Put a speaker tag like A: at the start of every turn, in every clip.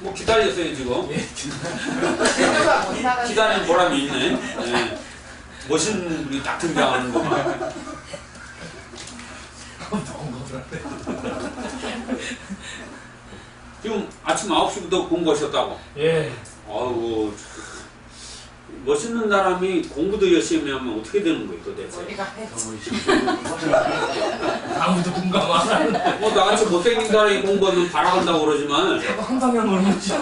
A: 뭐 기다렸어요 지금.
B: 예.
A: 기다리는 보람이 있네. 네. 멋있는 분이 딱 등장하는 거만. 지금 아침 9시부터 공부하셨다고?
B: 예.
A: 아이고, 멋있는 사람이 공부도 열심히 하면 어떻게 되는 거예요 도대체?
B: 아무도 공감 안 하는데.
A: 뭐 나같이 못생긴 사람이 공부하면 바라간다고 그러지만
B: 황당한 걸 묻지.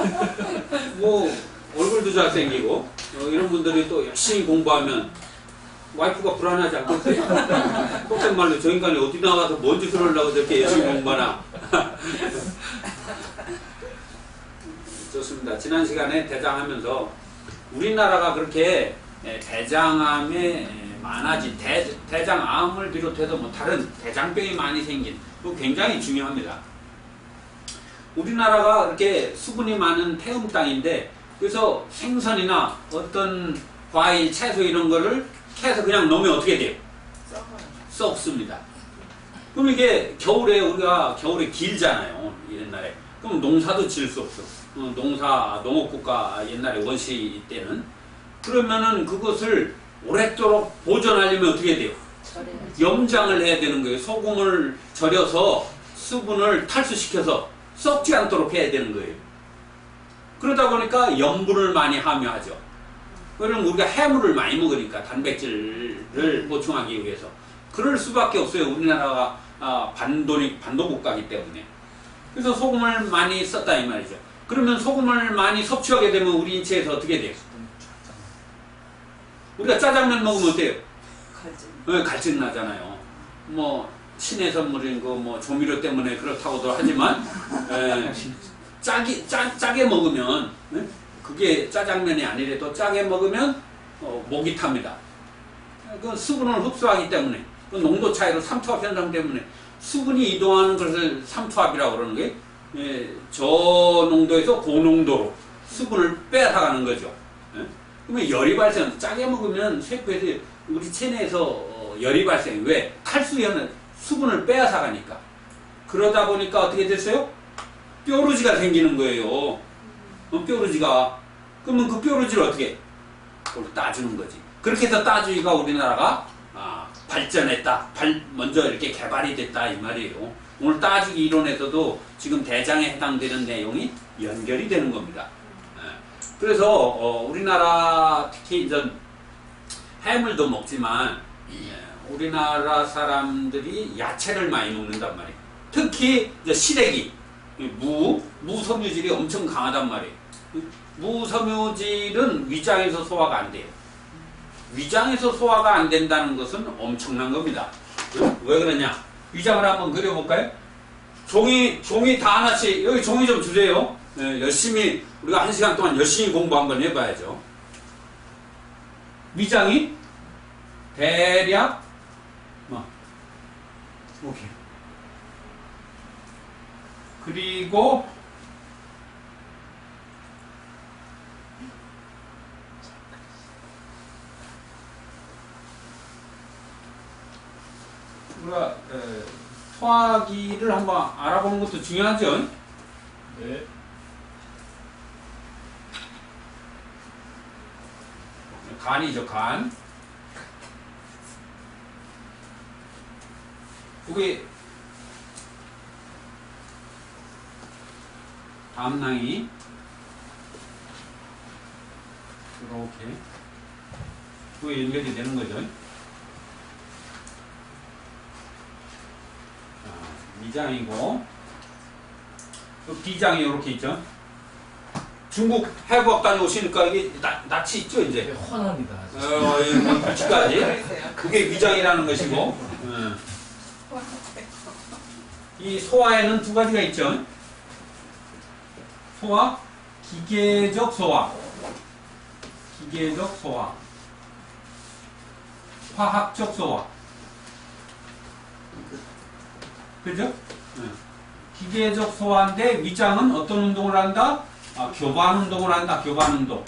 A: 뭐 얼굴도 잘생기고 이런 분들이 또 열심히 공부하면 와이프가 불안하지 않겠어요? 속된 말로 저 인간이 어디 나가서 뭔 짓을 하려고 저렇게 열심히 공부하나. 좋습니다. 지난 시간에 대장하면서 우리나라가 그렇게 대장암에 많아진 대장암을 비롯해서 뭐 다른 대장병이 많이 생긴 거 굉장히 중요합니다. 우리나라가 그렇게 수분이 많은 태움 땅인데 그래서 생선이나 어떤 과일, 채소 이런 거를 캐서 그냥 넣으면 어떻게 돼요? 썩습니다. 그럼 이게 겨울에 우리가 겨울에 길잖아요. 옛날에. 그럼 농사도 지을 수 없어. 농업국가 옛날에 원시 때는. 그러면은 그것을 오랫도록 보존하려면 어떻게 돼요? 염장을 해야 되는 거예요. 소금을 절여서 수분을 탈수시켜서 썩지 않도록 해야 되는 거예요. 그러다 보니까 염분을 많이 함유하죠. 그럼 우리가 해물을 많이 먹으니까 단백질을 보충하기 위해서 그럴 수밖에 없어요. 우리나라가 반도 국가이기 때문에. 그래서 소금을 많이 썼다 이 말이죠. 그러면 소금을 많이 섭취하게 되면 우리 인체에서 어떻게 돼요? 우리가 짜장면 먹으면 어때요? 갈증 나잖아요. 뭐 신의 선물인 거 뭐 조미료 때문에 그렇다고도 하지만 짜게 먹으면 그게 짜장면이 아니래도 짜게 먹으면 목이 탑니다. 그 수분을 흡수하기 때문에 그 농도 차이로 삼투압 현상 때문에 수분이 이동하는 것을 삼투압이라고 그러는 게 저농도에서 고농도로 수분을 빼앗아가는 거죠. 그러면 열이 발생, 짜게 먹으면 쇠표에서 우리 체내에서 열이 발생. 왜? 탈수연은 수분을 빼앗아가니까. 그러다 보니까 어떻게 됐어요? 뾰루지가 생기는 거예요. 뾰루지가. 그러면 그 뾰루지를 어떻게? 그걸 따주는 거지. 그렇게 해서 따주기가 우리나라가 발전했다. 먼저 이렇게 개발이 됐다 이 말이에요. 오늘 따주기 이론에서도 지금 대장에 해당되는 내용이 연결이 되는 겁니다. 그래서 우리나라 특히 이제 해물도 먹지만 우리나라 사람들이 야채를 많이 먹는단 말이에요. 특히 이제 시래기, 무섬유질이 엄청 강하단 말이에요. 무섬유질은 위장에서 소화가 안 돼요. 위장에서 소화가 안 된다는 것은 엄청난 겁니다. 왜 그러냐? 위장을 한번 그려볼까요? 종이 다 하나씩, 여기 종이 좀 주세요. 열심히, 우리가 1시간 동안 열심히 공부 한번 해봐야죠. 위장이 대략, 오케이. 그리고, 우리가 소화기를 한번 알아보는 것도 중요하죠.
B: 네.
A: 간이죠, 간. 여기 담낭이 이렇게 그게 연결이 되는 거죠. 위장이고 비장이 이렇게 있죠. 중국 해부학 다녀오시니까 이게 낯이 있죠 이제.
B: 훤합니다.
A: 끝까지 그게 위장이라는 것이고 이 소화에는 두 가지가 있죠. 소화, 기계적 소화, 기계적 소화, 화학적 소화. 그죠? 기계적 소화인데 위장은 어떤 운동을 한다? 교반 운동을 한다. 교반 운동.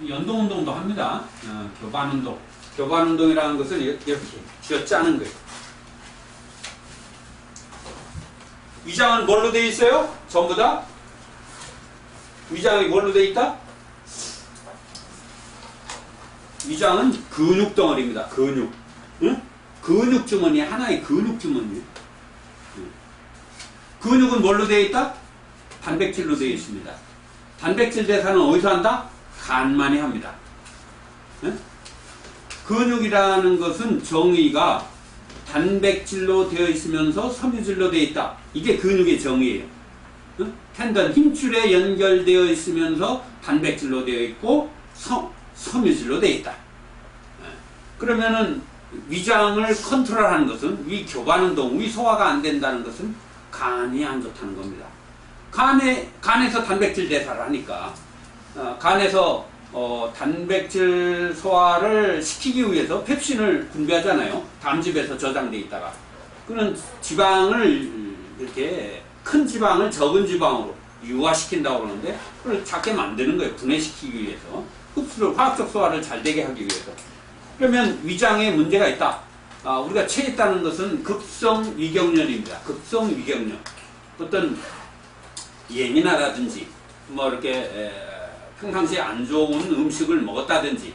A: 연동 운동도 합니다. 교반 운동. 교반 운동이라는 것을 이렇게 쥐어짜는 거예요. 위장은 뭘로 되어 있어요? 전부 다? 위장이 뭘로 되어 있다? 위장은 근육 덩어리입니다. 근육. 응? 근육 주머니, 하나의 근육 주머니. 응. 근육은 뭘로 되어 있다? 단백질로 되어 있습니다. 단백질 대사는 어디서 한다? 간만이 합니다. 응? 근육이라는 것은 정의가 단백질로 되어 있으면서 섬유질로 되어 있다. 이게 근육의 정의예요. 응? 텐던, 힘줄에 연결되어 있으면서 단백질로 되어 있고 섬유질로 되어 있다. 그러면은 위장을 컨트롤하는 것은 위 교반운동, 위 소화가 안 된다는 것은 간이 안 좋다는 겁니다. 간에서 단백질 대사를 하니까 간에서 단백질 소화를 시키기 위해서 펩신을 분비하잖아요. 담즙에서 저장돼 있다가 그는 지방을 이렇게 큰 지방을 적은 지방으로 유화시킨다고 그러는데 그걸 작게 만드는 거예요. 분해시키기 위해서 흡수를 화학적 소화를 잘 되게 하기 위해서. 그러면 위장에 문제가 있다. 우리가 체했다는 것은 급성 위경련입니다. 급성 위경련. 어떤 예민하다든지 뭐 이렇게 평상시에 안 좋은 음식을 먹었다든지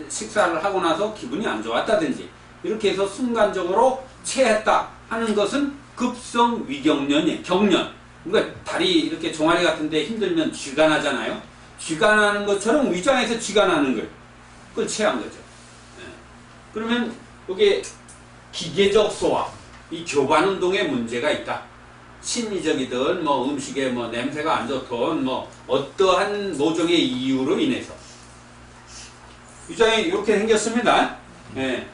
A: 식사를 하고 나서 기분이 안 좋았다든지 이렇게 해서 순간적으로 체했다 하는 것은 급성 위경련이에요. 경련. 우리가 다리 이렇게 종아리 같은데 힘들면 쥐가 나잖아요. 쥐가 나는 것처럼 위장에서 쥐가 나는 거예요. 그걸 체한 거죠. 그러면 이게 기계적 소화, 이 교반 운동에 문제가 있다. 심리적이든 뭐 음식에 뭐 냄새가 안 좋든 뭐 어떠한 모종의 이유로 인해서 위장이 이렇게 생겼습니다. 예.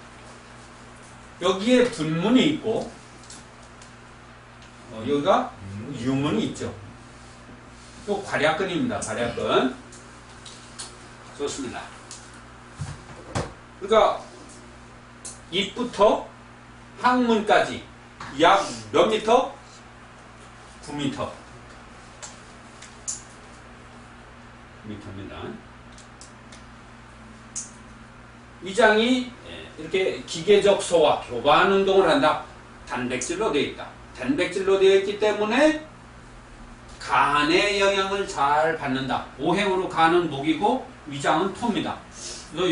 A: 여기에 분문이 있고 여기가 유문이 있죠. 또 괄약근입니다. 괄약근. 좋습니다. 그러니까 입부터 항문까지 약 몇 미터? 9미터. 미터입니다. 위장이 이렇게 기계적 소화, 교반 운동을 한다. 단백질로 되어 있다. 단백질로 되어 있기 때문에 간의 영향을 잘 받는다. 오행으로 간은 목이고 위장은 토입니다. 그래서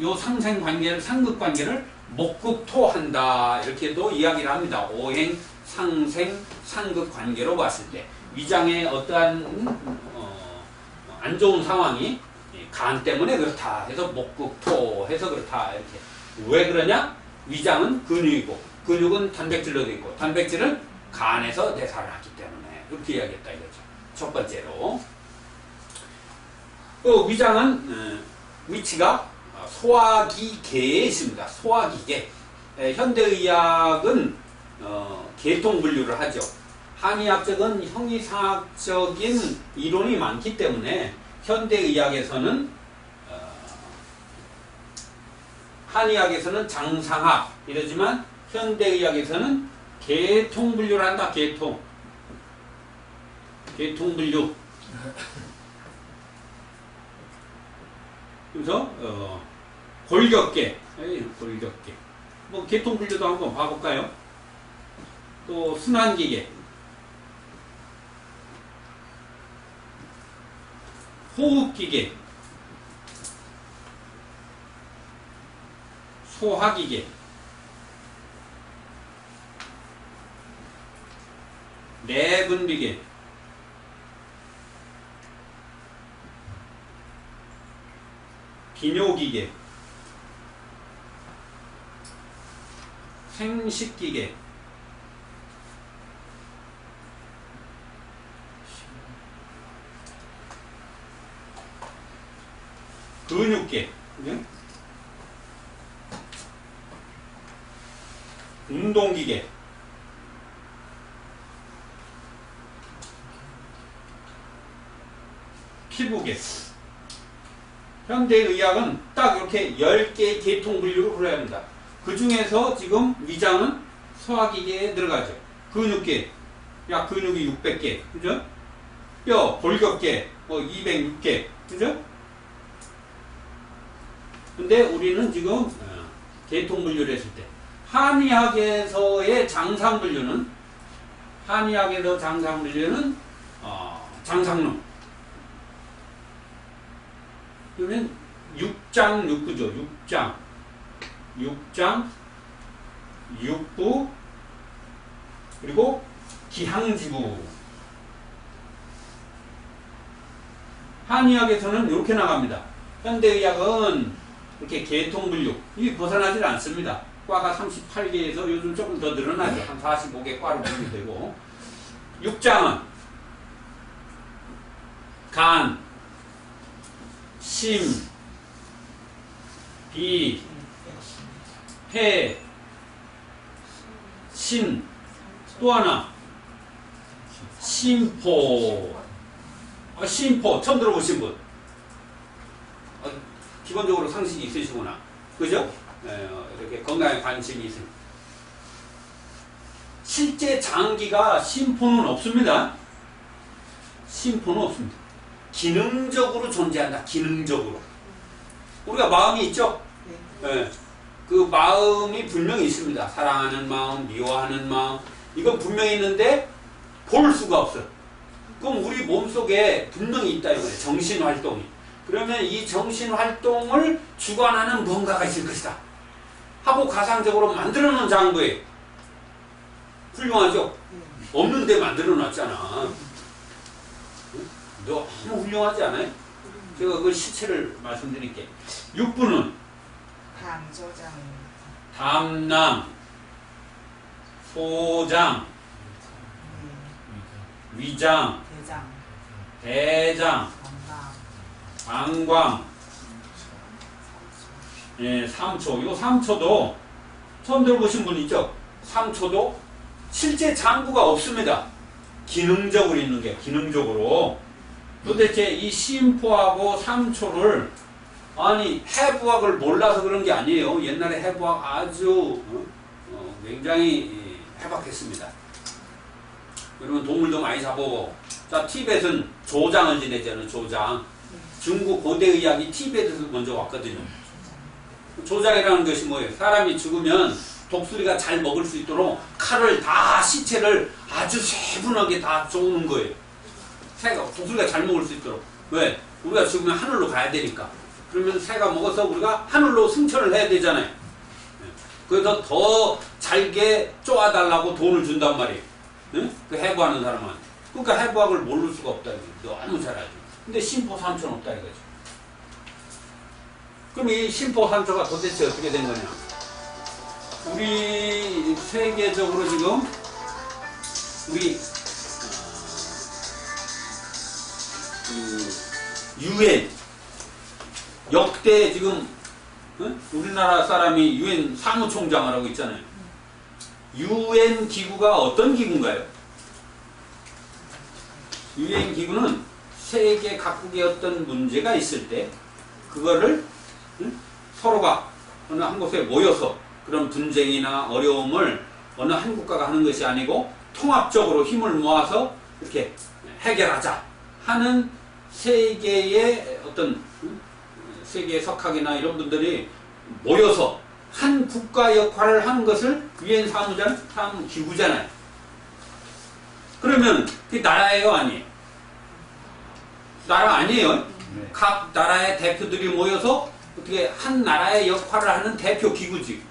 A: 요 상생 관계를, 상극 관계를 목극토한다. 이렇게도 이야기를 합니다. 오행, 상생, 상극 관계로 봤을 때 위장에 어떠한 안 좋은 상황이 간 때문에 그렇다 해서 목극토 해서 그렇다. 이렇게. 왜 그러냐? 위장은 근육이고 근육은 단백질로 되어 있고 단백질은 간에서 대사를 하기 때문에 이렇게 이야기했다 이거죠. 첫 번째로 또 위장은 위치가 소화기계에 있습니다. 소화기계. 현대의학은 계통분류를 하죠. 한의학적은 형이상학적인 이론이 많기 때문에 현대의학에서는 한의학에서는 장상학 이러지만 현대의학에서는 계통분류를 한다. 계통분류. 그래서 골격계. 뭐 계통분류도 한번 봐볼까요? 또 순환기계, 호흡기계, 소화기계, 내분비계, 비뇨기계, 생식기계, 근육계, 운동기계, 피부계. 현대의학은 딱 이렇게 10개의 계통 분류를 풀어야 합니다. 그 중에서 지금 위장은 소화기계에 들어가죠. 근육계, 약 근육이 600개, 그죠? 뼈, 골격계, 206개, 그죠? 근데 우리는 지금 계통 분류를 했을 때 한의학에서의 장상 분류는 한의학에서 장상물리는 장상론. 그러면 육장육부죠. 육장, 육부, 그리고 기항지부. 한의학에서는 이렇게 나갑니다. 현대의학은 이렇게 계통분류, 이게 벗어나질 않습니다. 과가 38개에서 요즘 조금 더 늘어나죠. 한 45개 과로 분류되고. 육장은 간, 심, 비, 해, 신, 또 하나 심포. 심포 처음 들어보신 분? 기본적으로 상식이 있으시구나. 그죠? 이렇게 건강에 관심이 있습니다. 실제 장기가 심포는 없습니다. 심포는 없습니다. 기능적으로 존재한다. 기능적으로. 우리가 마음이 있죠? 네. 그 마음이 분명히 있습니다. 사랑하는 마음, 미워하는 마음. 이건 분명히 있는데 볼 수가 없어요. 그럼 우리 몸속에 분명히 있다 이거예요. 정신활동이. 그러면 이 정신활동을 주관하는 뭔가가 있을 것이다 하고 가상적으로 만들어 놓은 장부에 훌륭하죠? 없는데 만들어 놨잖아. 너무 훌륭하지 않아요? 제가 그 시체를 말씀드릴게. 육부는
C: 담조장,
A: 담낭, 소장, 위장,
C: 대장,
A: 대장,
C: 건강,
A: 방광, 예, 삼초. 이거 삼초도 처음 들어보신 분 있죠? 삼초도 실제 장부가 없습니다. 기능적으로 있는 게, 기능적으로. 도대체 이 심포하고 삼초를, 아니, 해부학을 몰라서 그런 게 아니에요. 옛날에 해부학 아주 굉장히 해박했습니다. 그러면 동물도 많이 잡아보고. 자, 티벳은 조장을 지내잖아요. 조장. 중국 고대의학이 티벳에서 먼저 왔거든요. 조장이라는 것이 뭐예요? 사람이 죽으면 독수리가 잘 먹을 수 있도록 칼을 다 시체를 아주 세분하게 다 쪼는 거예요. 새가 독수리가 잘 먹을 수 있도록. 왜? 우리가 죽으면 하늘로 가야 되니까. 그러면 새가 먹어서 우리가 하늘로 승천을 해야 되잖아요. 그래서 더 잘게 쪼아달라고 돈을 준단 말이에요. 응? 그 해부하는 사람한테. 그러니까 해부학을 모를 수가 없다. 너무 잘 알죠. 근데 심포 삼초는 없다 이거죠. 그럼 이 심포 삼초가 도대체 어떻게 된 거냐? 우리 세계적으로 지금 우리 UN 역대 지금 우리나라 사람이 UN 사무총장을 하고 있잖아요. UN 기구가 어떤 기구인가요? UN 기구는 세계 각국의 어떤 문제가 있을 때 그거를 서로가 어느 한 곳에 모여서 그런 분쟁이나 어려움을 어느 한 국가가 하는 것이 아니고 통합적으로 힘을 모아서 이렇게 해결하자 하는 세계의 어떤 세계의 석학이나 이런 분들이 모여서 한 국가 역할을 하는 것을 UN 사무기구잖아요. 그러면 그게 나라예요, 아니에요? 나라 아니에요.
B: 네.
A: 각 나라의 대표들이 모여서 어떻게 한 나라의 역할을 하는 대표 기구지.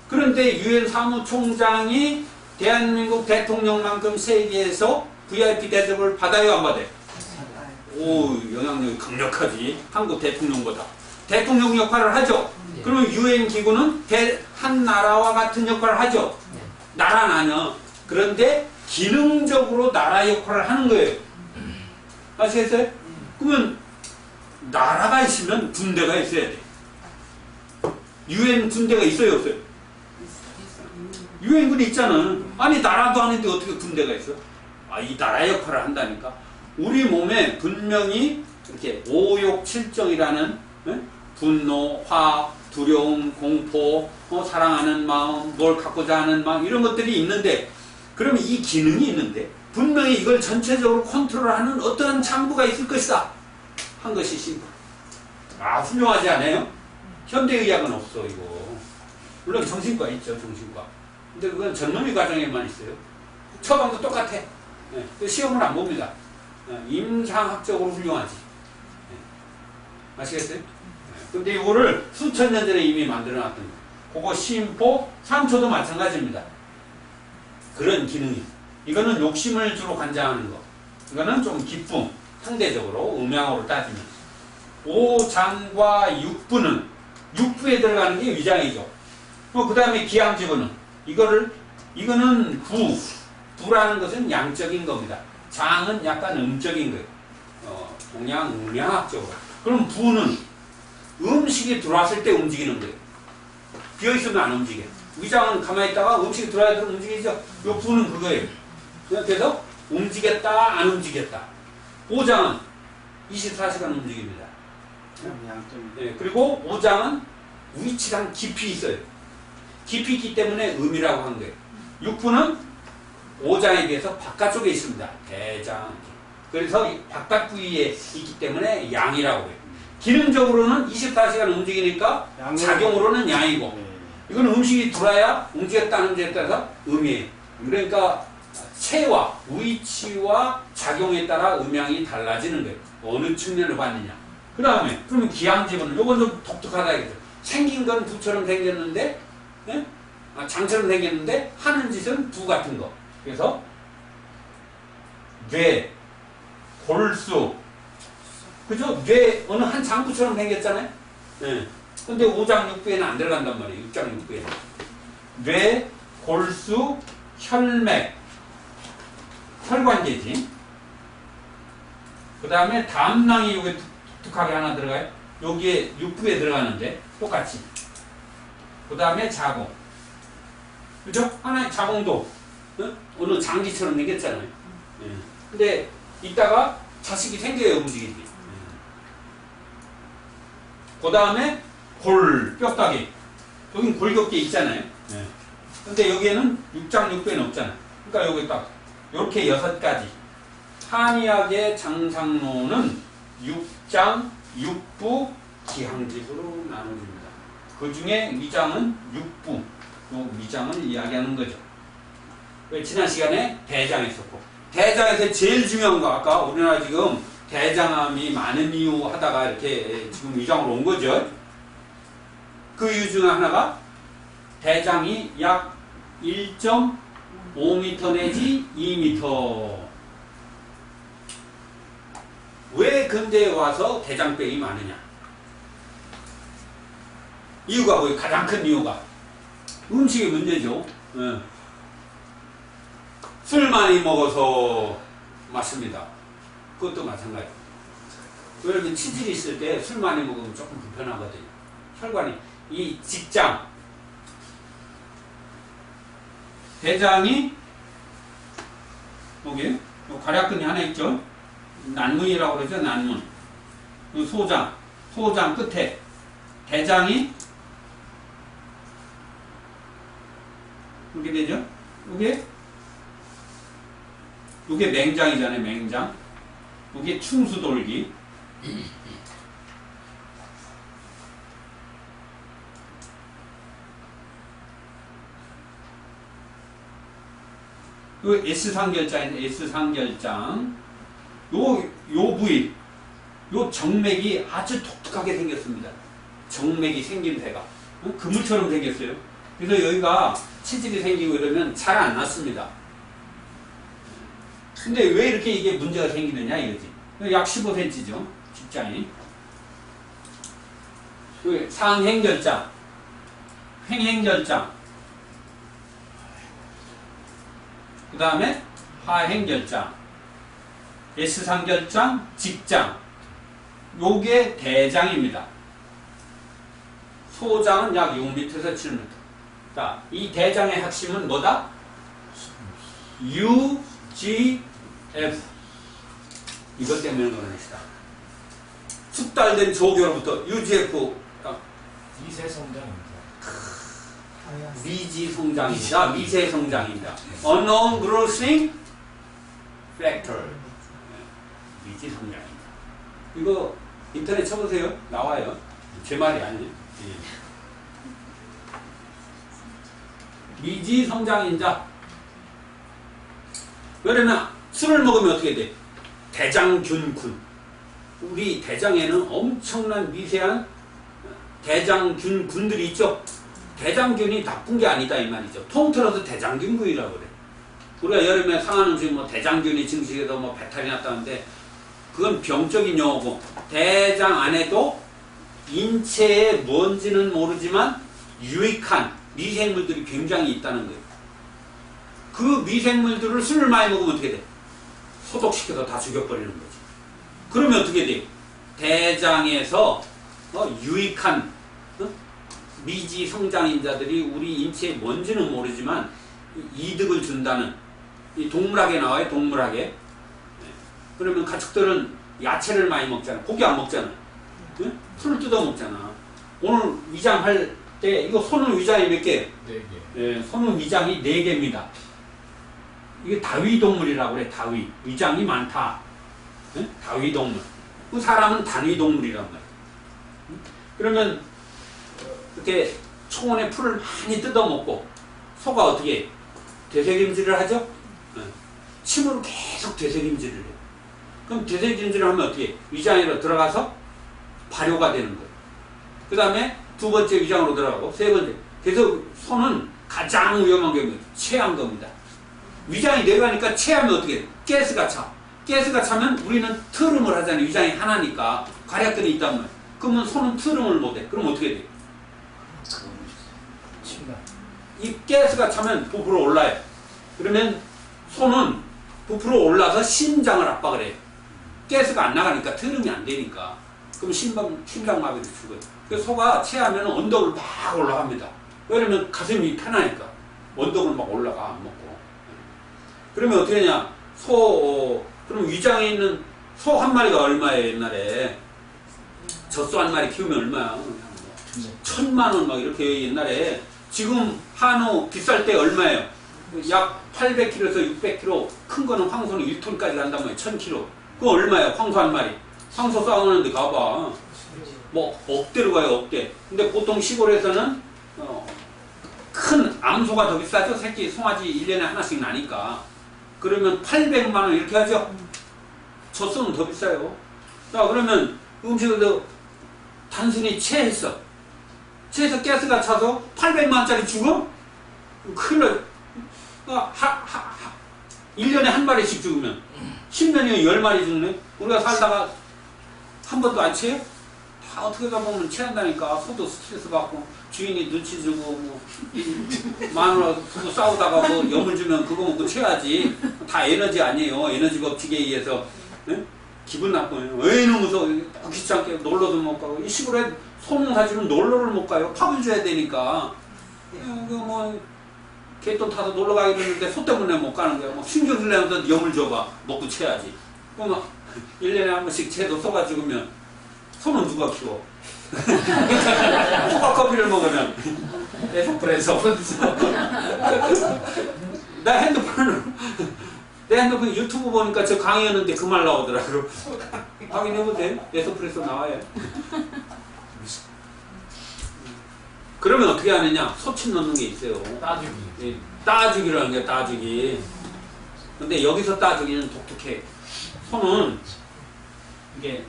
A: 그런데 UN 사무총장이 대한민국 대통령만큼 세계에서 VIP 대접을 받아요, 안 받아요? 오, 영향력이 강력하지. 한국 대통령보다. 대통령 역할을 하죠. 그러면 UN 기구는 한 나라와 같은 역할을 하죠. 나라는 아니야. 그런데 기능적으로 나라 역할을 하는 거예요. 아시겠어요? 그러면 나라가 있으면 군대가 있어야 돼. UN 군대가 있어요, 없어요? 유엔군이 있잖아. 아니 나라도 아닌데 어떻게 군대가 있어? 아, 이 나라 역할을 한다니까. 우리 몸에 분명히 이렇게 5, 6, 7정이라는 분노, 화, 두려움, 공포, 사랑하는 마음, 뭘 갖고자 하는 마음 이런 것들이 있는데 그러면 이 기능이 있는데 분명히 이걸 전체적으로 컨트롤하는 어떤 장부가 있을 것이다 한 것이 심포. 아, 훌륭하지 않아요? 현대의학은 없어 이거. 물론 정신과 있죠, 정신과. 근데 그건 전문의 과정에만 있어요. 처방도 똑같아. 예, 시험을 안 봅니다. 임상학적으로 훌륭하지. 예. 아시겠어요? 예. 근데 이거를 수천 년 전에 이미 만들어 놨던 거. 그거 심포, 산초도 마찬가지입니다. 그런 기능이. 이거는 욕심을 주로 관장하는 거. 이거는 좀 기쁨, 상대적으로 음양으로 따지면. 오장과 육부는 육부에 들어가는 게 위장이죠. 그 다음에 기항지부는 이거는 부라는 것은 양적인 겁니다. 장은 약간 음적인 거예요. 동양 음양학적으로. 그럼 부는 음식이 들어왔을 때 움직이는 거예요. 비어있으면 안 움직여. 위장은 가만히 있다가 음식이 들어와야 되면 움직이죠. 요 부는 그거예요. 그래서 움직였다 안 움직였다. 오장은 24시간 움직입니다. 네, 그리고 오장은 위치랑 깊이 있어요. 깊이 있기 때문에 음이라고 한 거예요. 육부는 오장에 비해서 바깥쪽에 있습니다. 대장. 그래서 바깥 부위에 있기 때문에 양이라고 해요. 기능적으로는 24시간 움직이니까 작용으로는 양이고, 이거는 음식이 들어야 움직였다 안 움직였다 해서 음이에요. 그러니까 체와 위치와 작용에 따라 음양이 달라지는 거예요. 어느 측면을 봤느냐. 그 다음에 그러면 기항지부는 요건 좀 독특하다 이거죠. 생긴 건 부처럼 생겼는데, 예? 장처럼 생겼는데 하는 짓은 부 같은 거. 그래서 뇌, 골수, 그죠? 뇌 어느 한 장부처럼 생겼잖아요. 예. 근데 5장 6부에는 안 들어간단 말이에요. 6장 6부에는. 뇌, 골수, 혈맥, 혈관계지. 그 다음에 담낭이 여기 독특하게 하나 들어가요. 여기에 6부에 들어가는데 똑같이. 그 다음에 자궁. 그죠? 하나의 자궁도 어느 장기처럼 생겼잖아요. 근데 이따가 자식이 생겨야 움직이지. 그 다음에 골, 뼈다귀. 여긴 골격계 있잖아요. 근데 여기에는 6장 6부에는 없잖아요. 그러니까 여기 딱 이렇게 6가지. 한의학의 장상론은 6장 6부 기항지부로 나눠집니다. 그 중에 위장은 6부. 요 위장을 이야기하는 거죠. 지난 시간에 대장 했었고, 대장에서 제일 중요한 거, 아까 우리나라 지금 대장암이 많은 이유 하다가 이렇게 지금 위장으로 온 거죠. 그 이유 중에 하나가 대장이 약 1.5m 내지 2m. 왜 근대에 와서 대장병이 많으냐? 이유가 뭐예요? 가장 큰 이유가 음식의 문제죠. 술 많이 먹어서 맞습니다. 그것도 마찬가지. 왜냐면 치질이 있을 때 술 많이 먹으면 조금 불편하거든요. 혈관이 이 직장 대장이 여기 괄약근이 하나 있죠. 난문이라고 그러죠. 난문. 소장 끝에 대장이 이렇게 되죠. 이게 맹장이잖아요. 맹장. 이게 충수돌기. 요 S상결장인데 S상결장. 요 부위, 요 정맥이 아주 독특하게 생겼습니다. 정맥이 생김새가 그물처럼 생겼어요. 그래서 여기가 치질이 생기고 이러면 잘 안 났습니다. 근데 왜 이렇게 이게 문제가 생기느냐 이거지. 약 15cm죠. 직장이. 상행결장, 횡행결장, 그 다음에 하행결장, S상결장, 직장. 요게 대장입니다. 소장은 약 6m에서 7m. 자, 이 대장의 핵심은 뭐다? UGF. 이것 때문에 그런 것이다. 숙달된 조교로부터 UGF.
B: 미세성장입니다.
A: 미지성장입니다. 미세성장입니다. Unknown Growing Factor. 미지성장입니다. 이거 인터넷 쳐보세요. 나와요. 제 말이 아니에요. 미지성장인자. 왜냐면 술을 먹으면 어떻게 돼? 대장균군. 우리 대장에는 엄청난 미세한 대장균군들이 있죠. 대장균이 나쁜 게 아니다 이 말이죠. 통틀어서 대장균군이라고 그래. 우리가 여름에 상한 음식 뭐 대장균이 증식해서 뭐 배탈이 났다는데 그건 병적인 용어고 대장 안에도 인체에 뭔지는 모르지만 유익한 미생물들이 굉장히 있다는 거예요. 그 미생물들을 술을 많이 먹으면 어떻게 돼? 소독시켜서 다 죽여버리는 거지. 그러면 어떻게 돼요? 대장에서 유익한 미지 성장인자들이 우리 인체에 뭔지는 모르지만 이득을 준다는 이 동물학에 나와요. 동물학에. 그러면 가축들은 야채를 많이 먹잖아. 고기 안 먹잖아. 응? 풀을 뜯어 먹잖아. 오늘 위장할 때 이거 손은 위장이 몇 개?
B: 4개.
A: 예, 손은 위장이 4개입니다. 이게 다위 동물이라고 그래. 다위. 위장이 많다. 예? 다위 동물. 그 사람은 단위 동물이란 말이야. 그러면 이렇게 초원에 풀을 많이 뜯어 먹고 소가 어떻게 해? 되새김질을 하죠? 예. 침으로 계속 되새김질을 해요. 그럼 되새김질을 하면 어떻게 해? 위장으로 들어가서 발효가 되는 거예요. 그 다음에 두 번째 위장으로 들어가고 세 번째. 그래서 소는 가장 위험한 게 체한 겁니다. 위장이 내려가니까 체하면 어떻게 해? 가스가 차. 가스가 차면 우리는 트름을 하잖아요. 위장이 하나니까 괄약근이 있단 말이에요. 그러면 소는 트름을 못해. 그럼 어떻게 돼?
B: 침나.
A: 이 가스가 차면 부풀어 올라요. 그러면 소는 부풀어 올라서 심장을 압박을 해요. 가스가 안 나가니까 트름이 안 되니까. 그럼 심장마비를 죽어요. 그래서 소가 체하면 언덕을 막 올라갑니다. 왜냐면 가슴이 편하니까. 언덕을 막 올라가, 안 먹고. 그러면 어떻게 하냐. 그럼 위장에 있는 소 한 마리가 얼마예요, 옛날에? 젖소 한 마리 키우면 얼마야? 1,000만 원 막 이렇게 옛날에. 지금 한우 비쌀 때 얼마예요? 약 800kg에서 600kg. 큰 거는 황소는 1톤까지 간단 말이에요. 1000kg. 그거 얼마예요? 황소 한 마리. 황소 싸우는데 가봐. 뭐 억대로 가요, 억대. 근데 보통 시골에서는 큰 암소가 더 비싸죠. 새끼 송아지 1년에 하나씩 나니까. 그러면 800만 원 이렇게 하죠. 젖소는 더 비싸요. 자, 그러면 음식을 단순히 체해서 가스가 차서 800만 원짜리 죽어? 큰일 나. 1년에 한 마리씩 죽으면 10년이면 10마리 죽네. 우리가 살다가 한 번도 안 체해? 다 어떻게 가보면 체한다니까. 소도 스트레스 받고 주인이 눈치 주고 뭐 마누라 두고 싸우다가 뭐 염을 주면 그거 먹고 체하지. 다 에너지 아니에요. 에너지 법칙에 의해서. 네? 기분 나빠요. 왜 이놈 무서워. 귀찮게 놀러도 못 가고. 이 시골에 소농사지는 놀러를 못 가요. 밥을 줘야 되니까. 개돈 타서 놀러 가기로 했는데 소 때문에 못 가는 거야. 막 신경 쓰려면서 염을 줘봐. 먹고 체야지. 그럼 1년에 한 번씩 체도 소가 죽으면 소는 누가 키워? 소가 커피를 먹으면 에스프레소. 내 핸드폰 유튜브 보니까 저 강의했는데 그 말 나오더라고. 확인해보세요. 에스프레소 나와요. 그러면 어떻게 하느냐? 소침 넣는 게 있어요.
B: 따주기.
A: 따주기라는 게 따주기. 근데 여기서 따주기는 독특해. 소는 이게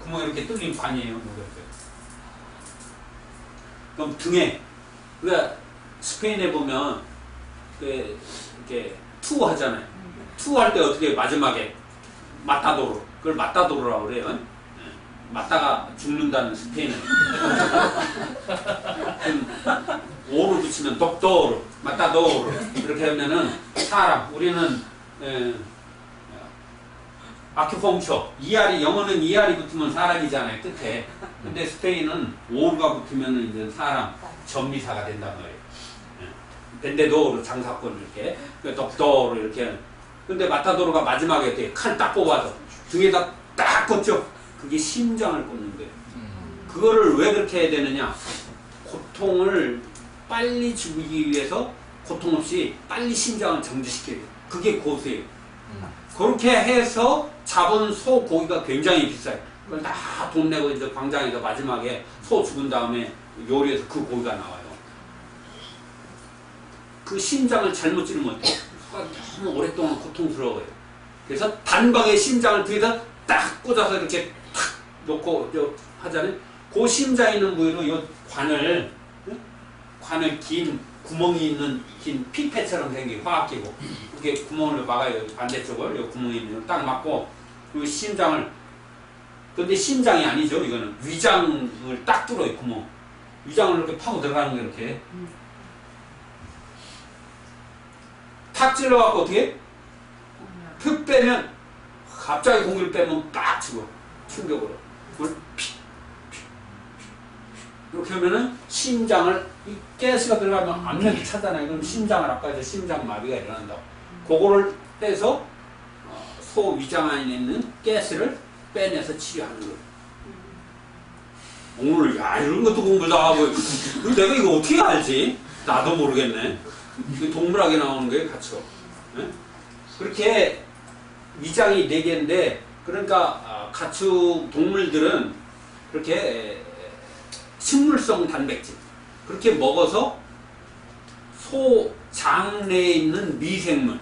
A: 구멍이 이렇게 뚫린 관이에요. 그럼 등에, 그러니까 스페인에 보면 이렇게 투 하잖아요. 투 할 때 어떻게 마지막에 마타도로, 그걸 마타도로라고 그래요. 맞다가 죽는다는 스페인은. 오를 붙이면 독도로, 마타도로 이렇게 하면은 사람, 우리는 아큐펑처, 이알이, 영어는 이알이 붙으면 사람이잖아요, 끝에. 근데 스페인은 오가 붙으면 이제 사람, 전미사가 된단 말이에요. 벤데도로 장사꾼 이렇게, 독도로 이렇게. 근데 마타도로가 마지막에 이렇게 칼 딱 뽑아서 등에다 딱 꽂죠. 그게 심장을 꽂는 거예요. 그거를 왜 그렇게 해야 되느냐? 고통을 빨리 죽이기 위해서 고통 없이 빨리 심장을 정지시켜야 돼요. 그게 고수예요. 그렇게 해서 잡은 소 고기가 굉장히 비싸요. 그걸 다 돈 내고 이제 광장에서 마지막에 소 죽은 다음에 요리해서 그 고기가 나와요. 그 심장을 잘못 찌르면 소가 너무 오랫동안 고통스러워요. 그래서 단박에 심장을 뒤에서 딱 꽂아서 이렇게 탁 놓고 하잖아요. 그 심장 있는 부위로 요 관을 긴 구멍이 있는 긴 피폐처럼 생긴 화학기고 그게 구멍을 막아요. 반대쪽을 요 구멍이 있는 걸 딱 막고 그 심장을 근데 심장이 아니죠. 이거는 위장을 딱 뚫어요. 구멍. 위장을 이렇게 파고 들어가는 게 이렇게 탁 찔러갖고 어떻게 툭 빼면 갑자기 공기를 빼면 빡 치고 충격으로 그걸 이렇게 하면은 심장을 이 가스가 들어가면 압력이 차잖아요. 그럼 심장을 아까 해서 심장마비가 일어난다고. 그거를 빼서 소 위장 안에 있는 가스를 빼내서 치료하는 거예요. 오늘 야 이런 것도 공부 다 하고 내가 이거 어떻게 알지? 나도 모르겠네. 동물학에 나오는 거예요, 가초. 네? 그렇게 위장이 4개인데 그러니까 가축 동물들은 그렇게 식물성 단백질 그렇게 먹어서 소 장내에 있는 미생물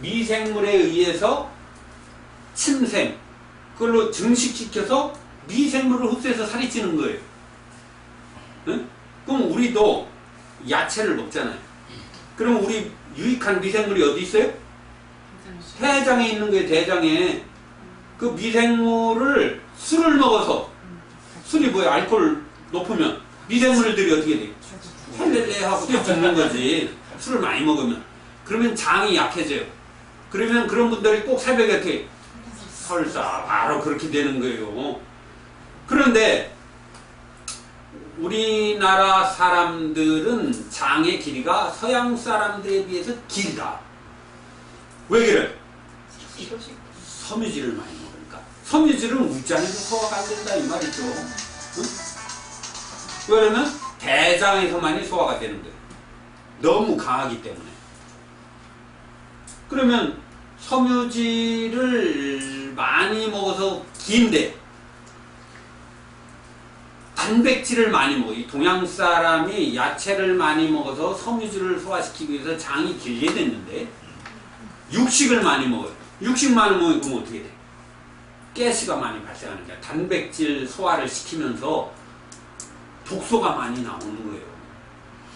A: 미생물에 의해서 침생 그걸로 증식시켜서 미생물을 흡수해서 살이 찌는 거예요. 그럼 우리도 야채를 먹잖아요. 그럼 우리 유익한 미생물이 어디 있어요? 대장에 있는 거예요. 대장에 그 미생물을 술을 먹어서 술이 뭐예요? 알코올 높으면 미생물들이 어떻게 돼요? 헬렐레 하고 또 죽는 거지. 술을 많이 먹으면. 그러면 장이 약해져요. 그러면 그런 분들이 꼭 새벽에 이렇게 설사 바로 그렇게 되는 거예요. 그런데 우리나라 사람들은 장의 길이가 서양 사람들에 비해서 길다. 왜 그래? 섬유질을 많이 먹으니까. 섬유질은 우장에서 소화가 안 된다 이 말이죠. 응? 왜냐면 대장에서만이 소화가 되는 거예요. 너무 강하기 때문에. 그러면 섬유질을 많이 먹어서 긴데 단백질을 많이 먹어. 이 동양 사람이 야채를 많이 먹어서 섬유질을 소화시키기 위해서 장이 길게 됐는데 육식을 많이 먹어요. 육식 많이 먹으면 그럼 어떻게 돼? 가스가 많이 발생하는 거야. 단백질 소화를 시키면서 독소가 많이 나오는 거예요.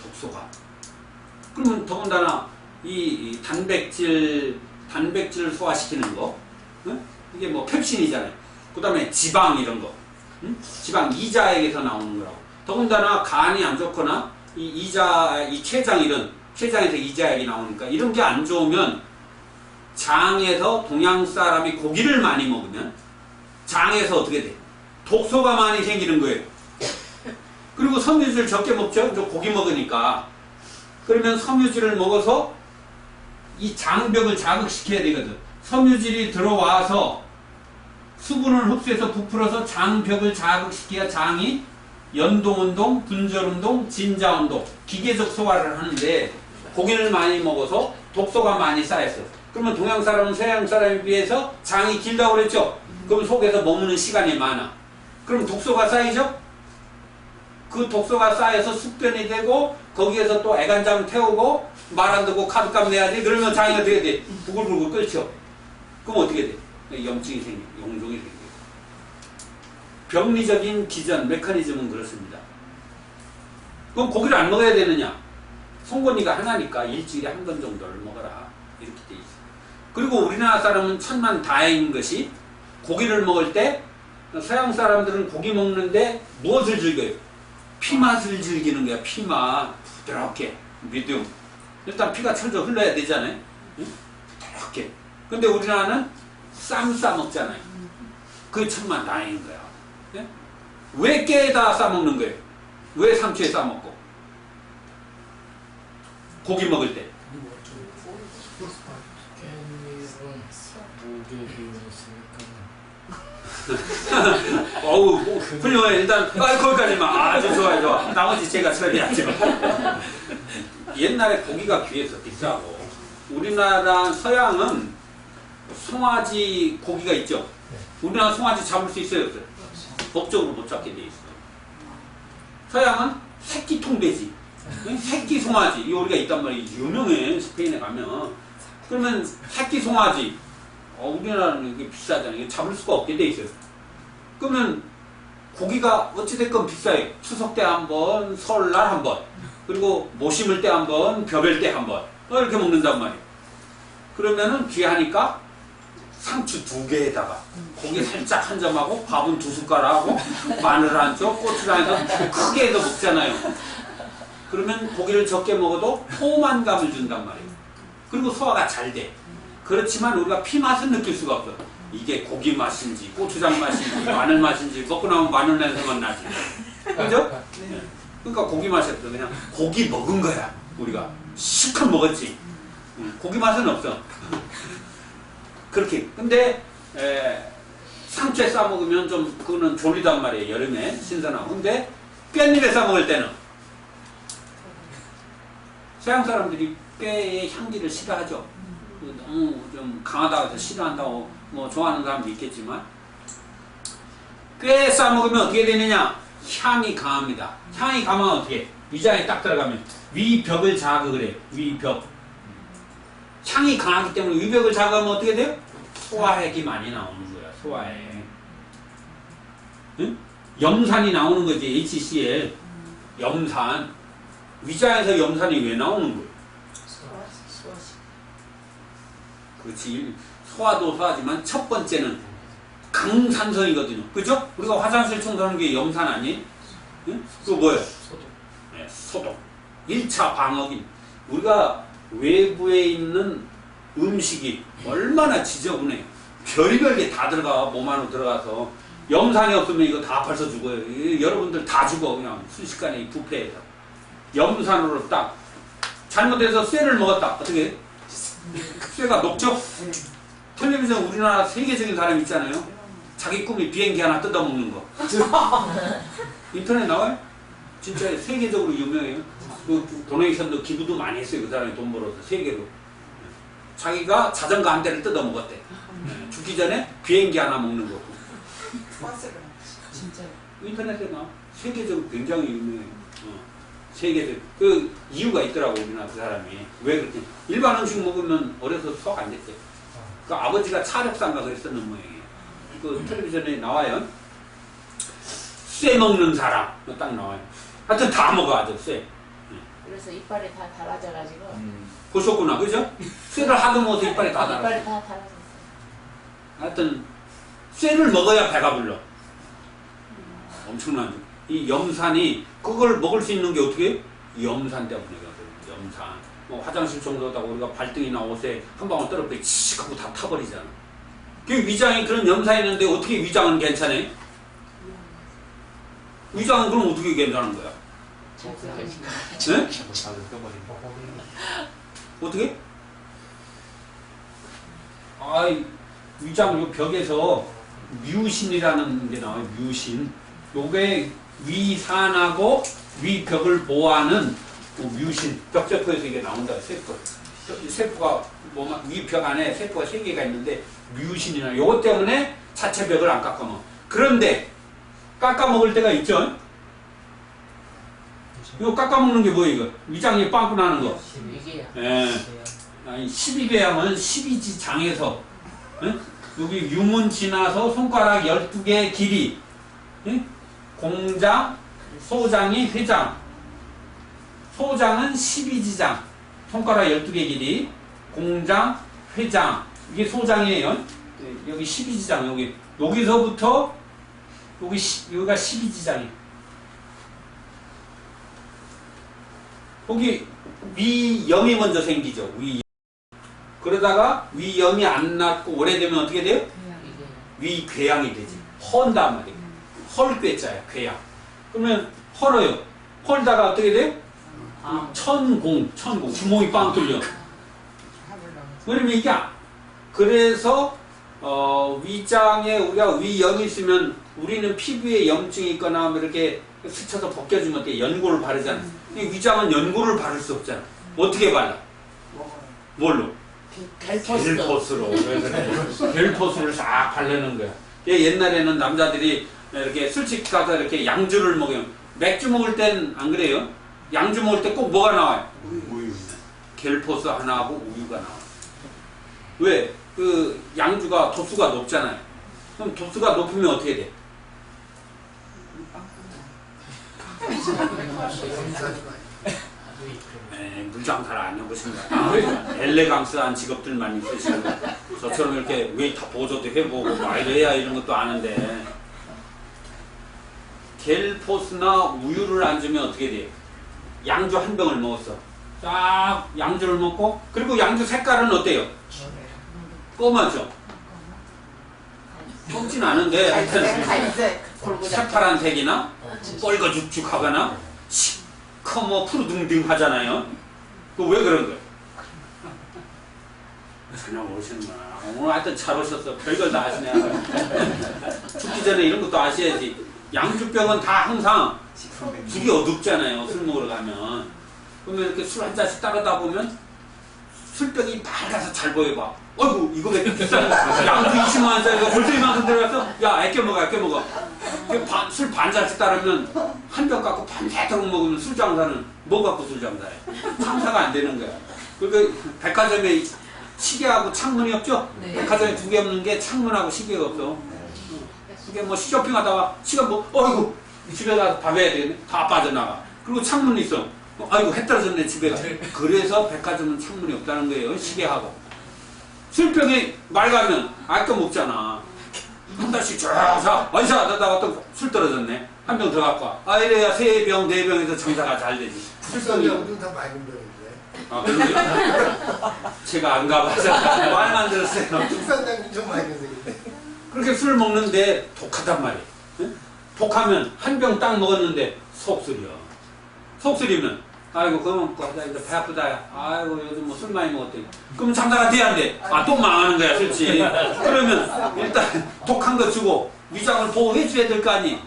A: 독소가. 그러면 더군다나 이 단백질 소화시키는 거, 응? 이게 뭐 펩신이잖아요. 그 다음에 지방 이런 거, 응? 지방 이자액에서 나오는 거라고. 더군다나 간이 안 좋거나 이 췌장 췌장에서 이자액이 나오니까 이런 게 안 좋으면 장에서 동양 사람이 고기를 많이 먹으면 장에서 어떻게 돼? 독소가 많이 생기는 거예요. 그리고 섬유질 적게 먹죠? 고기 먹으니까. 그러면 섬유질을 먹어서 이 장벽을 자극시켜야 되거든. 섬유질이 들어와서 수분을 흡수해서 부풀어서 장벽을 자극시켜야 장이 연동운동, 분절운동, 진자운동, 기계적 소화를 하는데 고기를 많이 먹어서 독소가 많이 쌓였어. 그러면 동양 사람은 서양 사람에 비해서 장이 길다고 그랬죠? 그럼 속에서 머무는 시간이 많아. 그럼 독소가 쌓이죠? 그 독소가 쌓여서 숙변이 되고 거기에서 또 애간장 태우고 말 안 듣고 카드값 내야지. 그러면 장이 어떻게 돼? 부글부글 끓죠. 그럼 어떻게 돼? 염증이 생겨. 용종이 생겨. 병리적인 기전, 메커니즘은 그렇습니다. 그럼 고기를 안 먹어야 되느냐? 송곳니가 하나니까 일주일에 한 번 정도를 먹어라. 이렇게 돼 있어. 그리고 우리나라 사람은 천만 다행인 것이 고기를 먹을 때 서양 사람들은 고기 먹는데 무엇을 즐겨요? 피맛을 즐기는 거야. 피맛. 부드럽게. 미디움. 일단 피가 철저 흘러야 되잖아요. 응? 부드럽게. 근데 우리나라는 쌈 싸먹잖아요. 그게 천만 다행인 거야. 네? 왜 깨에다 싸먹는 거예요? 왜 상추에 싸먹고? 고기 먹을 때. 어우, 훌륭해. 일단, 거기까지만. 아주 좋아요, 좋아. 나머지 제가 처리하지만. 옛날에 고기가 귀해서 비싸고, 우리나라 서양은 송아지 고기가 있죠? 우리나라 송아지 잡을 수 있어요, 없어요? 법적으로 못 잡게 돼 있어. 서양은 새끼 통돼지. 새끼 송아지 이 오리가 있단 말이에요. 유명해 스페인에 가면. 그러면 새끼 송아지 우리나라는 이게 비싸잖아요. 이게 잡을 수가 없게 돼 있어요. 그러면 고기가 어찌됐건 비싸요. 추석 때 한 번, 설날 한 번, 그리고 모 심을 때 한 번, 벼벨 때 한 번 이렇게 먹는단 말이에요. 그러면은 귀하니까 상추 2개에다가 고기 살짝 한 점하고 밥은 2숟가락하고 마늘 한 쪽, 고추장 해서 크게 해서 먹잖아요. 그러면 고기를 적게 먹어도 포만감을 준단 말이에요. 그리고 소화가 잘 돼. 그렇지만 우리가 피 맛은 느낄 수가 없어. 이게 고기 맛인지 고추장 맛인지 마늘 맛인지 먹고 나면 마늘 냄새만 나지. 그죠? 네. 그러니까 고기 맛이 없어. 그냥 고기 먹은 거야. 우리가 실컷 먹었지. 고기 맛은 없어. 그렇게. 근데 상추에 싸 먹으면 좀 그거는 졸리단 말이에요. 여름에 신선하고. 근데 깻잎에 싸 먹을 때는 서양 사람들이 꾀의 향기를 싫어하죠. 너무 좀 강하다고 해서 싫어한다고 뭐 좋아하는 사람도 있겠지만 꾀에 싸 먹으면 어떻게 되느냐? 향이 강합니다. 향이 강하면 어떻게? 위장에 딱 들어가면 위벽을 자극을 해. 위벽. 향이 강하기 때문에 위벽을 자극하면 어떻게 돼요? 소화액이 많이 나오는 거야. 소화액. 응? 염산이 나오는 거지. HCl. 염산. 위장에서 염산이 왜 나오는 거예요? 그렇지. 소화도 소화지만 첫 번째는 강산성이거든요. 그죠? 우리가 화장실 청소하는 게 염산 아니에요? 응? 그거 뭐예요?
B: 소독.
A: 네, 소독. 1차 방어긴. 우리가 외부에 있는 음식이 얼마나 지저분해. 별의별 게 다 들어가. 몸 안으로 들어가서. 염산이 없으면 이거 다 벌써 죽어요. 여러분들 다 죽어. 그냥 순식간에 부패해서. 염산으로 딱. 잘못해서 쇠를 먹었다. 어떻게 해? 쇠가 녹죠? 텔레비전 우리나라 세계적인 사람 있잖아요. 자기 꿈이 비행기 하나 뜯어먹는 거. 인터넷 나와요? 진짜 세계적으로 유명해요. 그 도네이션도 기부도 많이 했어요. 그 사람이 돈 벌어서 세계로. 자기가 자전거 한 대를 뜯어먹었대. 죽기 전에 비행기 하나 먹는 거.
C: 진짜요?
A: 인터넷에 나와. 세계적으로 굉장히 유명해요. 세계적 그 이유가 있더라고. 우리나라 그 사람이 왜 그렇지? 일반 음식 먹으면 어려서 소화가 안 됐대. 그 아버지가 차력상가 그랬었는 모양이에요. 그 텔레비전에 나와요. 쇠 먹는 사람 딱 나와요. 하여튼 다 먹어 아주 쇠.
D: 그래서 이빨이 다 달아져가지고.
A: 보셨구나, 그죠? 쇠를 하도 먹어서 이빨이 다 달아.
D: 이빨이 다 달아졌어요.
A: 하여튼 쇠를 먹어야 배가 불러. 엄청나죠. 이 염산이 그걸 먹을 수 있는 게 어떻게? 염산 때문에 그래요. 염산. 뭐 화장실 청소하다가 우리가 발등이나 옷에 한 방울 떨어뜨리고 칙 하고 다 타버리잖아. 그 위장에 그런 염산이 있는데 어떻게 위장은 괜찮아요? 위장은 그럼 어떻게 괜찮은 거야? 네? 어떻게? 아이 위장 요 벽에서 뮤신이라는 게 나와요. 뮤신. 요게 위산하고 위벽을 보호하는 뮤신. 벽세포에서 이게 나온다. 세포. 세포가 위벽 안에 세포가 3개가 있는데 뮤신이나 요것 때문에 자체 벽을 안 깎아먹어. 그런데 깎아먹을 때가 있죠. 이거 깎아먹는 게 뭐예요? 이거? 위장이 빵꾸 나는 거.
D: 이게요.
A: 예. 아니, 12배양은 12지장에서 여기 유문 지나서 손가락 12개 길이 공장, 소장이 회장. 소장은 12지장. 손가락 12개 길이. 공장, 회장. 이게 소장이에요. 여기 12지장. 여기서부터 여기가 12지장이에요. 거기 위염이 먼저 생기죠. 위염. 그러다가 위염이 안 낫고 오래되면 어떻게 돼요? 위궤양이 되지. 헐단 말이에요. 헐괴자야, 궤양. 그러면 헐어요. 헐다가 어떻게 돼요? 천공. 주먹이 빵 뚫려. 그러면 이게 그래서 위장에 우리가 위염이 있으면 우리는 피부에 염증이 있거나 뭐 이렇게 스쳐서 벗겨주면 어때? 연고를 바르잖아. 위장은 연고를 바를 수 없잖아. 어떻게 발라? 뭘로? 벨포스로. 벨포스를 싹 바르는 거야. 옛날에는 남자들이 이렇게 술집 가서 이렇게 양주를 먹어요. 맥주 먹을 땐 안 그래요? 양주 먹을 때 꼭 뭐가 나와요? 우유. 겔포스 하나하고 우유가 나와요. 왜? 그 양주가 도수가 높잖아요. 그럼 도수가 높으면 어떻게 돼? 네, 물장사를 안 해보신다. 엘레강스한 직업들만 있으시고 저처럼 이렇게 웨이터 보조도 해보고 막 이래야 이런 것도 아는데 겔포스나 우유를 안 주면 어떻게 돼요? 양주 한 병을 먹었어. 딱 양주를 먹고 그리고 양주 색깔은 어때요? 검하죠? 검진 않은데 하여튼
D: 갈색 골고루
A: 새파란 색이나 뻘거죽죽하거나 시커머 푸르둥둥 하잖아요. 그 왜 그런 거예요? 그냥 오시는구나. 오늘 하여튼 잘 오셨어. 별걸 다 아시네. 죽기 전에 이런 것도 아셔야지. 양주병은 다 항상 불이 어둡잖아요. 술 먹으러 가면. 그러면 이렇게 술 한 잔씩 따르다 보면 술병이 밝아서 잘 보여봐. 어이구 이거 왜 이렇게 비싸? 양주 20만 원짜리가 벌써 이만큼 들어갔어? 야 아껴 먹어. 술 반 잔씩 따르면 한 병 갖고 반대토록 먹으면 술 장사는 뭐 갖고 술 장사해? 장사가 안 되는 거야. 그러니까 백화점에 시계하고 창문이 없죠?
D: 네.
A: 백화점에 두 개 없는 게 창문하고 시계가 없어. 그게 뭐 쇼핑하다가 시간 뭐 어이구 집에 가서 밥 해야 되겠네. 다 빠져나가. 그리고 창문 있어. 아이고 해 떨어졌네 집에가. 그래서 백화점은 창문이 없다는 거예요. 시계하고. 술병이 맑으면 아껴 먹잖아. 한 달씩 쭉 사. 완사 하다가 또 술 떨어졌네. 한 병 더 갖고 와. 아 이래야 3병, 4병에서 장사가 잘 되지.
E: 술병은 다 맑은 병인데.
A: 아 그런데요? 제가 안 가봐서 말만 들었어요.
E: 축산장이 좀 맑은 색인데.
A: 그렇게 술 먹는데 독하단 말이에요. 응? 독하면 한 병 딱 먹었는데 속쓰려. 속쓰리면 아이고 그만 먹고 하자. 이제 배 아프다. 아이고 요즘 뭐 술 많이 먹었대. 그럼 장사가 돼야 안 돼? 아 또 망하는 거야 솔직히. 그러면 일단 독한 거 주고 위장을 보호해 줘야 될 거 아니.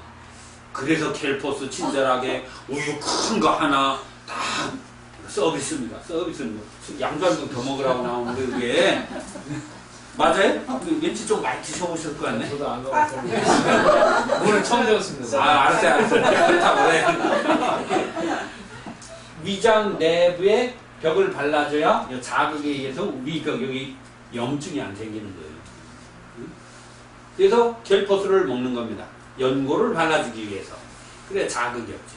A: 그래서 켈포스 친절하게 우유 큰 거 하나 다 서비스입니다. 서비스는 양주 한 병 더 먹으라고 나오는 거 그게. 맞아요? 왠지 좀 많이 드셔보실 것 같네.
B: 저도 안 가봤어요. 오늘 처음 들었습니다.
A: 아, 알았어요. 그렇다고 해. 위장 내부에 벽을 발라줘야 이 자극에 의해서 위벽 여기 염증이 안 생기는 거예요. 그래서 겔포스를 먹는 겁니다. 연고를 발라주기 위해서. 그래 자극이 없지.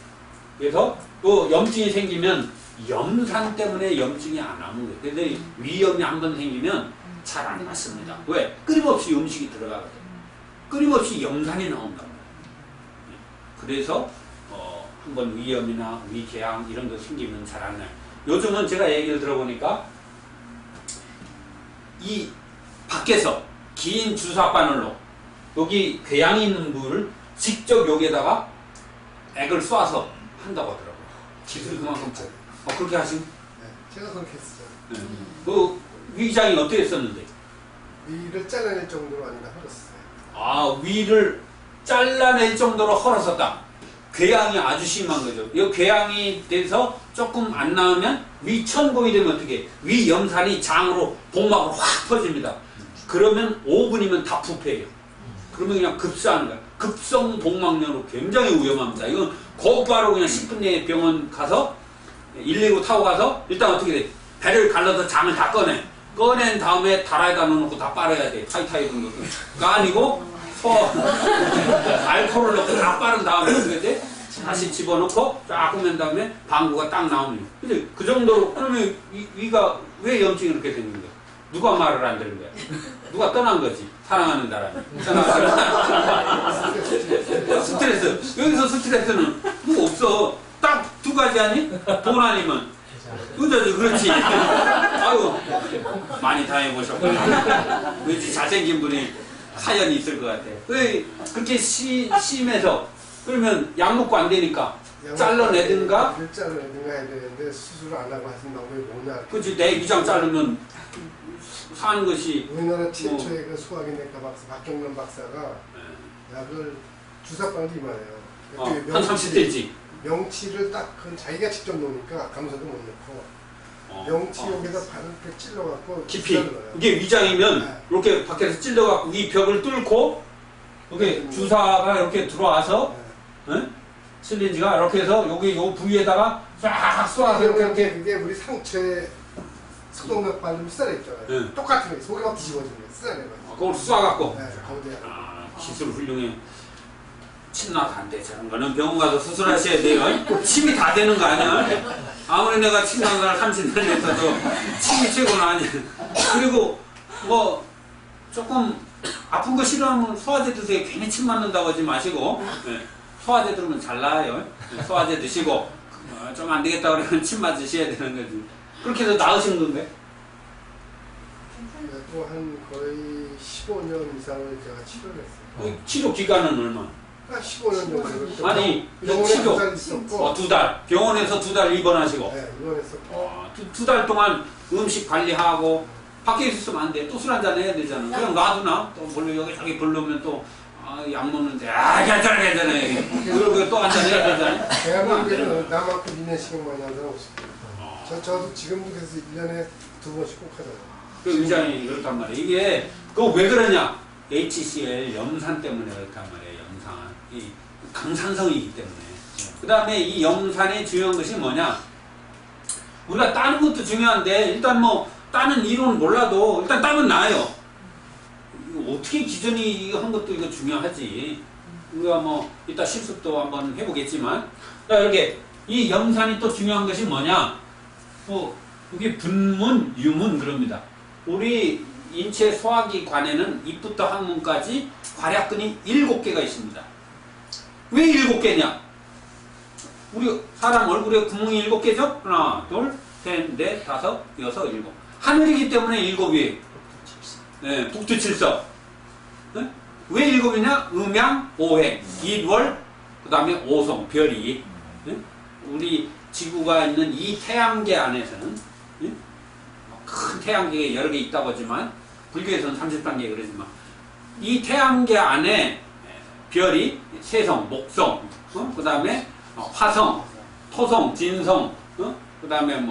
A: 그래서 또 염증이 생기면 염산 때문에 염증이 안 나는 거예요. 근데 위염이 한번 생기면 잘 안 맞습니다. 왜? 끊임없이 음식이 들어가거든. 끊임없이 염산이 나온단 말이에요. 그래서 한번 위염이나 위궤양 이런 거 생기면 잘 안 나요. 요즘은 제가 얘기를 들어보니까 이 밖에서 긴 주사 바늘로 여기 궤양이 있는 부위를 직접 여기에다가 액을 쏴서 한다고 하더라고요. 기술이 그만큼 그렇게 하시면
E: 네, 제가 그렇게 했어요.
A: 그 위장이 어떻게 했었는데?
E: 위를 잘라낼 정도로 아니라 흘렀어요.
A: 아 위를 잘라낼 정도로 헐었었다. 궤양이 아주 심한 거죠. 이 궤양이 돼서 조금 안 나오면 위천공이 되면 어떻게? 위염산이 장으로 복막으로 확 퍼집니다. 그러면 5분이면 다 부패해요. 그러면 그냥 급사하는 거야. 급성 복막염으로 굉장히 위험합니다. 이건 곧바로 그냥 10분 내에 병원 가서 119 타고 가서 일단 어떻게 돼? 배를 갈라서 장을 다 꺼낸 다음에 다라에다 넣어놓고 다 빨아야 돼. 타이타이 이런 것도. 그거 아니고 알코올을 넣고 다 빨은 다음에 어떻게 돼? 다시 집어넣고 쫙 꾸맨 다음에 방구가 딱 나오는 거야. 근데 그 정도로 그러면 위가 왜 염증이 이렇게 생긴 거야? 누가 말을 안 들은 거야? 누가 떠난 거지? 사랑하는 사람이. 스트레스. 여기서 스트레스는 뭐 없어. 딱 두 가지 아니? 돈 아니면. 그렇지. 아유, 많이 당해보셨구나. 왠지 잘생긴 분이 사연이 있을 것 같아. 왜 그렇게 심해서 그러면 약 먹고 안 되니까 잘라내든가.
E: 잘라내든가 해야 되는데 수술 안 하고 하신 방법이 뭐냐.
A: 그렇지. 내 위장 자르면 사는 것이.
E: 우리나라 최초의 그 소화기내과 박사 박경남 박사가 약을 주사바늘 이만해요.
A: 한 30대지.
E: 명치를 딱 자기가 직접 놓으니까 감사도 못 넣고 명치 여기다 바늘 이렇게 찔러갖고
A: 깊이. 이게 위장이면
E: 네.
A: 이렇게 밖에서 찔러갖고 이 벽을 뚫고 이렇게 주사가 이렇게 들어와서 네. 실린지가 이렇게 해서 여기 요 부위에다가 쫙 쏘아서 이렇게
E: 그게 우리 상처에 소독약 바르면 쓰다려 있잖아요.
A: 네.
E: 똑같은 거예요. 속이 막 뒤집어지는 거예요. 쓰다려.
A: 그걸 쏴갖고
E: 네, 거기에.
A: 기술 훌륭해. 침나도 안 돼. 저런 거는 병원 가서 수술하셔야 돼요. 침이 다 되는 거 아니야? 아무리 내가 침나는 걸 30년 했어도 침이 최고는 아니야. 그리고 뭐 조금 아픈 거 싫어하면 소화제 드세요. 괜히 침 맞는다고 하지 마시고 네. 소화제 들으면 잘 나아요. 네. 소화제 드시고 좀 안 되겠다 그러면 침 맞으셔야 되는 거지. 그렇게 해서 나으신 건데?
E: 또 한 거의 15년 이상을 제가 치료를 했어요.
A: 치료 기간은 얼마?
E: 한 15년 정도.
A: 아니
E: 병원에
A: 치료
E: 2달 있었고.
A: 2달 병원에서 2달 입원하시고
E: 네, 입원했었고.
A: 두 달 동안 음식 관리하고 밖에 있으면 안 돼. 또 술 한잔 해야 되잖아. 그냥 놔두나? 또 물론 여기 부르면 또 약 먹는데 괜찮아 그리고 또 한잔 해야 되잖아.
E: 대한민국에는 나만큼 2년 시간 많이 한 사람 없어요. 저도 지금도 그래서 1년에 2번씩 꼭 하잖아요.
A: 그 의장이 그렇단 말이야. 이게 그거 왜 그러냐? HCl 염산 때문에 그렇단 말이에요. 염산. 이 강산성이기 때문에. 그 다음에 이 염산의 중요한 것이 뭐냐? 우리가 따는 것도 중요한데 일단 뭐 따는 이론은 몰라도 일단 따면 나아요. 이거 어떻게 기전이 한 것도 이거 중요하지. 우리가 뭐 이따 실습도 한번 해보겠지만, 자 이렇게 이 염산이 또 중요한 것이 뭐냐? 이게 분문, 유문 그럽니다. 우리 인체 소화기관에는 입부터 항문까지 괄약근이 7개가 있습니다. 왜 7개냐? 우리 사람 얼굴에 구멍이 7개죠? 하나, 둘, 셋, 넷, 다섯, 여섯, 일곱. 하늘이기 때문에 7이에요. 네, 북두칠석. 네? 왜 7이냐? 음양, 오행, 일월, 그 다음에 오성, 별이. 네? 우리 지구가 있는 이 태양계 안에서는 네? 큰 태양계가 여러 개 있다고 하지만 불교에서는 30단계 그러지만 이 태양계 안에 별이 세성, 목성, 그 다음에 화성, 토성, 진성, 그 다음에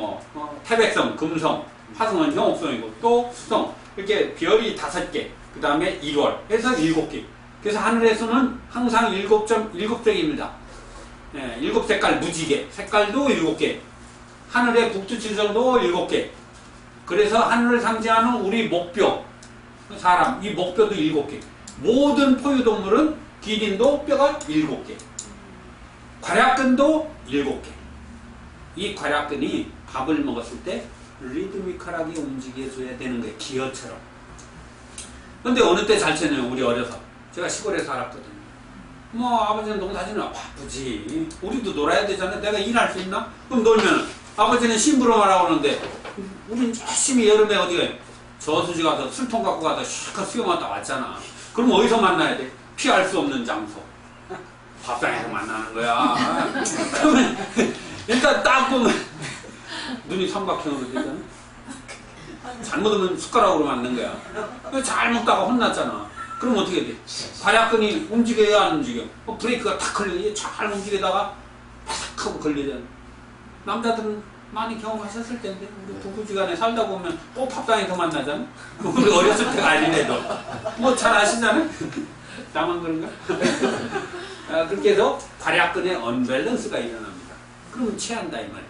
A: 태백성, 금성, 화성은 형옥성이고 또 수성 이렇게 별이 5개, 그 다음에 1월 해서 7개. 그래서 하늘에서는 항상 7색입니다. 7색깔 무지개, 색깔도 7개. 하늘의 북두칠성도 7개. 그래서 하늘을 상징하는 우리 목뼈, 사람, 이 목뼈도 7개. 모든 포유동물은 기린도 뼈가 7개. 괄약근도 7개. 이 괄약근이 밥을 먹었을 때 리드미컬하게 움직여줘야 되는 거예요. 기어처럼. 근데 어느 때 잘 채네요. 우리 어려서. 제가 시골에 살았거든요. 아버지는 농사지는 바쁘지. 우리도 놀아야 되잖아. 내가 일할 수 있나? 그럼 놀면 아버지는 심부름을 하고 오는데 우린 열심히 여름에 어디에 저수지 가서 술통 갖고 가서 실컷 수영하다 왔잖아. 그럼 어디서 만나야 돼? 피할 수 없는 장소. 밥상에서 만나는 거야. 그러면 일단 딱 보면 눈이 삼각형으로 되잖아. 잘못하면 숟가락으로 맞는 거야. 잘 먹다가 혼났잖아. 그럼 어떻게 돼? 괄약근이 움직여야 안 움직여. 브레이크가 탁 걸려. 잘 움직이다가 바삭 하고 걸리잖아. 남자들은 많이 경험하셨을 텐데 우리 부부지간에 살다 보면 꼭 밥상에서 만나잖아. 우리 어렸을 때가 아니래도 잘 아시잖아요. 나만 그런가? 그렇게 해서 괄약근의 언밸런스가 일어납니다. 그러면 체한다 이 말이에요.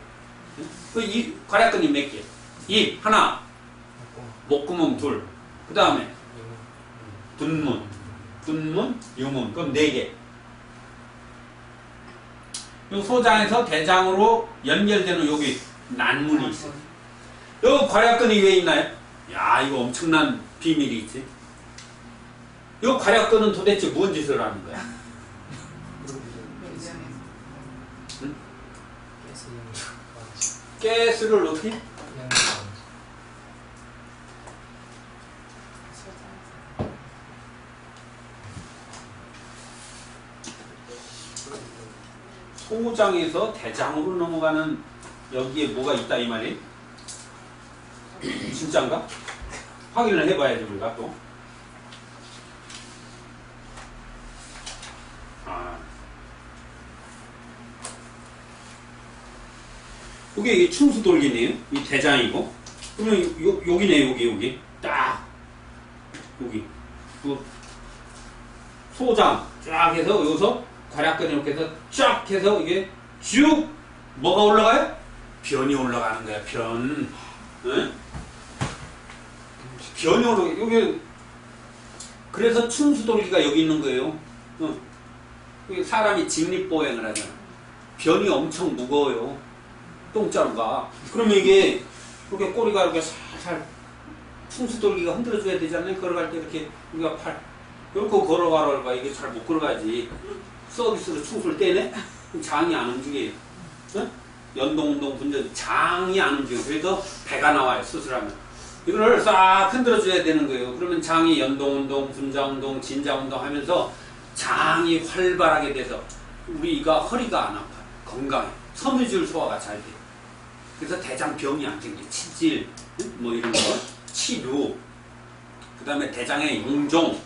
A: 이 괄약근이 몇 개? 입 하나, 목구멍 둘, 그 다음에 분문, 유문, 그럼 4개. 요 소장에서 대장으로 연결되는 여기 난문이 있어요. 요 괄약근이 왜 있나요? 야, 이거 엄청난 비밀이 있지. 요 괄약근은 도대체 뭔 짓을 하는 거야? 응? 가스를 어떻게? 소장에서 대장으로 넘어가는 여기에 뭐가 있다 이 말이? 진짜인가? 확인을 해봐야지 우리가 또. 이게 충수돌기네요. 이 대장이고. 그러면 여기네 여기 딱 여기 소장 쫙 해서 여기서 괄약근 이렇게 해서 쫙 해서 이게 쭉 뭐가 올라가요? 변이 올라가는 거야. 변. 응? 변이 올라가. 여기 그래서 충수돌기가 여기 있는 거예요. 여기 사람이 직립보행을 하잖아. 변이 엄청 무거워요. 똥자루가. 그러면 이게 이렇게 꼬리가 이렇게 살살 충수돌기가 흔들어줘야 되잖아요. 걸어갈 때 이렇게 우리가 팔 이렇게 걸어가라 이게 잘 못 걸어가지. 서비스로 충수를 떼네? 그럼 장이 안 움직여요. 응? 연동운동 분전 장이 안 움직여요. 그래서 배가 나와요. 수술하면. 이거를 싹 흔들어줘야 되는 거예요. 그러면 장이 연동운동, 분자운동, 진자운동 하면서 장이 활발하게 돼서 우리가 허리가 안 아파요. 건강해. 섬유질 소화가 잘 돼요. 그래서 대장병이 안 생겨요. 치질, 뭐 이런 거, 치료, 그 다음에 대장의 용종,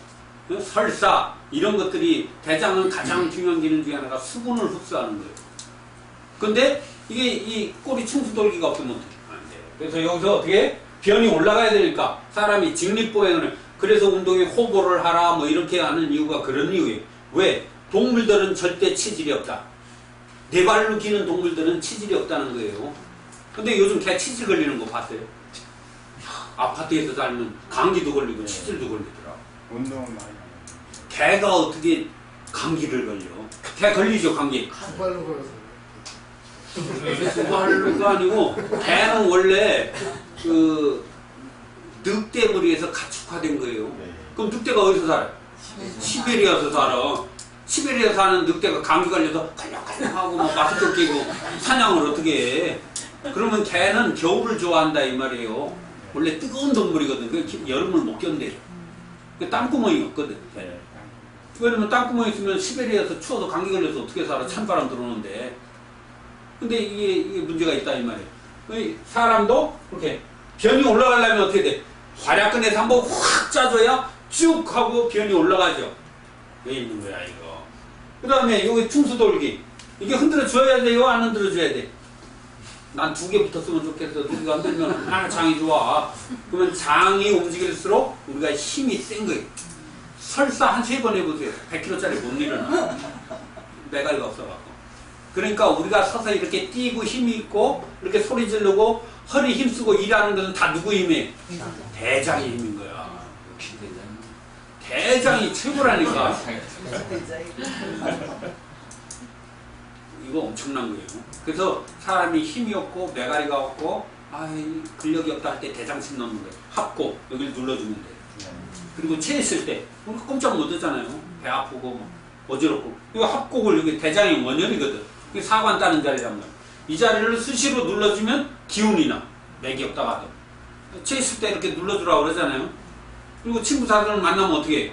A: 설사 이런 것들이 대장은 가장 중요한 기능 중에 하나가 수분을 흡수하는 거예요. 근데 이게 이 꼬리 충수돌기가 없으면 안 돼요. 그래서 여기서 어떻게 변이 올라가야 되니까 사람이 직립보행을 그래서 운동에 호보를 하라 뭐 이렇게 하는 이유가 그런 이유예요. 왜? 동물들은 절대 치질이 없다. 네 발로 기는 동물들은 치질이 없다는 거예요. 근데 요즘 개 치질 걸리는 거 봤어요? 아파트에서 살면 감기도 걸리고 치질도 걸리더라.
F: 운동은 많이 안 해요.
A: 개가 어떻게 감기를 걸려? 개 걸리죠 감기.
E: 두 발로 걸어서.
A: 두 발로가 아니고 개는 원래 그 늑대무리에서 가축화된 거예요.
F: 네.
A: 그럼 늑대가 어디서 살아요? 시베리아에서 살아. 시베리아에 사는 늑대가 감기 걸려서 칼락칼락하고 막 마스크 끼고 사냥을 어떻게 해? 그러면 개는 겨울을 좋아한다 이 말이에요. 원래 뜨거운 동물이거든. 그 여름을 못 견뎌. 그 땅구멍이 없거든.
F: 네.
A: 왜냐면 땅구멍이 있으면 시베리아에서 추워서 감기 걸려서 어떻게 살아? 찬바람 들어오는데. 근데 이게 문제가 있다 이 말이에요. 사람도 그렇게 변이 올라가려면 어떻게 돼? 활약근에서 한번 확 짜줘야 쭉 하고 변이 올라가죠. 왜 있는 거야 이거? 그 다음에 여기 충수돌기 이게 흔들어 줘야 돼요? 안 흔들어 줘야 돼? 난 두 개 붙었으면 좋겠어. 우리가 흔들면 얼마나 장이 좋아. 그러면 장이 움직일수록 우리가 힘이 센 거예요. 설사 한 3번 해보세요. 100kg짜리 못 일어나. 매갈가 없어갖고. 그러니까 우리가 서서 이렇게 뛰고 힘이 있고 이렇게 소리 지르고 허리 힘쓰고 일하는 것은 다 누구 힘이에요? 대장의 힘인 거야. 역시 대장이 최고라니까. 이거 엄청난 거예요. 그래서 사람이 힘이 없고 매가리가 없고 근력이 없다 할 때 대장침 넣는 거예요. 합고 여기를 눌러주면 돼요. 그리고 체했을 때 꼼짝 못 하잖아요. 배 아프고 뭐 어지럽고 이거 합곡을 여기 대장의 원형이거든. 이게 사관 따는 자리란 말이야. 이 자리를 수시로 눌러주면 기운이 나. 맥이 없다가도 체했을 때 이렇게 눌러주라고 그러잖아요. 그리고 친구 사람을 만나면 어떻게 해?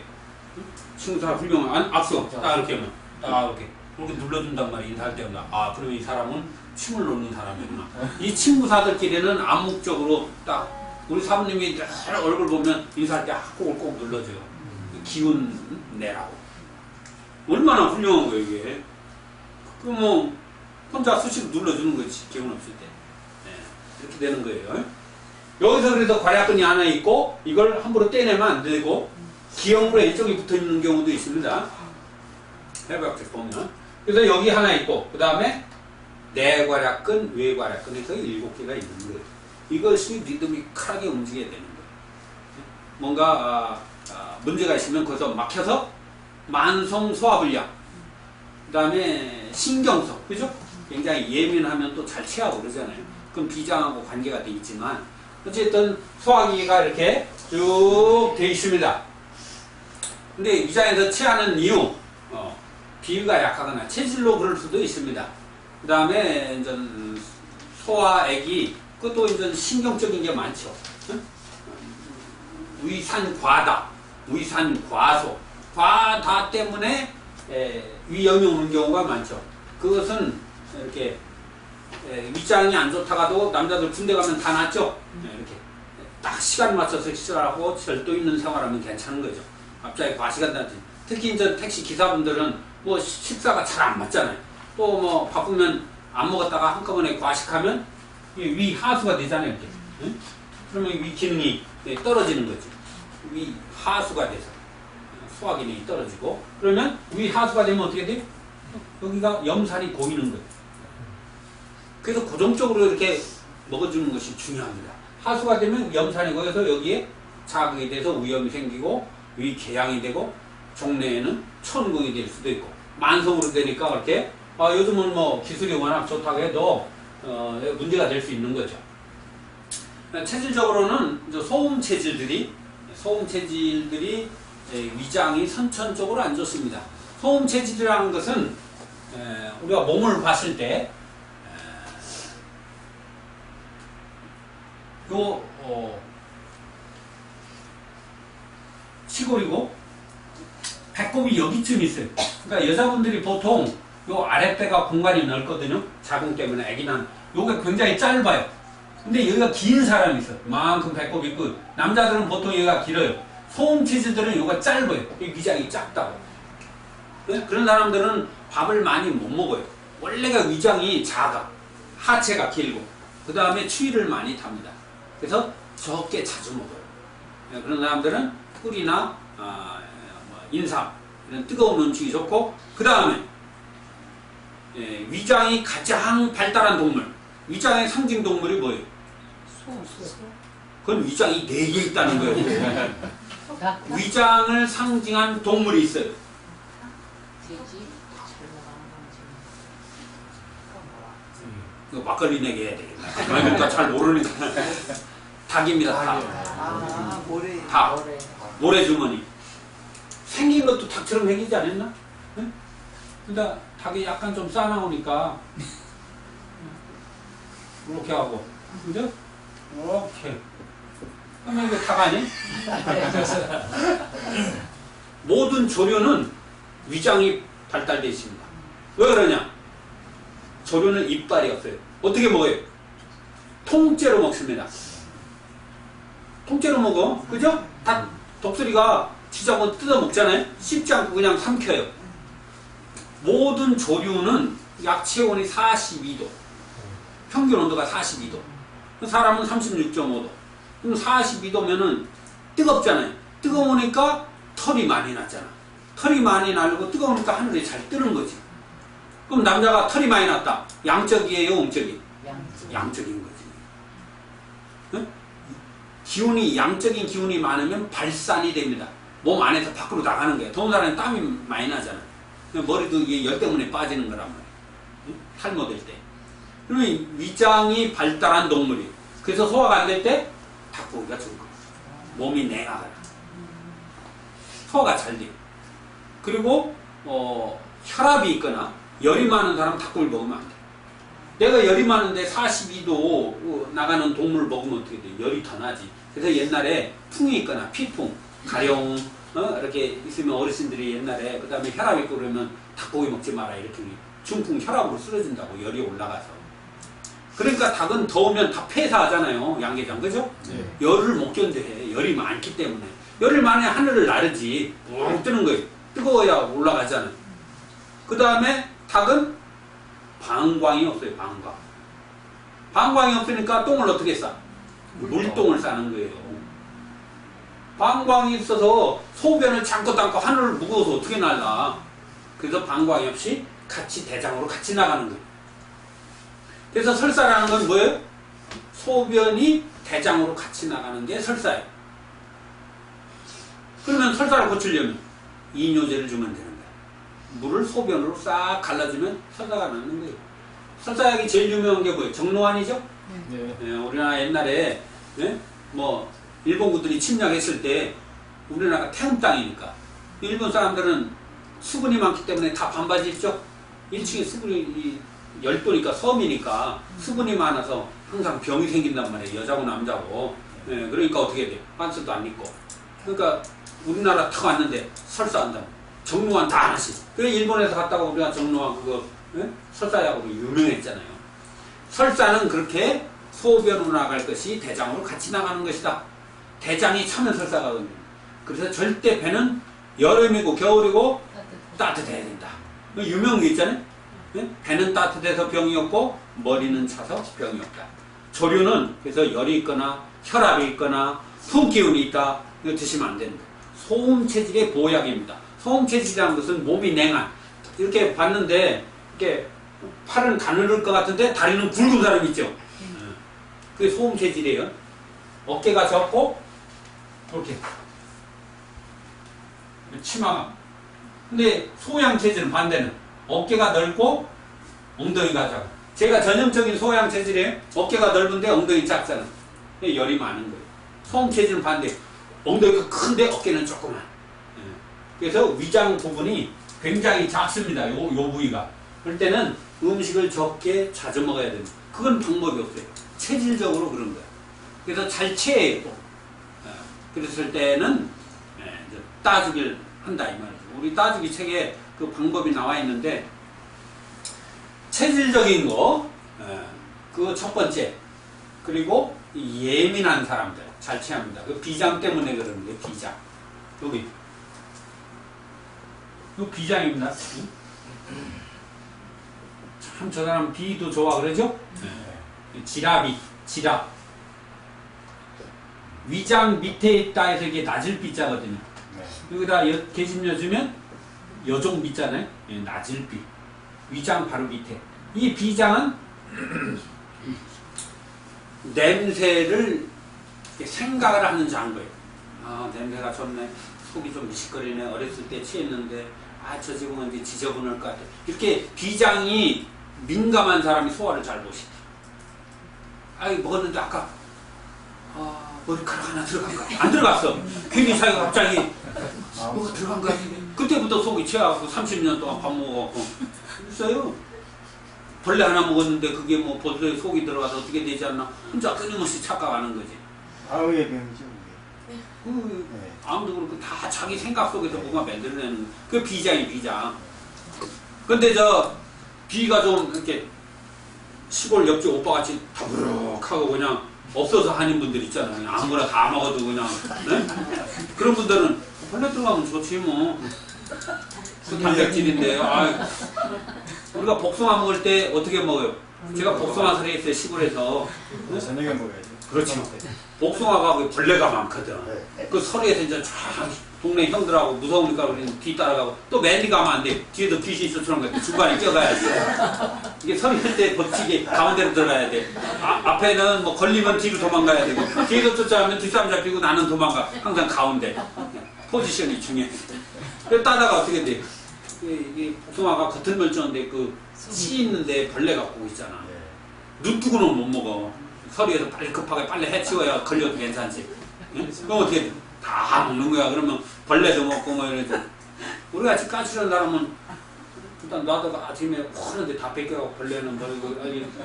A: 친구 사람 훌륭한 악수 딱 이렇게 하면 딱 이렇게 눌러준단 말이야. 인사할 때마다 그러면 이 사람은 침을 놓는 사람이구나. 이 친구사들끼리는 암묵적으로 딱 우리 사부님이 늘 얼굴 보면 인사할 때 합곡을 꼭 눌러줘요. 기운 내라고. 얼마나 훌륭한 거예요 이게. 그럼 뭐 혼자 수시로 눌러주는 거지. 기운 없을 때. 이렇게 되는 거예요. 여기서 그래서 괄약근이 하나 있고 이걸 함부로 떼내면 안 되고 기형으로 이쪽이 붙어 있는 경우도 있습니다. 해부학적 보면. 그래서 여기 하나 있고 그 다음에 내괄약근, 외괄약근 해서 7개가 있는 거예요. 이것이 리드미컬하게 움직여야 되는 거예요. 뭔가 문제가 있으면 거기서 막혀서 만성 소화불량, 그 다음에 신경성, 그죠? 굉장히 예민하면 또 잘 체하고 그러잖아요. 그럼 비장하고 관계가 돼 있지만 어쨌든 소화기가 이렇게 쭉 돼 있습니다. 근데 위장에서 체하는 이유, 비위가 약하거나 체질로 그럴 수도 있습니다. 그 다음에 이제 소화액이 그것도 이제 신경적인 게 많죠. 위산과다, 위산과소, 과다 때문에 위염이 오는 경우가 많죠. 그것은 이렇게 위장이 안 좋다가도 남자들 군대 가면 다 낫죠. 이렇게 딱 시간 맞춰서 식사하고 절도 있는 생활하면 괜찮은 거죠. 갑자기 과시간 나지. 특히 이제 택시 기사분들은 뭐 식사가 잘 안 맞잖아요. 또 뭐 바쁘면 안 먹었다가 한꺼번에 과식하면 위 하수가 되잖아요. 이렇게. 그러면 위 기능이 떨어지는 거죠. 위 하수가 돼서 소화 기능이 떨어지고 그러면 위 하수가 되면 어떻게 돼요? 여기가 염산이 고이는 거예요. 그래서 고정적으로 이렇게 먹어주는 것이 중요합니다. 하수가 되면 염산이 고여서 여기에 자극이 돼서 위염이 생기고 위궤양이 되고 종래에는 천궁이 될 수도 있고 만성으로 되니까 그렇게 요즘은 뭐 기술이 워낙 좋다고 해도 문제가 될 수 있는 거죠. 체질적으로는 이제 소음 체질들이 위장이 선천적으로 안 좋습니다. 소음 체질이라는 것은 우리가 몸을 봤을 때 시골이고 배꼽이 여기쯤 있어요. 그러니까 여자분들이 보통 요 아랫배가 공간이 넓거든요. 자궁 때문에 아기는 요게 굉장히 짧아요. 근데 여기가 긴 사람이 있어. 이만큼 배꼽이 있고 남자들은 보통 여기가 길어요. 소음 체질들은 요가 짧아요. 위장이 작다고. 네? 그런 사람들은 밥을 많이 못 먹어요. 원래가 위장이 작아. 하체가 길고 그 다음에 추위를 많이 탑니다. 그래서 적게 자주 먹어요. 네, 그런 사람들은 꿀이나 인삼 이런 뜨거운 음식이 좋고 그 다음에 위장이 가장 발달한 동물 위장의 상징 동물이 뭐예요? 그건 위장이 4개 있다는 거예요. 위장을 상징한 동물이 있어요. 이거 막걸리 내게 해야 되겠다. 그러니까 잘 모르니까. 닭입니다. 닭.
C: 모래.
A: 닭. 모래주머니. 생긴 것도 닭처럼 생기지 않았나? 응? 근데 닭이 약간 좀 싸나오니까 이렇게 하고 그죠? 이렇게 그러면 이게 닭 아니? 모든 조류는 위장이 발달되어 있습니다. 왜 그러냐? 조류는 이빨이 없어요. 어떻게 먹어요? 통째로 먹습니다. 통째로 먹어. 그죠? 닭 독수리가 지저분 뜯어 먹잖아요. 씹지 않고 그냥 삼켜요. 모든 조류는 약 체온이 42도. 평균 온도가 42도. 사람은 36.5도. 그럼 42도면은 뜨겁잖아요. 뜨거우니까 털이 많이 났잖아. 털이 많이 나고 뜨거우니까 하늘이 잘 뜨는 거지. 그럼 남자가 털이 많이 났다. 양적이에요, 음적이? 양적인 거지. 응? 기운이 양적인 기운이 많으면 발산이 됩니다. 몸 안에서 밖으로 나가는 거예요. 더운 사람은 땀이 많이 나잖아. 머리도 이게 열 때문에 빠지는 거란 말이에요. 응? 탈모될 때. 그러면 위장이 발달한 동물이. 그래서 소화가 안 될 때 닭고기가 좋은 거예요. 몸이 냉하거나 소화가 잘 돼요. 그리고 혈압이 있거나 열이 많은 사람 닭고기 먹으면 안 돼. 내가 열이 많은데 42도 나가는 동물 먹으면 어떻게 돼? 열이 더 나지. 그래서 옛날에 풍이 있거나 피풍, 가령 이렇게 있으면 어르신들이 옛날에 그 다음에 혈압 있고 그러면 닭고기 먹지 마라 이렇게 중풍 혈압으로 쓰러진다고 열이 올라가서. 그러니까 닭은 더우면 다 폐사하잖아요. 양계장 그죠?
B: 네.
A: 열을 못 견뎌해. 열이 많기 때문에. 열이 많아야 하늘을 나르지. 푹 뜨는 거예요. 뜨거워야 올라가잖아요. 그 다음에 닭은 방광이 없어요. 방광. 방광이 없으니까 똥을 어떻게 싸? 물똥을 싸는 거예요. 방광이 있어서 소변을 잠궈 담고 하늘을 무거워서 어떻게 날라. 그래서 방광이 없이 같이 대장으로 같이 나가는 거예요. 그래서 설사라는 건 뭐예요? 소변이 대장으로 같이 나가는 게 설사예요. 그러면 설사를 고치려면 이뇨제를 주면 되는 거예요. 물을 소변으로 싹 갈라주면 설사가 나는 거예요. 설사약이 제일 유명한 게 뭐예요? 정로환이죠?
B: 네.
A: 네, 우리나라 옛날에 뭐 일본군들이 침략했을 때 우리나라가 태움 땅이니까 일본 사람들은 수분이 많기 때문에 다 반바지 입죠? 1층에 수분이 열도니까 섬이니까 수분이 많아서 항상 병이 생긴단 말이에요. 여자고 남자고. 네, 그러니까 어떻게 돼? 반스도 안 입고. 그러니까 우리나라 탁 왔는데 설사한다. 정로환 다 하나씩. 그래 일본에서 갔다가 우리가 정로환 그거 설사약으로 유명했잖아요. 설사는 그렇게 소변으로 나갈 것이 대장으로 같이 나가는 것이다. 대장이 차면 설사거든요. 그래서 절대 배는 여름이고 겨울이고 따뜻해야 된다. 유명한 게 있잖아요. 배는 따뜻해서 병이 없고 머리는 차서 병이 없다. 조류는 그래서 열이 있거나 혈압이 있거나 풍기운이 있다. 이거 드시면 안 됩니다. 소음 체질의 보약입니다. 소음 체질이라는 것은 몸이 냉한. 이렇게 봤는데 이렇게 팔은 가늘을 것 같은데 다리는 굵은 사람 있죠. 그게 소음 체질이에요. 어깨가 접고 이렇게 치마가. 근데 소양 체질은 반대는 어깨가 넓고 엉덩이가 작아. 제가 전형적인 소양 체질이에요. 어깨가 넓은데 엉덩이 작잖아. 열이 많은 거예요. 소음 체질은 반대. 엉덩이가 큰데 어깨는 조그만. 그래서 위장 부분이 굉장히 작습니다. 요 부위가. 그럴 때는 음식을 적게 자주 먹어야 됩니다. 그건 방법이 없어요. 체질적으로 그런 거예요. 그래서 잘 체해요. 그랬을 때는 이제 따주기를 한다 이 말이죠. 우리 따주기 책에 그 방법이 나와 있는데 체질적인 거 그거 첫 번째. 그리고 예민한 사람들 잘 체합니다. 그 비장 때문에 그러는 거예요. 비장. 여기 이 비장입니다. 참 저 사람 비도 좋아 그러죠? 지라비, 지랍. 위장 밑에 있다 해서 이게 낮을 비자거든요. 여기다 계집 여주면 여종 비자네. 낮을 비. 위장 바로 밑에. 이 비장은 냄새를 생각을 하는 장거예요. 아, 냄새가 좋네. 속이 좀 미식거리네. 어렸을 때 취했는데 아, 저 집은 이제 지저분할 것 같아. 이렇게 비장이 민감한 사람이 소화를 잘 못시켜. 아, 먹었는데 아까 머리카락 하나 들어간 거야. 안 들어갔어. 괜히 자기가 갑자기 뭐가 들어간 거야. 그때부터 속이 취하고 30년 동안 밥 먹어갖고 있어요. 벌레 하나 먹었는데 그게 뭐 벌레 속이 들어가서 어떻게 되지 않나 혼자 끊임없이 착각하는 거지.
F: 아우의 병이죠.
A: 아무도 그렇고 다 자기 생각 속에서 뭔가 만들어내는 그 비장이 비장. 근데 저 비가 좀 이렇게 시골 옆집 오빠같이 더부룩하고 그냥 없어서 하는 분들 있잖아요. 그냥 아무거나 다 먹어도 그냥 네? 그런 분들은 벌레 들어가면 좋지 뭐. 그 단백질인데 우리가 복숭아 먹을 때 어떻게 먹어요? 제가 복숭아 설에 있어요. 시골에서.
F: 저녁에 먹어야죠.
A: 그렇죠. 복숭아가 벌레가 많거든. 그 서리에서 이제 쫙 동네 형들하고 무서우니까 우리는 뒤 따라가고 또 맨디 가면 안 돼. 뒤에도 빛이 있어처럼 그 중간에 껴가야지. 이게 서리할 때 버티게 가운데로 들어가야 돼. 앞에는 뭐 걸리면 뒤로 도망가야 되고 뒤에서 쫓아가면 뒷사람 잡히고 나는 도망가. 항상 가운데. 포지션이 중요해. 그래서 따다가 어떻게 돼? 이게 복숭아가 겉은 멀쩡한데 그 씨 있는데 벌레가 꼭 있잖아. 눈 뜨고는 못 먹어. 서리에서 빨리 급하게 빨리 해치워야 걸려도 괜찮지. 응? 그럼 어떻게 돼? 다 먹는 거야. 그러면 벌레도 먹고 뭐 이러지. 우리 같이 까칠한 사람은 일단 놔두고 아침에 하는데 다 뺏겨가고 벌레는 버리고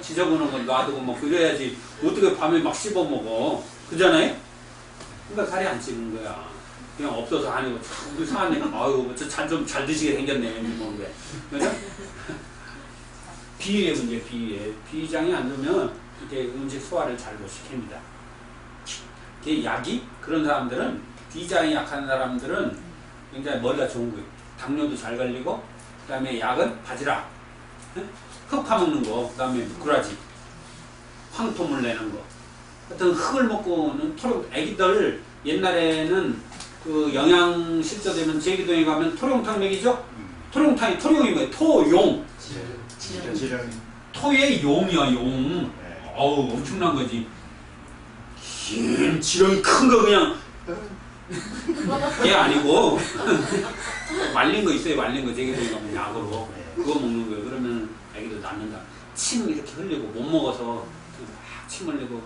A: 지저분한 건 놔두고 먹고 이래야지. 어떻게 밤에 막 씹어 먹어. 그잖아요? 그러니까 살이 안 찌는 거야. 그냥 없어서 아니고 우리 사람이 아유 저 좀 잘 드시게 생겼네. 먹는 게. 그죠? 비위의 문제, 비위장이 안 좋으면 이렇게 음식 소화를 잘 못 시킵니다. 이게 약이 그런 사람들은 비장이 약한 사람들은 굉장히 머리가 좋은 거예요. 당뇨도 잘 걸리고 그 다음에 약은 바지락, 흙 파먹는 거, 그 다음에 구라지, 황토물 내는 거. 하여튼 흙을 먹고는 애기들 옛날에는 그 영양 실조되면 제기동에 가면 토룡탕 먹이죠? 토룡탕이 토룡이 뭐예요? 토용. 토의 용이야 용. 어우 엄청난 거지. 긴 지렁이 큰 거 그냥 얘 아니고 말린 거 있어요. 말린 거 제기동에 가면 약으로 그거 먹는 거예요. 그러면 애기도 낫는다. 침 이렇게 흘리고 못 먹어서 막 침 흘리고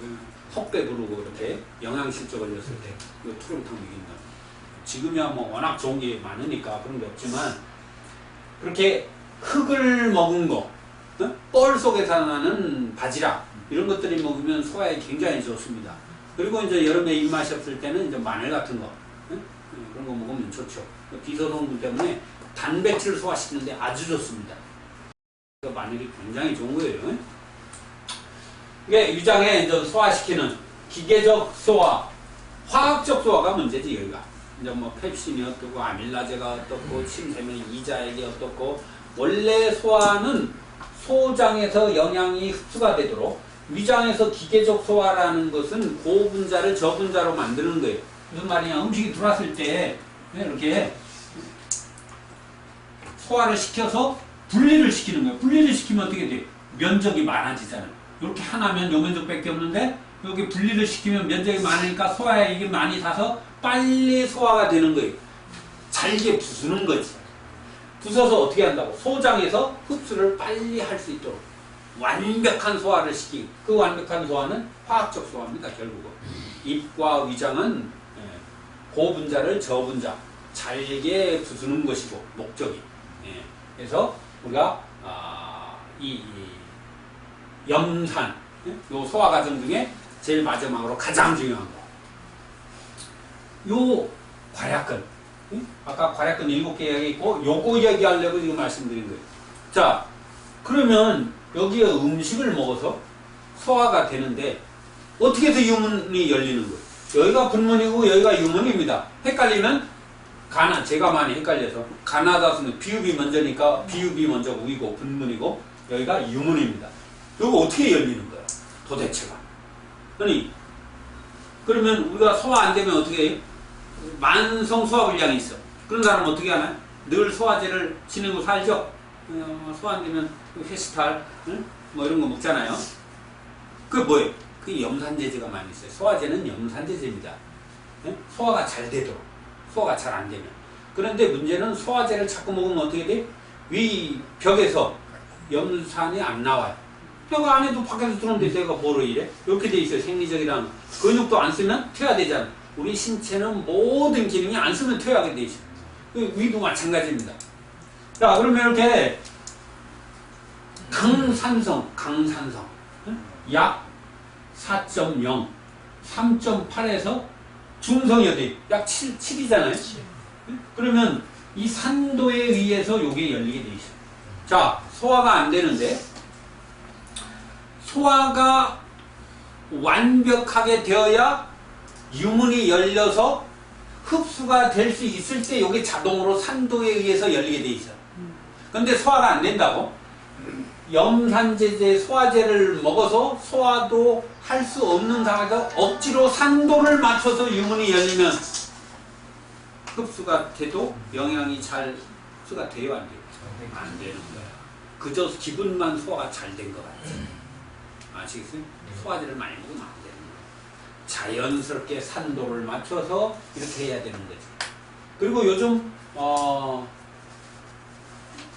A: 헛배 부르고 이렇게 영양실조 걸렸을 때 이거 토룡탕 먹인다. 지금이야 뭐 워낙 좋은 게 많으니까 그런 게 없지만 그렇게 흙을 먹은 거, 뻘 속에서 나는 바지락 이런 것들이 먹으면 소화에 굉장히 좋습니다. 그리고 이제 여름에 입맛이 없을 때는 이제 마늘 같은 거 그런 거 먹으면 좋죠. 비소성분 때문에 단백질을 소화시키는데 아주 좋습니다. 마늘이 굉장히 좋은 거예요. 이게 위장에 이제 소화시키는 기계적 소화, 화학적 소화가 문제지 여기가. 이제 뭐 펩신이 어떻고 아밀라제가 어떻고 침샘의 이자액이 어떻고 원래 소화는 소장에서 영양이 흡수가 되도록 위장에서 기계적 소화라는 것은 고분자를 저분자로 만드는 거예요. 무슨 말이냐? 음식이 들어왔을 때 이렇게 소화를 시켜서 분리를 시키는 거예요. 분리를 시키면 어떻게 돼요? 면적이 많아지잖아요. 이렇게 하나면 요 면적밖에 없는데 여기 분리를 시키면 면적이 많으니까 소화에 이게 많이 닿아서 빨리 소화가 되는 거예요. 잘게 부수는 거지. 부숴서 어떻게 한다고? 소장에서 흡수를 빨리 할 수 있도록 완벽한 소화를 시키고, 그 완벽한 소화는 화학적 소화입니다. 결국은 입과 위장은 고분자를 저분자 잘게 부수는 것이고 목적이. 그래서 우리가 이 염산, 요 소화 과정 중에 제일 마지막으로 가장 중요한 거, 요 괄약근. 아까 괄약근 7개 있고 요거 얘기하려고 지금 말씀드린 거예요. 자, 그러면 여기에 음식을 먹어서 소화가 되는데 어떻게 해서 유문이 열리는 거예요? 여기가 분문이고 여기가 유문입니다. 헷갈리면 제가 많이 헷갈려서 가나다스는 비읍이 먼저니까 비읍이 먼저 우이고 분문이고 여기가 유문입니다. 이거 어떻게 열리는 거야? 도대체가. 아니, 그러면 우리가 소화 안 되면 어떻게 해요? 만성 소화불량이 있어. 그런 사람은 어떻게 하나요? 늘 소화제를 지내고 살죠? 소화 안 되면 회스탈, 뭐 이런 거 먹잖아요. 그게 뭐예요? 그게 염산제제가 많이 있어요. 소화제는 염산제제입니다. 소화가 잘 되도록. 소화가 잘 안 되면. 그런데 문제는 소화제를 자꾸 먹으면 어떻게 돼? 위 벽에서 염산이 안 나와요. 벽 안에도 밖에서 들어오는데 내가 뭐로 이래? 이렇게 돼 있어요. 생리적이랑. 근육도 안 쓰면 퇴화되잖아. 우리 신체는 모든 기능이 안 쓰면 퇴화하게 돼 있어요. 위도 마찬가지입니다. 자, 그러면 이렇게 강산성 약 4.0, 3.8에서 중성이 어디? 약 7이잖아요. 그러면 이 산도에 의해서 요게 열리게 돼 있어요. 자, 소화가 안 되는데 소화가 완벽하게 되어야 유문이 열려서 흡수가 될 수 있을 때 요게 자동으로 산도에 의해서 열리게 돼 있어요. 근데 소화가 안 된다고? 염산제제 소화제를 먹어서 소화도 할 수 없는 상황에서 억지로 산도를 맞춰서 유문이 열리면 흡수가 돼도 영양이 잘 흡수가 돼요, 안 돼요? 안 되는 거야. 그저 기분만 소화가 잘 된 것 같지. 아시겠어요? 소화제를 많이 먹으면 안 되는 거야. 자연스럽게 산도를 맞춰서 이렇게 해야 되는 거지. 그리고 요즘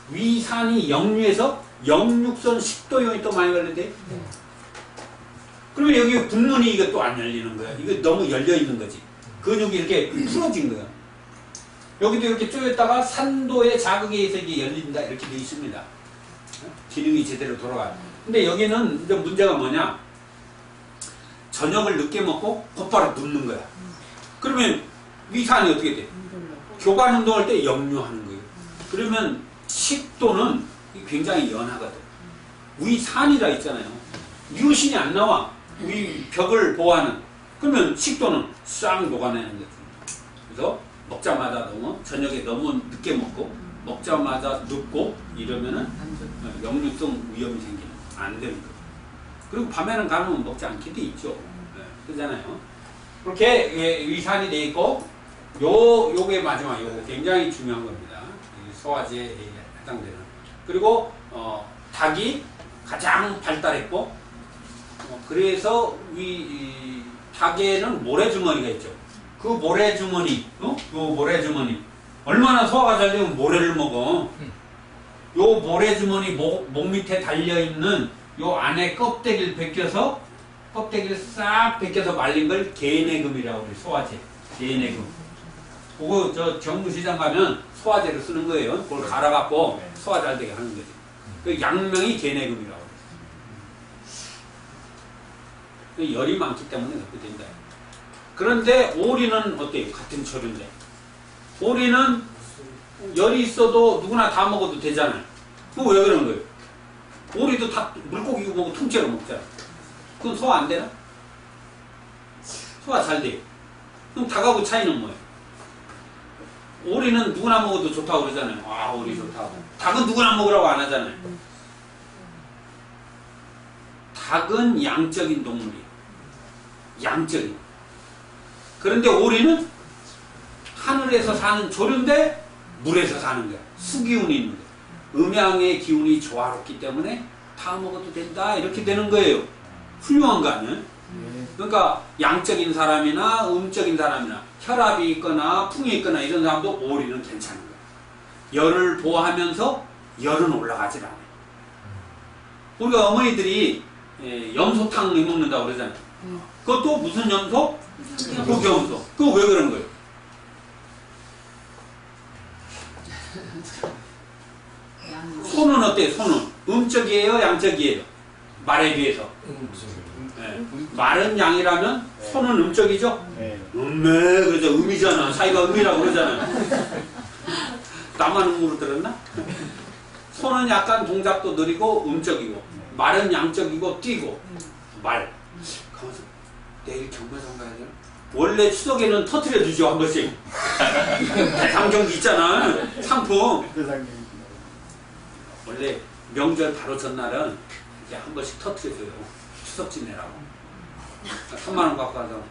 A: 위산이 역류해서 역류성 식도염이 또 많이 걸린대. 그러면 여기 분문이 이게 또 안 열리는 거야. 이거 너무 열려 있는 거지. 근육이 이렇게 풀어진 거야. 여기도 이렇게 쪼였다가 산도의 자극에 의해서 이게 열린다 이렇게 돼 있습니다. 기능이 제대로 돌아가요. 근데 여기는 이제 문제가 뭐냐? 저녁을 늦게 먹고 곧바로 눕는 거야. 그러면 위산이 어떻게 돼? 교관 운동할 때 역류하는 거예요. 그러면 식도는 굉장히 연하거든. 위산이라 있잖아요. 유신이 안 나와. 위 벽을 보호하는. 그러면 식도는 싹 녹아내는 거지. 그래서 먹자마자 저녁에 너무 늦게 먹고 먹자마자 눕고 이러면은 역류성 위험이 생기는 안 되는 거예요. 그리고 밤에는 가면 먹지 않게 돼 있죠. 그러잖아요. 그렇게 위산이 돼 있고 요게 마지막 요거 굉장히 중요한 겁니다. 소화제에 해당되는. 그리고 닭이 가장 발달했고 그래서 닭에는 모래주머니가 있죠. 그 모래주머니, 요 모래주머니 얼마나 소화가 잘 되면 모래를 먹어. 요 모래주머니 목 밑에 달려있는 요 안에 껍데기를 벗겨서 껍데기를 싹 벗겨서 말린 걸 개내금이라고 그래. 소화제 개내금. 그거 저 정부시장 가면 소화제를 쓰는 거예요. 그걸 갈아갖고 소화 잘 되게 하는 거지. 그 양명이 개내금이라고 그래. 열이 많기 때문에 그렇게 된다. 그런데 오리는 어때요? 같은 초류인데 오리는 열이 있어도 누구나 다 먹어도 되잖아요. 그거 왜 그런 거예요? 오리도 다 물고기 먹고 통째로 먹잖아. 그럼 소화 안 되나? 소화 잘 돼요. 그럼 닭하고 차이는 뭐예요? 오리는 누구나 먹어도 좋다고 그러잖아요. 아, 오리 좋다고. 닭은 누구나 먹으라고 안 하잖아요. 닭은 양적인 동물이에요. 양적인. 그런데 오리는 하늘에서 사는 조류인데 물에서 사는 거야. 수기운이 있는 거야. 음양의 기운이 조화롭기 때문에 다 먹어도 된다 이렇게 되는 거예요. 훌륭한 거 아니에요? 그러니까 양적인 사람이나 음적인 사람이나 혈압이 있거나 풍이 있거나 이런 사람도 오리는 괜찮은 거예요. 열을 보호하면서 열은 올라가질 않아요. 우리가 어머니들이 염소탕 먹는다고 그러잖아요. 그것도 무슨 염소? 흑염소. 그거 왜 그런 거예요? 소는 어때요? 소는 음적이에요? 양적이에요? 말에 비해서. 네. 말은 양이라면 소는 음적이죠?
F: 네.
A: 그러죠. 음이잖아. 자기가 음이라고 그러잖아요. 나만 음으로 들었나? 소는 약간 동작도 느리고 음적이고 말은 양적이고 뛰고 말. 가만있어. 내일 경매장 가야 되나? 원래 추석에는 터트려 주죠. 한 번씩. 대상경기 있잖아. 상품. 원래 명절 바로 전날은 이제 한 번씩 터트려줘요. 추석 지내라고. 3만 원 갖고 가서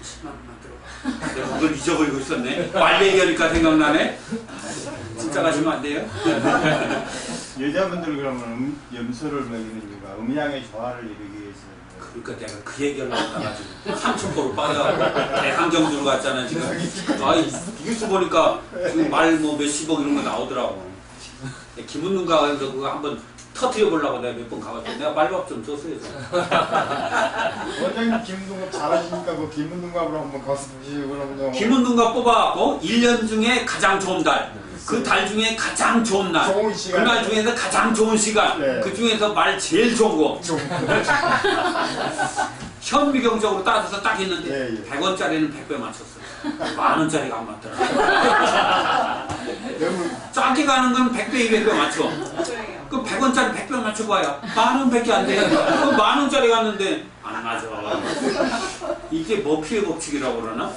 A: 10만 원만 들어가. 내가 그걸 잊어버리고 있었네. 말 얘기하니까 생각나네. 진짜 가시면 안 돼요?
F: 여자분들 그러면 염소를 먹이는 이유가 음양의 조화를 이루기 위해서.
A: 그러니까 내가 그 얘기를 나가지고 삼천포로 빠져가지고 대상경주로 갔잖아 지금. 아이 뉴스 보니까 지금 말 뭐 몇십억 이런 거 나오더라고. 김은능가 가서 그거 한번 터트려 보려고 내가 몇 번 가봤어. 내가 말밥 좀 줬어요.
F: 원장님 김은동갑 잘하시니까 그 김은동갑으로 한번 가서 보시고 그러면요.
A: 김은능가 뽑아갖고 1년 중에 가장 좋은 달. 그 달 중에 가장 좋은 날.
F: 좋은 시간.
A: 그날 중에서 가장 좋은 시간.
F: 네.
A: 그 중에서 말 제일 좋은 거. 현미경적으로 따져서 딱 했는데
F: 예, 예.
A: 100원짜리는 100배 맞췄어. 10,000원짜리가 안 맞더라. 작게 가는 건 100배, 200배 맞춰. 그 100원짜리 100배 맞춰봐야 10,000원밖에 안 돼. 그 10,000원짜리 갔는데 안 맞아. 이게 뭐 피해 법칙이라고 그러나?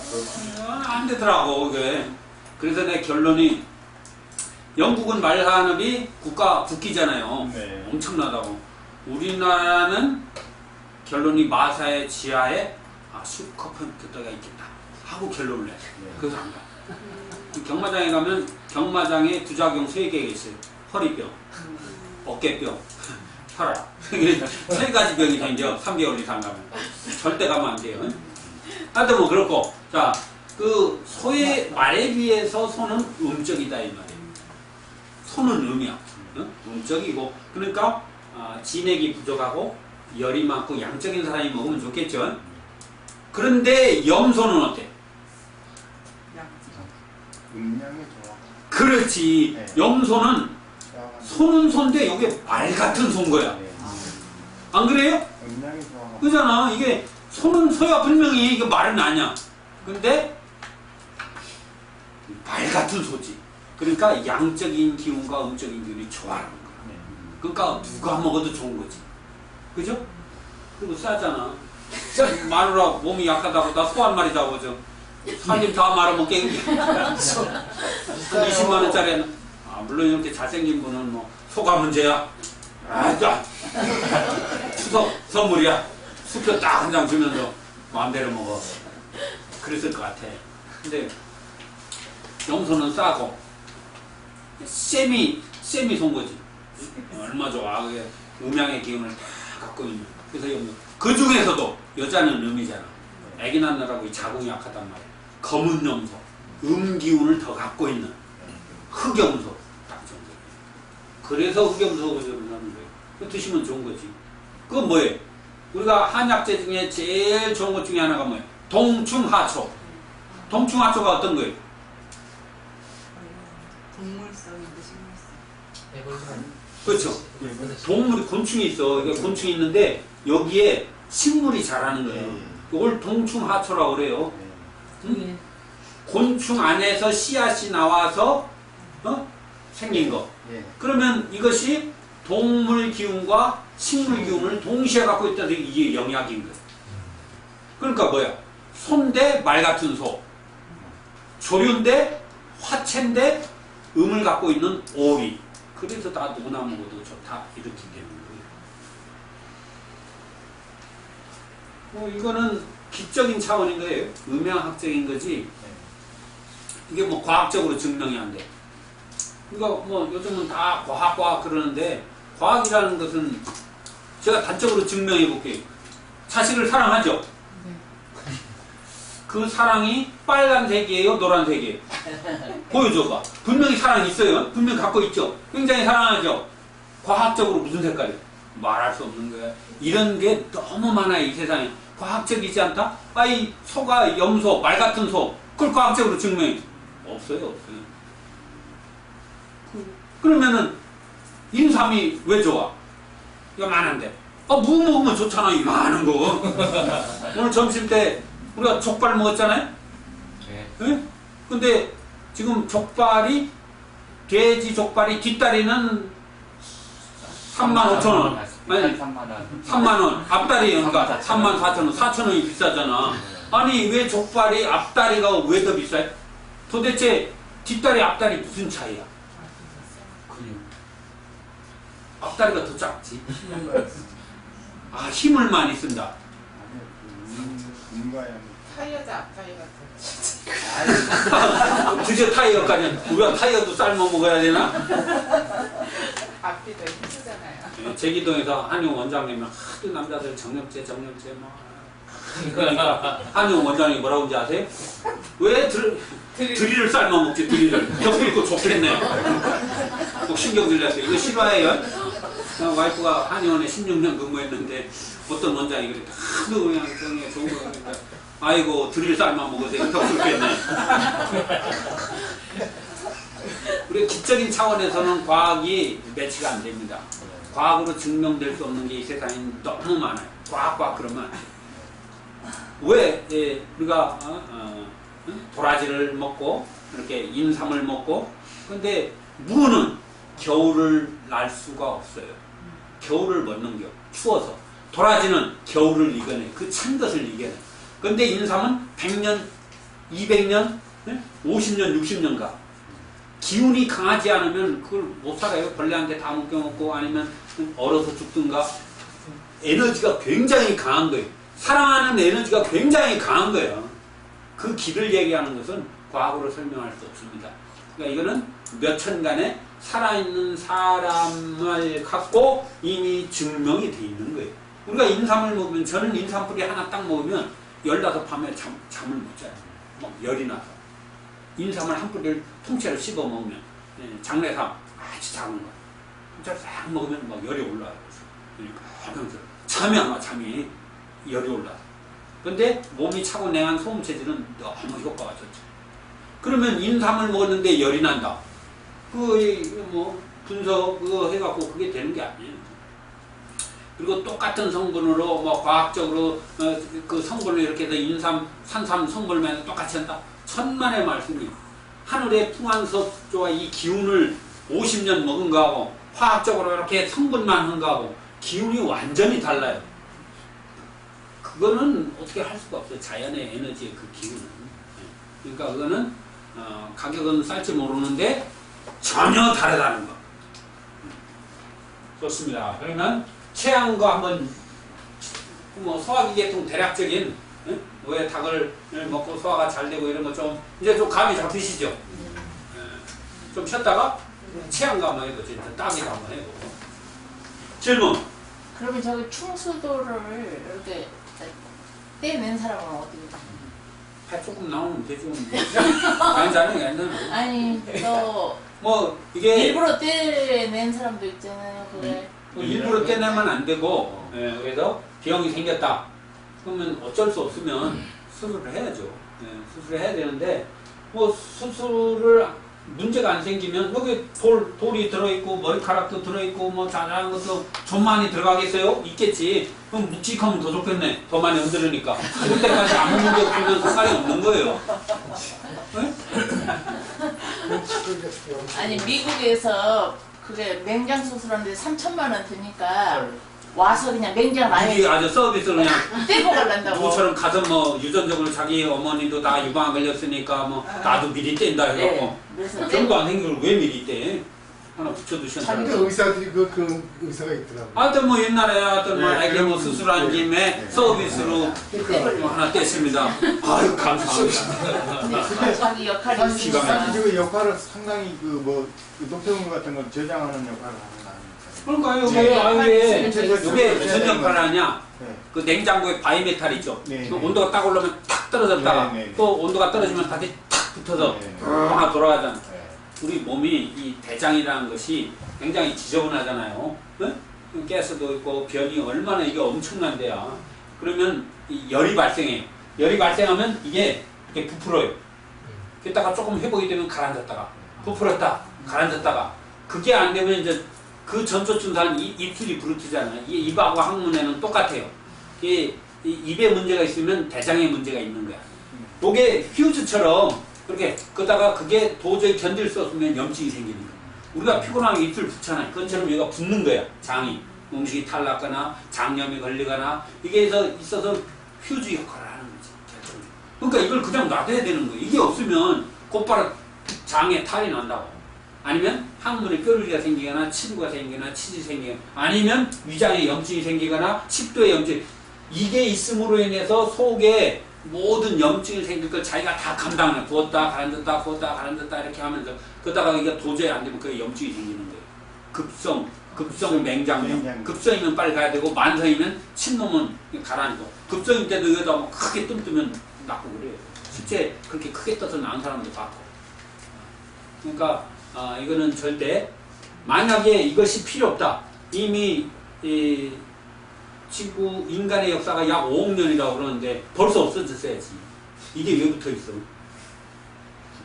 A: 안 되더라고 이게. 그래서 내 결론이 영국은 말산업이 국기잖아요.
F: 네.
A: 엄청나다고. 우리나라는 결론이 마사의 지하에 10%가 있겠다 하고 결론을 내. 그래서 안 가. 경마장에 가면 경마장에 부작용 3개가 있어요. 허리병, 어깨병, 혈압. 3가지 병이 생겨. 3개월 이상 가면. 절대 가면 안 돼요. 하여튼 뭐 그렇고. 자, 그 소의 말에 비해서 소는 음적이다 이 말이에요. 소는 음이야. 음적이고. 그러니까 진액이 부족하고 열이 많고 양적인 사람이 먹으면 좋겠죠. 그런데 염소는 어때?
F: 음양의 조화.
A: 그렇지.
F: 네.
A: 염소는 소는 소인데 이게 말 같은 소인 거야. 안 그래요?
F: 음양의 조화.
A: 그잖아. 이게 소는 소야 분명히 이게 말은 아니야. 근데 말 같은 소지. 그러니까 양적인 기운과 음적인 기운이 조화라는 거야. 그러니까 누가 먹어도 좋은 거지. 그죠? 그리고 싸잖아. 마누라 몸이 약하다고 나 소 한 마리 잡아줘. 살림 다 말아먹게. 한 20만 원짜리. 물론 이렇게 잘생긴 분은 뭐 소가 문제야. 자 추석 선물이야. 수표 딱 한 장 주면서 마음대로 먹어. 그랬을 것 같아. 근데 염소는 싸고 쌤이 좋은 거지. 얼마 좋아. 그게 음양의 기운을 다 갖고 있는. 그래서 그 중에서도 여자는 음이잖아. 애기 낳느라고 이 자궁이 약하단 말이야. 검은 염소, 기운을 더 갖고 있는 흑염소 딱 정도. 그래서 흑염소 그러는 거예요. 드시면 좋은 거지. 그건 뭐예요? 우리가 한약재 중에 제일 좋은 것 중에 하나가 뭐예요? 동충하초. 동충하초가 어떤 거예요?
C: 동물성인데 식물성.
A: 그렇죠. 동물이 곤충이 있어. 이게 곤충이 있는데 여기에 식물이 자라는 거예요. 이걸 동충하초라고 그래요. 곤충 안에서 씨앗이 나와서 생긴 거. 그러면 이것이 동물 기운과 식물 기운을 동시에 갖고 있다는 게 이게 영약인 거예요. 그러니까 뭐야? 소인데 말 같은 소, 조류인데 화채인데 음을 갖고 있는 오리. 그래서 다 누구나 먹어도 좋다 이렇게 되는 거예요. 뭐 이거는 기적인 차원인 거예요. 음양학적인 거지. 이게 뭐 과학적으로 증명이 안 돼. 그러니까 뭐 요즘은 다 과학 그러는데 과학이라는 것은 제가 단적으로 증명해 볼게요. 자식을 사랑하죠? 그 사랑이 빨간색이에요? 노란색이에요? 보여줘봐. 분명히 사랑이 있어요. 분명히 갖고 있죠. 굉장히 사랑하죠. 과학적으로 무슨 색깔이에요? 말할 수 없는 거야. 이런 게 너무 많아요. 이 세상에. 과학적이지 않다? 이 소가 염소, 말 같은 소. 그걸 과학적으로 증명해. 없어요. 그러면은 인삼이 왜 좋아? 요만한데. 무 먹으면 좋잖아. 이만한 거. 오늘 점심 때 우리가 족발 먹었잖아요?
B: 네.
A: 네? 근데 지금 족발이, 돼지 족발이 뒷다리는 35,000원. 아니, 3만원. 앞다리, 그러니까 34,000원. 4,000원이 비싸잖아. 아니, 왜 족발이 앞다리가 왜 더 비싸요? 도대체 뒷다리, 앞다리 무슨 차이야? 앞다리가 더 작지. 힘을 많이 쓴다.
D: 타이어도 앞다리가
A: 드디어 타이어까지. 우리가 타이어도 삶아 먹어야 되나?
D: 앞이 더 힘쓰잖아요.
A: 제기동에서 한용 원장님은 하도 남자들 정력제 막. 그러니까 한용 원장님이 뭐라고 하는지 아세요? 왜 드리를 삶아 먹지, 드리를. 옆에 있고 좋겠네. 꼭 신경 들렸어요. 이거 실화예요? 와이프가 한의원에 16년 근무했는데 어떤 원장이 그랬다. 하도 그냥 좋은 거 그러니까 아이고 드릴 삶아 먹으세요. 격술겠네. 우리 기적인 차원에서는 과학이 매치가 안 됩니다. 과학으로 증명될 수 없는 게 이 세상에 너무 많아요. 과학 그러면 왜 우리가 도라지를 먹고 이렇게 인삼을 먹고 근데 무는 겨울을 날 수가 없어요. 겨울을 못 넘겨. 추워서. 도라지는 겨울을 이겨내. 그 찬 것을 이겨내. 근데 인삼은 100년, 200년, 50년, 60년 가. 기운이 강하지 않으면 그걸 못 살아요. 벌레한테 다 묶여먹고 아니면 얼어서 죽든가. 에너지가 굉장히 강한 거예요. 사랑하는 에너지가 굉장히 강한 거예요. 그 길을 얘기하는 것은 과학으로 설명할 수 없습니다. 그러니까 이거는 몇 천간에 살아있는 사람을 갖고 이미 증명이 돼 있는 거예요. 우리가 인삼을 먹으면 저는 인삼뿌리 하나 딱 먹으면 열나서 밤에 잠을 못 자요. 막 열이 나서. 인삼을 한 뿌리를 통째로 씹어 먹으면 장내삼 아주 작은 거. 통째로 싹 먹으면 막 열이 올라와요. 그러니까 잠이 열이 올라서. 근데 몸이 차고 냉한 소음 체질은 너무 효과가 좋죠. 그러면 인삼을 먹었는데 열이 난다. 분석 그거 해갖고 그게 되는 게 아니에요. 그리고 똑같은 성분으로 과학적으로 그 성분을 이렇게 해서 인삼, 산삼 성분을 똑같이 한다. 천만의 말씀이 하늘의 풍한석조와 이 기운을 50년 먹은 거하고 화학적으로 이렇게 성분만 한 거하고 기운이 완전히 달라요. 그거는 어떻게 할 수가 없어요. 자연의 에너지의 그 기운은. 그러니까 그거는 가격은 쌀지 모르는데 전혀 다르다는 거. 좋습니다. 그러면 체양과 한번 소화기 계통 대략적인 왜 닭을 먹고 소화가 잘 되고 이런 거 좀 이제 좀 감이 잡히시죠? 좀 쉬었다가 체양과 한번 해보죠. 따기도 한번 해보고. 질문.
D: 그러면 저기 충수도를 이렇게 떼낸 사람은 어떻게 돼?
A: 배 조금 나오면 되죠. 괜찮아요.
D: 아니
A: 이게
D: 일부러 떼낸 사람도 있잖아요. 그래.
A: 일부러 떼내면 안 되고 그래서 병이 생겼다. 그러면 어쩔 수 없으면 수술을 해야죠. 수술을 해야 되는데 수술을 문제가 안 생기면 여기 돌이 들어있고 머리카락도 들어있고 자잘한 것도 좀 많이 들어가겠어요? 있겠지. 그럼 묵직하면 더 좋겠네. 더 많이 흔들으니까. 그때까지 아무 문제 없으면 상관이 없는 거예요. 네?
D: 아니 미국에서 그게 맹장 수술하는데 3천만 원 드니까 와서 그냥 맹장
A: 이게
D: 라인
A: 아주 서비스로 그냥
D: 떼고 갈란다고.
A: 누구처럼 가서 유전적으로 자기 어머니도 다 유방 걸렸으니까 나도 미리 뗀다 해갖고
D: 그래서
A: 병도 안 생기고 왜 미리 떼? 하나 붙여두시면
D: 잔디.
E: 근데 의사들이 그런 의사가 있더라고요.
A: 하여튼 뭐 옛날에 하여튼 뭐
F: 네,
A: 애기 뭐
F: 그런
A: 수술한
F: 분들.
A: 김에
F: 네.
A: 서비스로
E: 그러니까
A: 뭐 하나 뗐습니다. 아유 감사합니다.
D: 근데 자기 역할이
A: 기가
D: 있으니까.
A: 막히죠.
F: 그 역할을 상당히 그 노폐물 같은 걸 저장하는 역할을 하는 거 아닙니까?
A: 그러니까요.
D: 네,
A: 이게
D: 역할이
A: 이게
F: 있어요.
A: 무슨 역할을 하냐?
F: 네.
A: 그 냉장고에 바이메탈 있죠.
F: 네,
A: 그
F: 네.
A: 온도가 딱 올라오면 탁 떨어졌다가
F: 네, 네.
A: 또 온도가 떨어지면 다시 탁 붙어서
F: 네, 네.
A: 하나 돌아가잖아.
F: 네.
A: 우리 몸이 이 대장이라는 것이 굉장히 지저분하잖아요. 응? 가스도 있고 변이 얼마나 이게 엄청난데요. 그러면 이 열이 발생해요. 열이 발생하면 이게 이렇게 부풀어요. 그랬다가 조금 회복이 되면 가라앉았다가 부풀었다 가라앉았다가 그게 안 되면 이제 그 전조증상 입술이 부르트잖아요. 이 입하고 항문에는 똑같아요. 이 입에 문제가 있으면 대장에 문제가 있는 거야. 이게 휴즈처럼 그렇게 그러다가 그게 도저히 견딜 수 없으면 염증이 생기는 거야. 우리가 피곤하면 입술 붓잖아요. 그것처럼 얘가 붓는 거야. 장이 음식이 탈났거나 장염이 걸리거나 이게 있어서 휴즈 역할을 하는 거지. 그러니까 이걸 그냥 놔둬야 되는 거예요. 이게 없으면 곧바로 장에 탈이 난다고. 아니면 항문에 뾰루지가 생기거나 치부가 생기거나 치질이 생기거나 아니면 위장에 염증이 생기거나 식도에 염증 이게 있음으로 인해서 속에 모든 염증이 생길 걸 자기가 다 감당해. 부었다 가라앉았다 부었다 가라앉았다 이렇게 하면서 그러다가 이게 도저히 안 되면 그게 염증이 생기는 거예요. 급성 맹장염. 급성이면 빨리 가야 되고 만성이면 침 놓으면 가라앉고 급성일 때도 이거다 뭐 크게 뜸뜨면 낫고 그래요. 실제 그렇게 크게 떠서 나은 사람도 봤고. 그러니까 이거는 절대 만약에 이것이 필요 없다. 이미 지구 인간의 역사가 약 5억 년이라고 그러는데 벌써 없어졌어야지. 이게 왜 붙어 있어?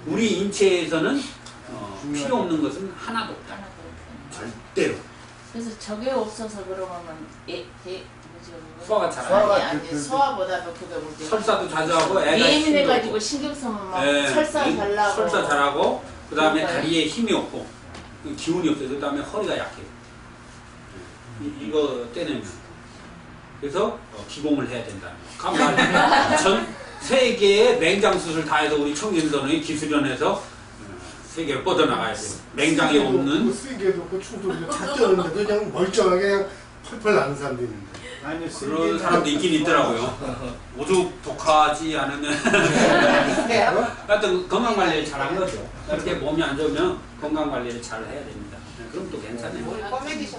A: 우리 인체에서는 필요 없는 것은 하나도 없다. 절대로.
D: 그래서 저게 없어서 그러면
A: 소화가 잘 안
E: 소화가
A: 돼.
D: 아니 소화보다도 그게 문제.
A: 설사도 자주 하고 애가
D: 예민해가지고 신경 쓰면 막 설사 잘나고.
A: 설사 잘하고 그 다음에
D: 그러니까요.
A: 다리에 힘이 없고 기운이 없어요. 그 다음에 허리가 약해요. 이거 떼내면 그래서 기공을 해야 된다. 감사합니다. 전 세계의 맹장 수술 다 해서 우리 청진선의 기술연에서 세계로 뻗어나가야 돼요. 맹장이 없는
E: 쓰기에도 없고 충돌이 다 뛰었는데도 그냥 멀쩡하게 그냥 펄펄 나는 사람도 있는데.
F: 아니
A: 그런 사람도 있긴 있더라고요. 오죽 독하지 않으면 하여튼 건강관리를 잘한 거죠. 이렇게 몸이 안 좋으면 건강관리를 잘 해야 됩니다. 그럼 또 괜찮아요.
C: 머리 검해지셨어.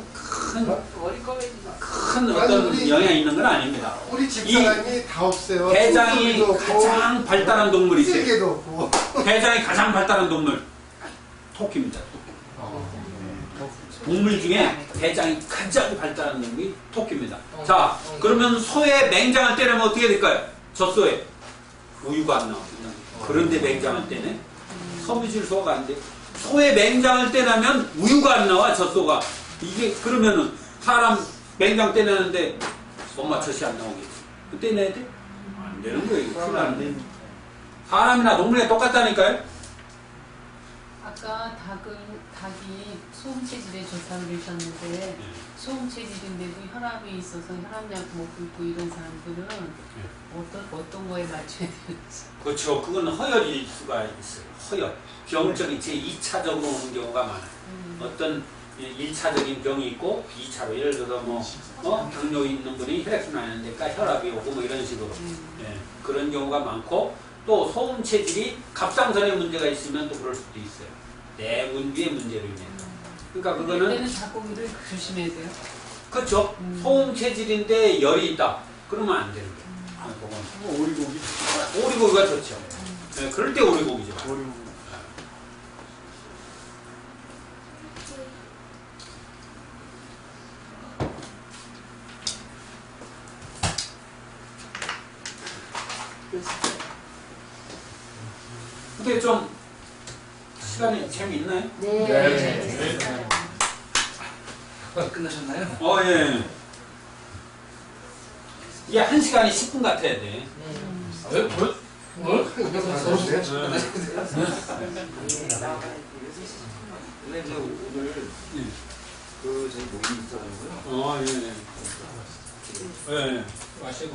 C: 머리 검해지셨어.
A: 큰 어떤 영향이 있는 건 아닙니다.
E: 우리 집사람이 다 없어요.
A: 대장이
E: 충돌도 없고,
A: 가장 발달한 동물이 있어요.
E: 쓸개도 없고.
A: 대장이 가장 발달한 동물 토끼입니다. 동물 중에 대장이 가장 발달한 동물이 토끼입니다. 자, 그러면 소의 맹장을 떼려면 어떻게 될까요? 젖소에 우유가 안 나옵니다. 그런데 맹장을 떼네? 섬유질 소화가 안 돼. 소의 맹장을 떼려면 우유가 안 나와, 젖소가. 이게 그러면은 사람 맹장 떼내는데 엄마 젖이 안 나오겠지. 떼내야 돼? 안 되는 거예요. 큰일 나는데. 사람이나 동물이 똑같다니까요?
G: 아까 닭이 소음 체질에 좋다고 그러셨는데 소음 체질인데도 혈압이 있어서 혈압약 먹고 있고 이런 사람들은 어떤 거에 맞춰야 되는지.
A: 그렇죠. 그건 허혈일 수가 있어요. 허혈. 병적인 제2차적으로 오는 경우가 많아요. 어떤 1차적인 병이 있고 2차로 예를 들어서 뭐 당뇨 있는 분이 혈액순환 안 되니까 혈압이 오고 뭐 이런 식으로 예, 그런 경우가 많고 또 소음 체질이 갑상선에 문제가 있으면 또 그럴 수도 있어요. 내분비의 문제로 인해서. 그러니까 그거는
G: 그때는 닭고기를 조심해야 돼요.
A: 그렇죠. 소음 체질인데 열이 있다. 그러면 안 되는 거예요. 그건
F: 오리고기.
A: 오리고기가 좋죠. 네, 그럴 때 오리고기죠.
F: 오리고기.
A: 근데 좀 시간이 재미있나요?
D: 네.
B: 끝나셨나요?
A: 예. 이게 1시간이 10분 같아야 돼.
B: 왜? 뭘?
E: 이거 다 써주세요.
H: 근데 이제 오늘 그 저희 모임이 있어가지고요.
A: 예. 마시고.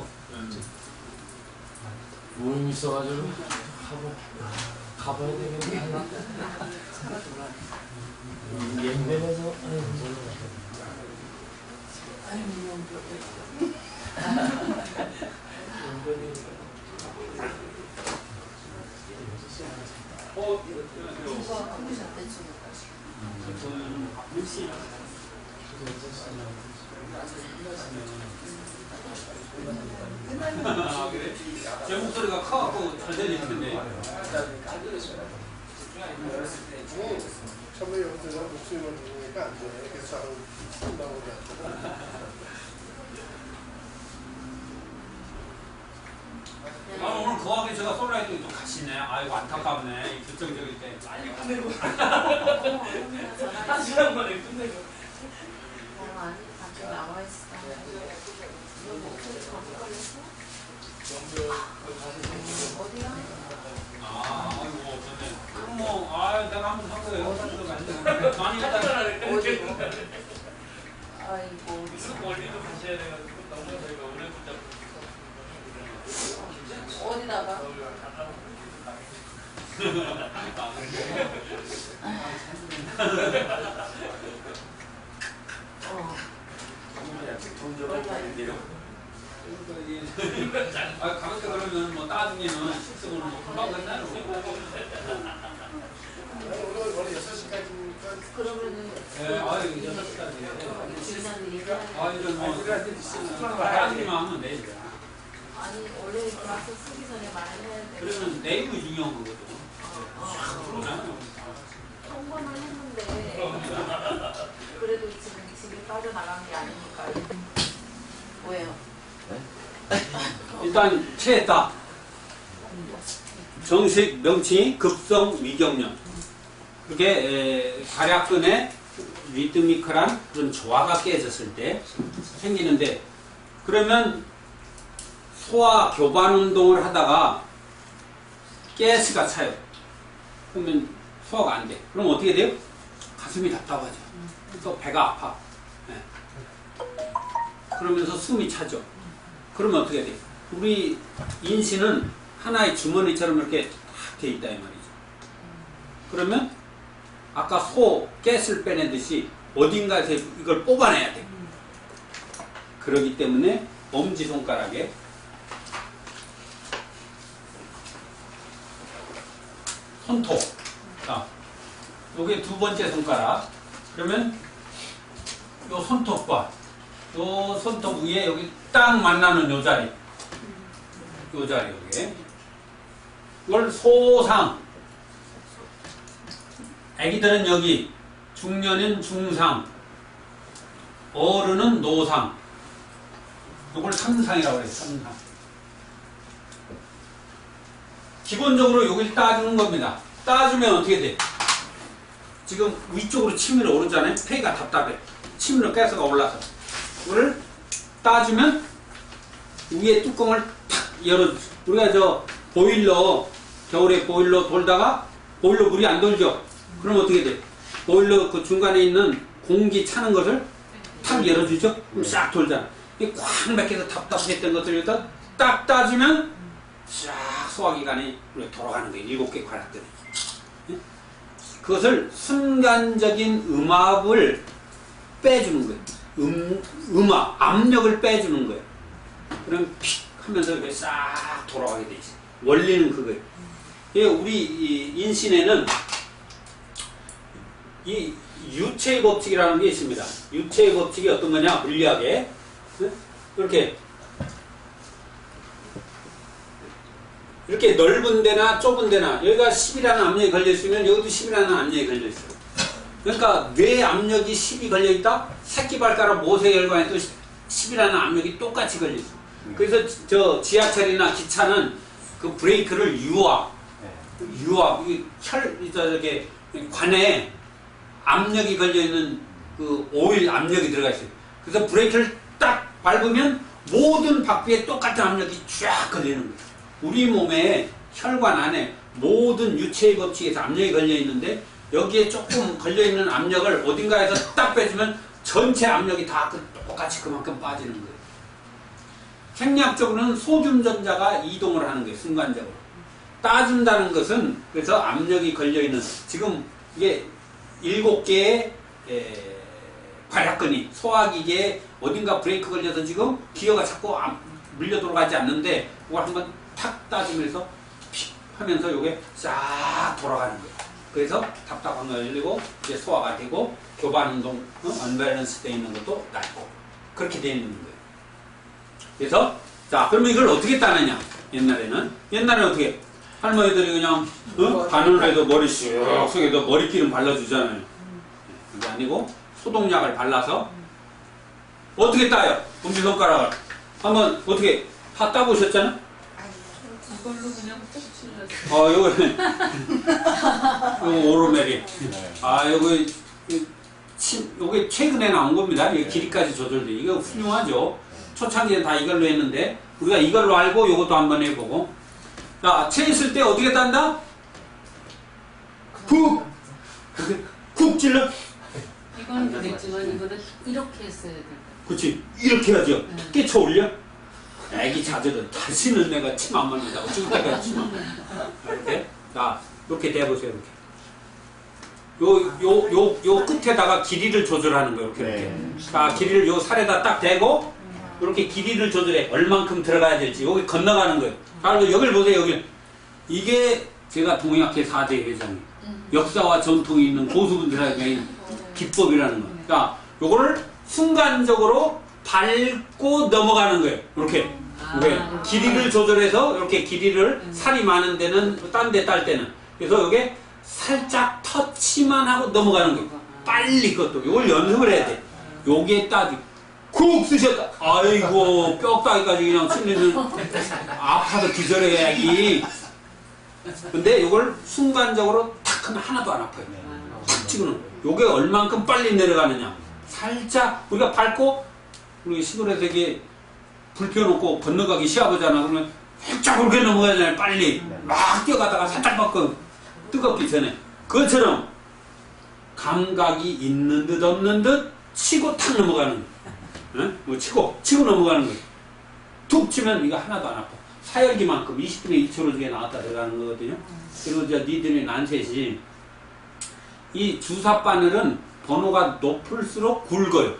B: 모임 있어가지고 하고 가봐야 되겠네. 연변에서
A: 아, 그래? 제 목소리가 커갖고 잘 들릴 텐데.
E: 처음에 여기서 목소리만 들으니까 안 돼. 그래서 한다고
A: 아, 오늘 거하게 제가 솔라이트 또 같이 있네. 아이고, 안타깝네. 그쪽 저기 때. 빨리 끝내고. 한 시간 만에 끝내고.
C: 아니 밖에 나와 있어. 어디야?
A: 아, 아이고, 어쩌네. 그럼 뭐, 아, 내가 한번 한 거예요. 많이 했다.
C: 아이고.
B: 멀리도 가셔야 돼가지고 너무 저희가 오래 붙잡고.
C: 어디다가?
A: 아, 가볍게 그러면 뭐 따지기는 식성으로 뭐 금방 끝나요.
E: 오늘 원래 6시까지니까
C: 그러면은
A: 예, 아유, 6시까지.
C: 주인한테 얘기하는
A: 아, 이런 뭐, 따지기만 하면 돼, 이제.
C: 아니 원래 계약서 쓰기 전에 말해야 돼.
A: 그러면 내용이 중요한 거거든. 그러잖아요.
C: 통보는 했는데 그래도 지금 집에 빠져나간 게 아니니까. 왜요?
A: 일단 체했다. 정식 명칭이 급성 위경련. 그게 발약근의 리드미컬한 그런 조화가 깨졌을 때 생기는데, 그러면 소화 교반 운동을 하다가 가스가 차요. 그러면 소화가 안 돼. 그럼 어떻게 돼요? 가슴이 답답하죠. 또 배가 아파. 네. 그러면서 숨이 차죠. 그러면 어떻게 돼? 우리 인신은 하나의 주머니처럼 이렇게 딱 돼 있다 이 말이죠. 그러면 아까 소 가스를 빼내듯이 어딘가에서 이걸 뽑아내야 돼. 그렇기 때문에 엄지손가락에 손톱. 자, 요게 두 번째 손가락. 그러면 요 손톱과 요 손톱 위에 여기 딱 만나는 요 자리. 요 자리 여기. 이걸 소상. 애기들은 여기, 중년은 중상, 어른은 노상. 요걸 삼상이라고 그래요. 삼상. 기본적으로 여길 따주는 겁니다. 따주면 어떻게 돼? 지금 위쪽으로 치밀어 오르잖아요. 폐가 답답해. 치밀어 가스가 올라서. 이거를 따주면 위에 뚜껑을 탁 열어주죠. 우리가 저 보일러, 겨울에 보일러 돌다가 보일러 물이 안 돌죠? 그럼 어떻게 돼? 보일러 그 중간에 있는 공기 차는 것을 탁 열어주죠? 그럼 싹 돌잖아. 이게 꽉 막혀서 답답했던 것들을 일단 딱 따주면 쫙 소화기관이 돌아가는 거예요. 7개 관악들이. 그것을 순간적인 음압을 빼주는 거예요. 음압, 압력을 빼주는 거예요. 그럼 픽 하면서 이렇게 싹 돌아가게 돼 있어요. 원리는 그거예요. 우리 이 인신에는 이 유체의 법칙이라는 게 있습니다. 유체의 법칙이 어떤 거냐? 물리학에 이렇게 넓은 데나 좁은 데나 여기가 10이라는 압력이 걸려있으면 여기도 10이라는 압력이 걸려있어요. 그러니까 뇌 압력이 10이 걸려있다? 새끼발가락 모세혈관에 또 10이라는 압력이 똑같이 걸려있어요. 그래서 저 지하철이나 기차는 그 브레이크를 유압, 이 저게 관에 압력이 걸려있는 그 오일 압력이 들어가 있어요. 그래서 브레이크를 딱 밟으면 모든 바퀴에 똑같은 압력이 쫙 걸리는 거예요. 우리 몸에 혈관 안에 모든 유체의 법칙에서 압력이 걸려 있는데 여기에 조금 걸려 있는 압력을 어딘가에서 딱 빼주면 전체 압력이 다 똑같이 그만큼 빠지는 거예요. 생리학적으로는 소듐 전자가 이동을 하는 거예요. 순간적으로. 따준다는 것은 그래서 압력이 걸려있는 지금 이게 7개의 발약근이 소화기계에 어딘가 브레이크 걸려서 지금 기어가 자꾸 물려 들어가지 않는데 그걸 한번 탁 따주면서 픽 하면서 이게 싹 돌아가는 거예요. 그래서 답답한 거 열리고 이제 소화가 되고 교반 운동 언밸런스 되어 있는 것도 낫고 그렇게 되어 있는 거예요. 그래서 자 그러면 이걸 어떻게 따느냐? 옛날에는 어떻게 할머니들이 그냥 바늘에도 머리 슉 속에도 머리기름 발라주잖아요. 그게 아니고 소독약을 발라서 어떻게 따요? 엄지손가락을 한번 어떻게 다 따보셨잖아?
G: 이걸로 그냥 쭉 찔렀어.
A: 요거 오로메리. 요게 최근에 나온 겁니다. 이게 길이까지 조절돼. 이거 훌륭하죠. 초창기엔 다 이걸로 했는데 우리가 이걸로 알고 요것도 한번 해보고. 자, 채 있을 때 어떻게 딴다? 푹! 쿡 찔러?
G: 이건 그랬지만 이거는 이렇게 했어야 돼.
A: 그치. 이렇게 하죠. 깨쳐 올려? 애기 자제들 다시는 내가 침 안 맞는다고. 지금까지 침 안 맞는다. 이렇게. 자, 이렇게 대보세요. 이렇게. 요 끝에다가 길이를 조절하는 거예요. 이렇게. 자, 길이를 요 살에다 딱 대고, 이렇게 길이를 조절해. 얼만큼 들어가야 될지. 여기 건너가는 거예요. 자, 여기를 보세요. 여기. 이게 제가 동의학회 4대 회장이에요. 역사와 전통이 있는 고수분들에게 기법이라는 거예요. 자, 요거를 순간적으로 밟고 넘어가는 거예요. 이렇게. 길이를 조절해서 이렇게 길이를 살이 많은 데는 딴 데 딸 때는 그래서 이게 살짝 터치만 하고 넘어가는 거예요. 빨리 그것도 이걸 연습을 해야 돼. 요게 따지 쿡 쓰셨다. 아이고 뼈다귀까지 그냥 찔리는 아파서 기절해야지. 근데 이걸 순간적으로 탁 하면 하나도 안 아파요. 탁 찍어놓은 거예요. 요게 얼만큼 빨리 내려가느냐. 살짝 우리가 밟고 우리 시골에서 이게 불 펴놓고 건너가기 시합하잖아. 그러면 살짝 그렇게 넘어가잖아요. 빨리 막 뛰어가다가 살짝 바꿔 뜨겁기 전에 그것처럼 감각이 있는 듯 없는 듯 치고 탁 넘어가는 거예요. 응? 뭐 치고 넘어가는 거예요. 툭 치면 이거 하나도 안 아파. 사열기만큼 20분에 2초로 저게 나왔다 들어가는 거거든요. 그리고 저 니들의 난셋이 이 주사바늘은 번호가 높을수록 굵어요.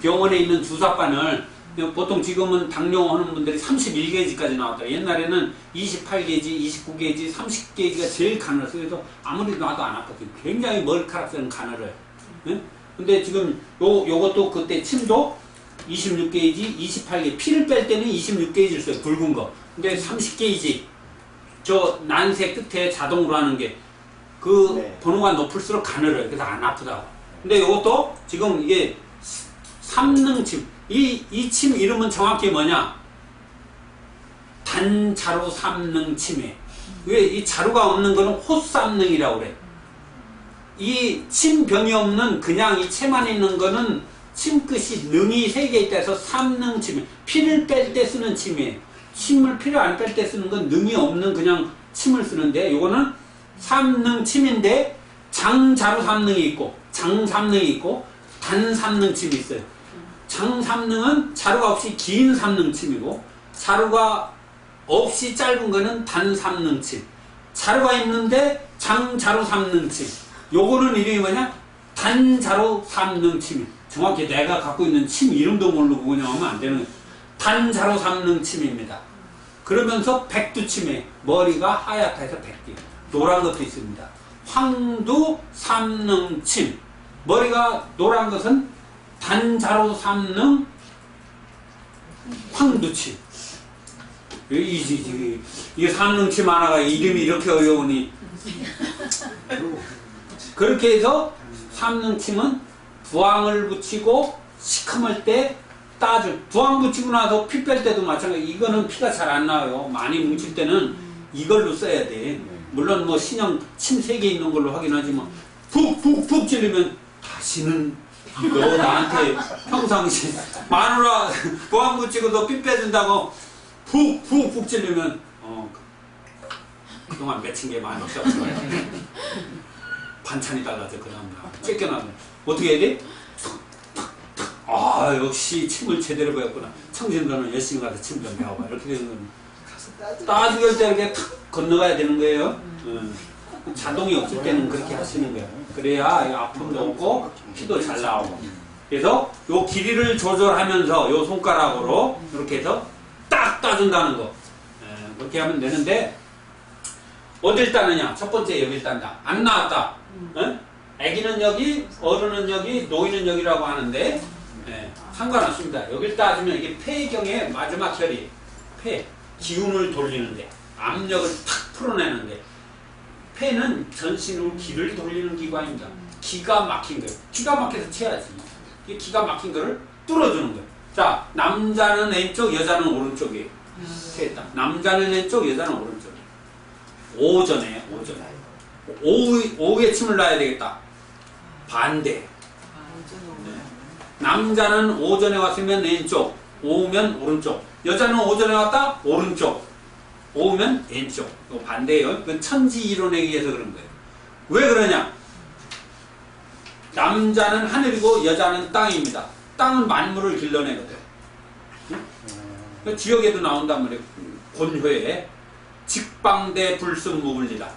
A: 병원에 있는 주사바늘 보통 지금은 당뇨 하는 분들이 31게이지까지 나왔다. 옛날에는 28게이지, 29게이지, 30게이지가 제일 가늘었어요. 그래서 아무리 놔도 안 아팠거든요. 굉장히 머리카락처럼 가늘어요. 네? 근데 지금 요것도 그때 침도 26게이지, 28게이지, 피를 뺄 때는 26게이지를 써요. 굵은 거. 근데 30게이지, 저 난세 끝에 자동으로 하는 게 그 번호가 높을수록 가늘어요. 그래서 안 아프다고. 근데 요것도 지금 이게 삼능침. 이 침 이름은 정확히 뭐냐? 단자루 삼능침이에요. 왜 이 자루가 없는 거는 호삼능이라고 그래. 이 침병이 없는 그냥 이 채만 있는 거는 침끝이 능이 3개 있다 해서 삼능침이에요. 피를 뺄 때 쓰는 침이에요. 침을 피를 안 뺄 때 쓰는 건 능이 없는 그냥 침을 쓰는데 요거는 삼능침인데 장자루 삼능이 있고 장삼능이 있고 단삼능침이 있어요. 장삼능은 자루가 없이 긴 삼능침이고 자루가 없이 짧은 거는 단삼능침. 자루가 있는데 장자루 삼능침. 요거는 이름이 뭐냐? 단자루 삼능침. 정확히 내가 갖고 있는 침 이름도 모르고 그냥 하면 안 되는 거예요. 단자루 삼능침입니다. 그러면서 백두침에 머리가 하얗다 해서 백두. 노란 것도 있습니다. 황두 삼능침. 머리가 노란 것은 단자루 삼능 황두침. 이게 삼능침 하나가 이름이 이렇게 어려우니. 그렇게 해서 삼능침은 부항을 붙이고 시커멀 때 따줄. 부항 붙이고 나서 피 뺄 때도 마찬가지. 이거는 피가 잘 안 나와요. 많이 뭉칠 때는 이걸로 써야 돼. 물론 뭐 신형 침 3개 있는 걸로 하긴 하지만 푹푹푹 찔리면 다시는 너 나한테 평상시 마누라 부항 붙이고 피 빼준다고 푹푹푹 찔리면 그동안 맺힌 게 많이 없어. 반찬이 달라져. 그 다음에 쫓겨나면 어떻게 해야 돼? 아 역시 침을 제대로 배웠구나. 청진도는 열심히 가서 침 좀 배워봐. 이렇게 되는 거는 따주길 때 이렇게 탁 건너가야 되는 거예요. 자동이 없을 때는 그렇게 하시는 거예요. 그래야 아픔도 없고 피도 잘 나오고. 그래서 요 길이를 조절하면서 요 손가락으로 이렇게 해서 딱 따준다는 거. 그렇게 하면 되는데 어딜 따느냐? 첫 번째 여길 딴다. 안 나왔다. 애기는 여기, 어른은 여기, 노인은 여기라고 하는데 상관없습니다. 여길 따주면 이게 폐경의 마지막 혈이 폐, 기운을 돌리는데 압력을 탁 풀어내는데 폐는 전신으로 기를 돌리는 기관입니다. 기가 막힌 거예요. 기가 막혀서 채야지. 이 기가 막힌 거를 뚫어주는 거예요. 자, 남자는 왼쪽, 여자는 오른쪽이에요. 채했다. 남자는 왼쪽, 여자는 오른쪽. 오전에. 오후에 침을 놔야 되겠다. 반대. 남자는 오전에 왔으면 왼쪽, 오후면 오른쪽. 여자는 오전에 왔다, 오른쪽. 오후면 왼쪽. 이거 반대예요. 그건 천지 이론에 의해서 그런 거예요. 왜 그러냐? 남자는 하늘이고 여자는 땅입니다. 땅은 만물을 길러내거든. 응? 지역에도 나온단 말이에요. 권효에 직방대 불순무불리다.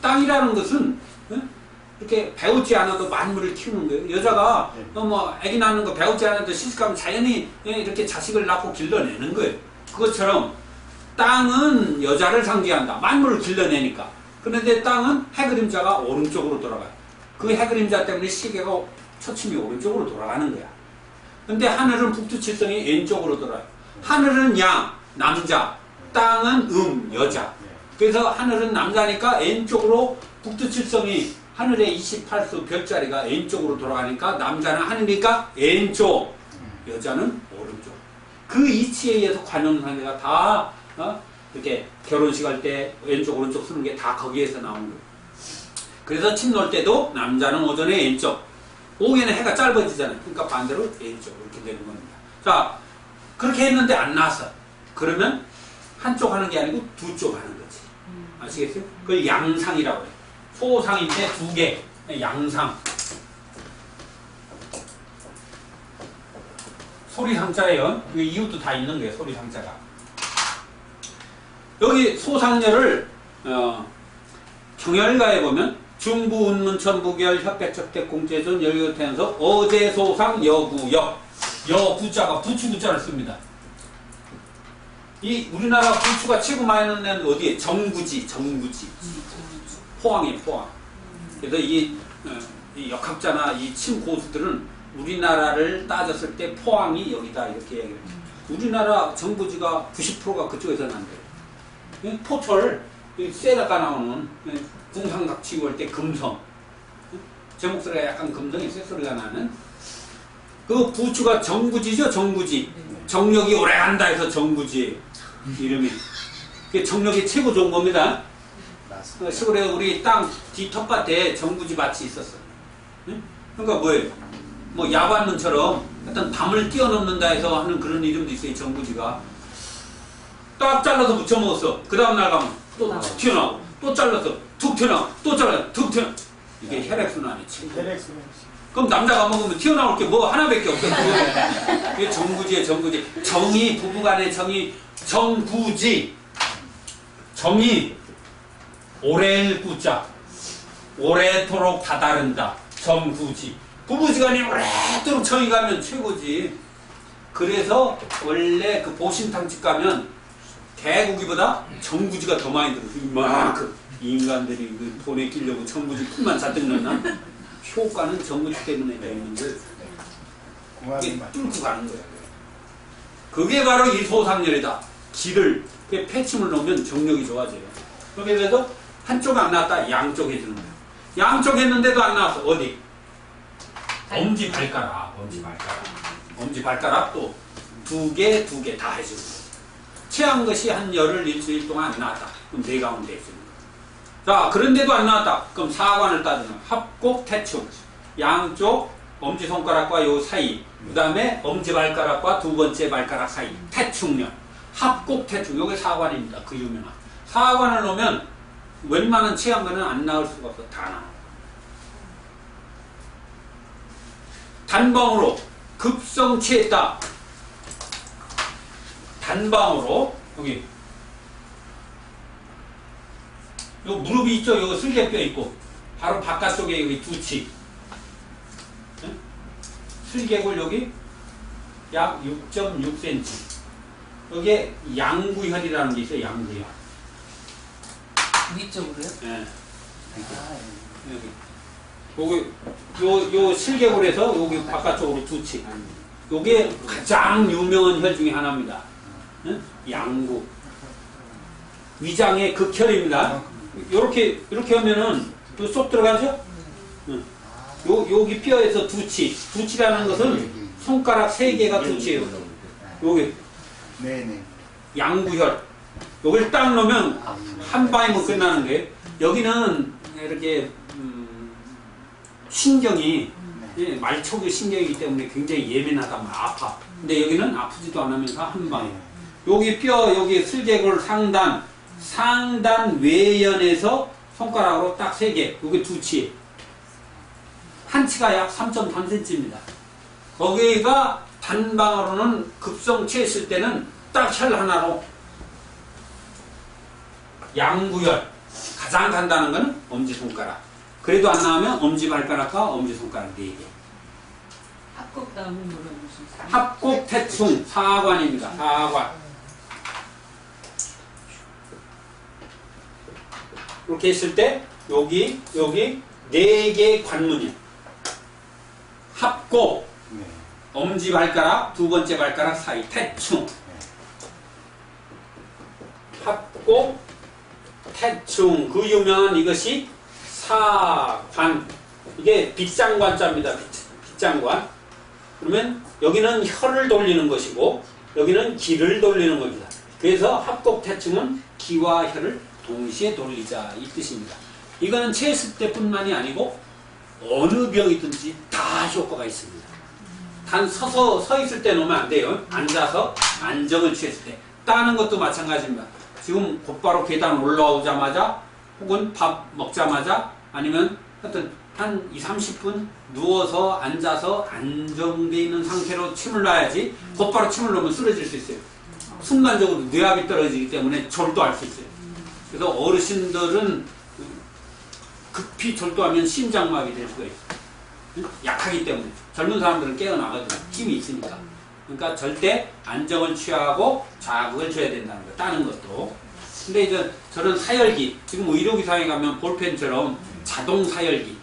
A: 땅이라는 것은 이렇게 배우지 않아도 만물을 키우는 거예요. 여자가 뭐 아기 낳는 거 배우지 않아도 시집가면 자연히 이렇게 자식을 낳고 길러내는 거예요. 그것처럼 땅은 여자를 상징한다. 만물을 길러내니까. 그런데 땅은 해그림자가 오른쪽으로 돌아가요. 그 해그림자 때문에 시계가 초침이 오른쪽으로 돌아가는 거야. 근데 하늘은 북두칠성이 왼쪽으로 돌아요. 하늘은 양, 남자, 땅은 여자. 그래서 하늘은 남자니까 왼쪽으로 북두칠성이 하늘의 28수 별자리가 왼쪽으로 돌아가니까 남자는 하늘이니까 왼쪽, 여자는 오른쪽. 그 이치에 의해서 관용상대가 다 이렇게 결혼식 할 때 왼쪽 오른쪽 쓰는 게 다 거기에서 나온 거예요. 그래서 침 놓을 때도 남자는 오전에 왼쪽, 오후에는 해가 짧아지잖아요. 그러니까 반대로 왼쪽 이렇게 되는 겁니다. 자, 그렇게 했는데 안 나왔어. 그러면 한쪽 하는 게 아니고 두 쪽 하는 거지. 아시겠어요? 그걸 양상이라고 해요. 소상인데 두 개, 양상. 소리상자예요. 그 이유도 다 있는 거예요. 소리상자가. 여기 소상열을 경열가에 보면 중부 운문천 부결 협백척택 공제전 열교태에서 어제소상 여구역 여구자가 부추구자를 씁니다. 이 우리나라 부추가 최고 많이 넣는 데는 어디에? 정부지. 포항이에요. 포항. 그래서 이 역학자나 이 침 고수들은 우리나라를 따졌을 때 포항이 여기다 이렇게 얘기해요. 우리나라 정부지가 90%가 그쪽에서 난대요. 포철 쇠다가 나오는 궁상각 치고 할 때 금성, 제 목소리가 약간 금성이 쇠소리가 나는 그 부추가 정부지죠. 정부지. 정력이 오래간다 해서 정부지 이름이. 정력이 최고 좋은 겁니다. 시골에 우리 땅 뒤 텃밭에 정부지 밭이 있었어. 그러니까 뭐예요? 뭐 야반문처럼 어떤 담을 뛰어넘는다 해서 하는 그런 이름도 있어요. 정부지가 딱 잘라서 무쳐 먹었어. 그 다음 날 가면 또 튀어나오고 또 잘라서 툭 튀어나오고 또 잘라서 툭 튀어나오고. 이게 혈액순환이지. 그럼 남자가 먹으면 튀어나올 게 뭐 하나밖에 없어. 이게 정부지에 정부지. 정이 부부간의 정이 정부지. 정이 오래일 구자. 오래도록 다다른다. 정부지. 부부지간이 오래도록 정이 가면 최고지. 그래서 원래 그 보신탕집 가면 개고기보다 정부지가 더 많이 들어. 이만큼 인간들이 그 돈에 끼려고 정부지 풀만 잔뜩 넣나? 효과는 정부지 때문에 되는데 이게 뚫고 가는 거야. 그게 바로 이 소상열이다. 기를 폐침을 넣으면 정력이 좋아져요. 그렇게 돼서 한쪽 안 나왔다 양쪽 해주는 거야. 양쪽 했는데도 안 나왔어. 어디? 엄지발가락. 엄지발가락 또 두 개 다 해주는 거야. 체한 것이 한 열흘 일주일 동안 안 나왔다. 그럼 내 가운데 있습니다. 자, 그런데도 안 나왔다. 그럼 사관을 따지면 합곡태충. 양쪽 엄지손가락과 요 사이, 그 다음에 엄지발가락과 두 번째 발가락 사이, 태충년. 합곡태충. 요게 사관입니다. 그 유명한. 사관을 놓으면 웬만한 체한 거는 안 나올 수가 없어. 다 나와. 단방으로 급성취했다. 단방으로 여기 요 무릎이 있죠? 요 슬개뼈 있고 바로 바깥쪽에 여기 두치. 네? 슬개골 여기 약 6.6cm. 여기에 양구혈이라는 게 있어요. 양구혈.
D: 위쪽으로요?
A: 네. 여기 요 슬개골에서 여기 바깥쪽으로 두치. 요게 가장 유명한 혈 중에 하나입니다. 네? 양구. 위장의 극혈입니다. 요렇게 하면은 쏙 들어가죠? 응. 여기 뼈에서 두치. 두치라는 것은 손가락 3개가 두치예요. 요게
F: 네네.
A: 양구혈. 요걸 딱 넣으면 한 방이면 끝나는 거예요. 여기는 이렇게 신경이 말초교 신경이기 때문에 굉장히 예민하다면 아파. 근데 여기는 아프지도 않으면서 한 방에. 여기 뼈, 여기 슬개골 상단 외연에서 손가락으로 딱 3개. 여기 두치. 한 치가 약 3.3cm입니다. 거기가 단방으로는 급성취했을 때는 딱 혈 하나로 양구혈. 가장 간다는 거는 엄지손가락. 그래도 안 나오면 엄지발가락과 엄지손가락 4개.
G: 합곡 다음은 뭐라고 하셨어요?
A: 합곡태충 사관입니다. 사관. 이렇게 했을 때 여기 4개의 관문이에요. 합곡.
F: 네.
A: 엄지발가락, 두 번째 발가락 사이 태충. 합곡 태충. 그 유명한 이것이 사관. 이게 빗장관자입니다. 빗장관. 그러면 여기는 혀를 돌리는 것이고 여기는 기를 돌리는 겁니다. 그래서 합곡태충은 기와 혀를 동시에 돌리자 이 뜻입니다. 이거는 체했을 때뿐만이 아니고 어느 병이든지 다 효과가 있습니다. 단 서 있을 때 놓으면 안 돼요. 앉아서 안정을 취했을 때. 따는 것도 마찬가지입니다. 지금 곧바로 계단 올라오자마자 혹은 밥 먹자마자 아니면 하여튼 한 20-30분 누워서 앉아서 안정되어 있는 상태로 침을 놔야지 곧바로 침을 놓으면 쓰러질 수 있어요. 순간적으로 뇌압이 떨어지기 때문에 졸도할 수 있어요. 그래서 어르신들은 급히 졸도하면 심장마비 될 수가 있어요. 약하기 때문에. 젊은 사람들은 깨어나거든요. 힘이 있으니까. 그러니까 절대 안정을 취하고 자극을 줘야 된다는 거예요. 따는 것도. 근데 이제 저런 사열기, 지금 의료기사에 가면 볼펜처럼 자동 사열기,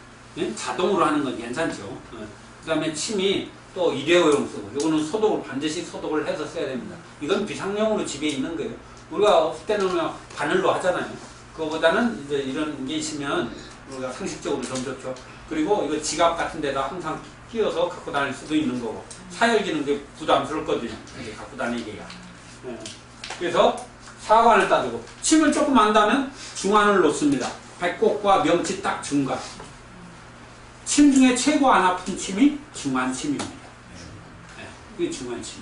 A: 자동으로 하는 건 괜찮죠. 그 다음에 침이 또 일회용으로 쓰고, 이거는 소독을 반드시 소독을 해서 써야 됩니다. 이건 비상용으로 집에 있는 거예요. 우리가 없을 때는 그냥 바늘로 하잖아요. 그거보다는 이제 이런 게 있으면 우리가 상식적으로 좀 좋죠. 그리고 이거 지갑 같은 데다 항상 끼워서 갖고 다닐 수도 있는 거고, 사열기는 게 부담스럽거든요. 이렇게 갖고 다니기가. 그래서 사관을 따주고, 침을 조금 안다면 중안을 놓습니다. 배꼽과 명치 딱 중간. 침 중에 최고 안 아픈 침이 중안침입니다. 이게 중안침.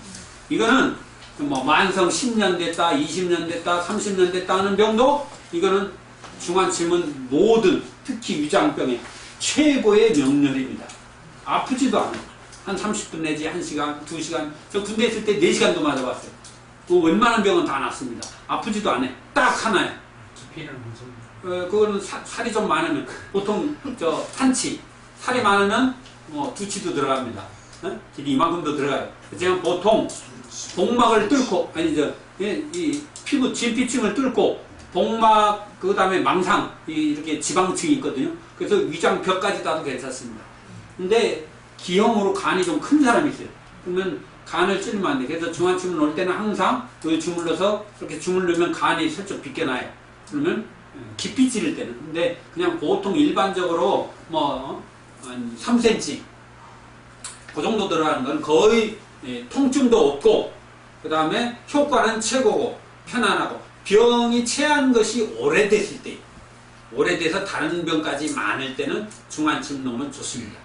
A: 이거는 뭐 만성 10년 됐다, 20년 됐다, 30년 됐다 하는 병도 이거는 중안침은 모든 특히 위장병의 최고의 명렬입니다. 아프지도 않아요. 한 30분 내지 1시간, 2시간. 저 군대 있을 때 4시간도 맞아봤어요. 그 웬만한 병은 다 낫습니다. 아프지도 않아요. 딱 하나요.
B: 깊이는 무슨?
A: 그거는 살이 좀 많으면 보통 저 한치 살이 많으면 뭐 두치도 들어갑니다. 길이 이만큼도 들어가요. 그렇지만 보통 복막을 뚫고 이 피부 진피층을 뚫고 복막 그 다음에 망상 이렇게 지방층이 있거든요. 그래서 위장벽까지 따도 괜찮습니다. 근데 기형으로 간이 좀 큰 사람이 있어요. 그러면 간을 찌르면 안 돼. 그래서 중안침을 놓을 때는 항상 여기 주물러서 이렇게 주물르면 간이 슬쩍 비껴나요. 그러면 깊이 찌를 때는. 근데 그냥 보통 일반적으로 뭐 한 3cm 그 정도 들어가는 건 거의 통증도 없고 그 다음에 효과는 최고고 편안하고 병이 체한 것이 오래됐을 때 오래돼서 다른 병까지 많을 때는 중안침 놓으면 좋습니다.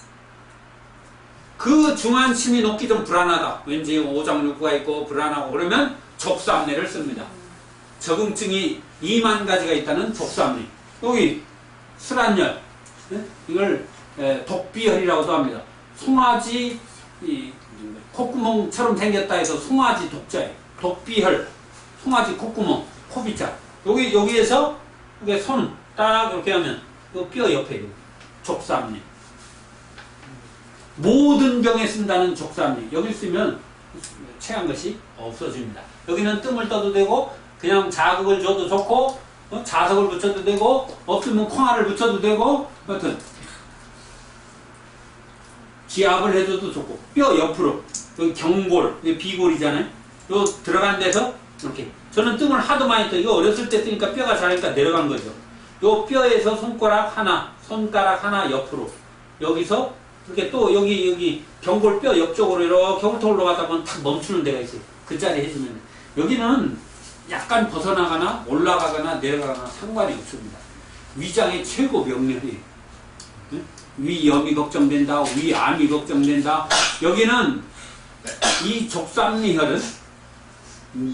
A: 그 중안침이 놓기 좀 불안하다. 왠지 오장육부가 있고 불안하고 그러면 족수암내를 씁니다. 적응증이 2만 가지가 있다는 족수암내. 여기 술안열 이걸 독비혈이라고도 합니다. 송아지 콧구멍처럼 생겼다 해서 송아지 독자예요. 독비혈, 송아지 콧구멍, 코비자. 여기에서 손 딱 이렇게 하면 그 뼈 옆에 족삼리. 모든 병에 쓴다는 족삼리. 여기 쓰면 체한 것이 없어집니다. 여기는 뜸을 떠도 되고 그냥 자극을 줘도 좋고 자석을 붙여도 되고 없으면 콩알을 붙여도 되고 하여튼 기압을 해줘도 좋고 뼈 옆으로 여기 경골, 여기 비골이잖아요. 요 들어간 데서 이렇게 저는 뜸을 하도 많이 떠. 이거 어렸을 때 뜨니까 뼈가 자라니까 내려간 거죠. 요 뼈에서 손가락 하나 옆으로 여기서 이렇게 또 여기 경골 뼈 옆쪽으로 이렇게 올라가다 보면 탁 멈추는 데가 있어요. 그 자리 해주면 돼요. 여기는 약간 벗어나거나 올라가거나 내려가거나 상관이 없습니다. 위장의 최고 명령이에요. 위염이 걱정된다, 위암이 걱정된다. 여기는 이 족삼리혈은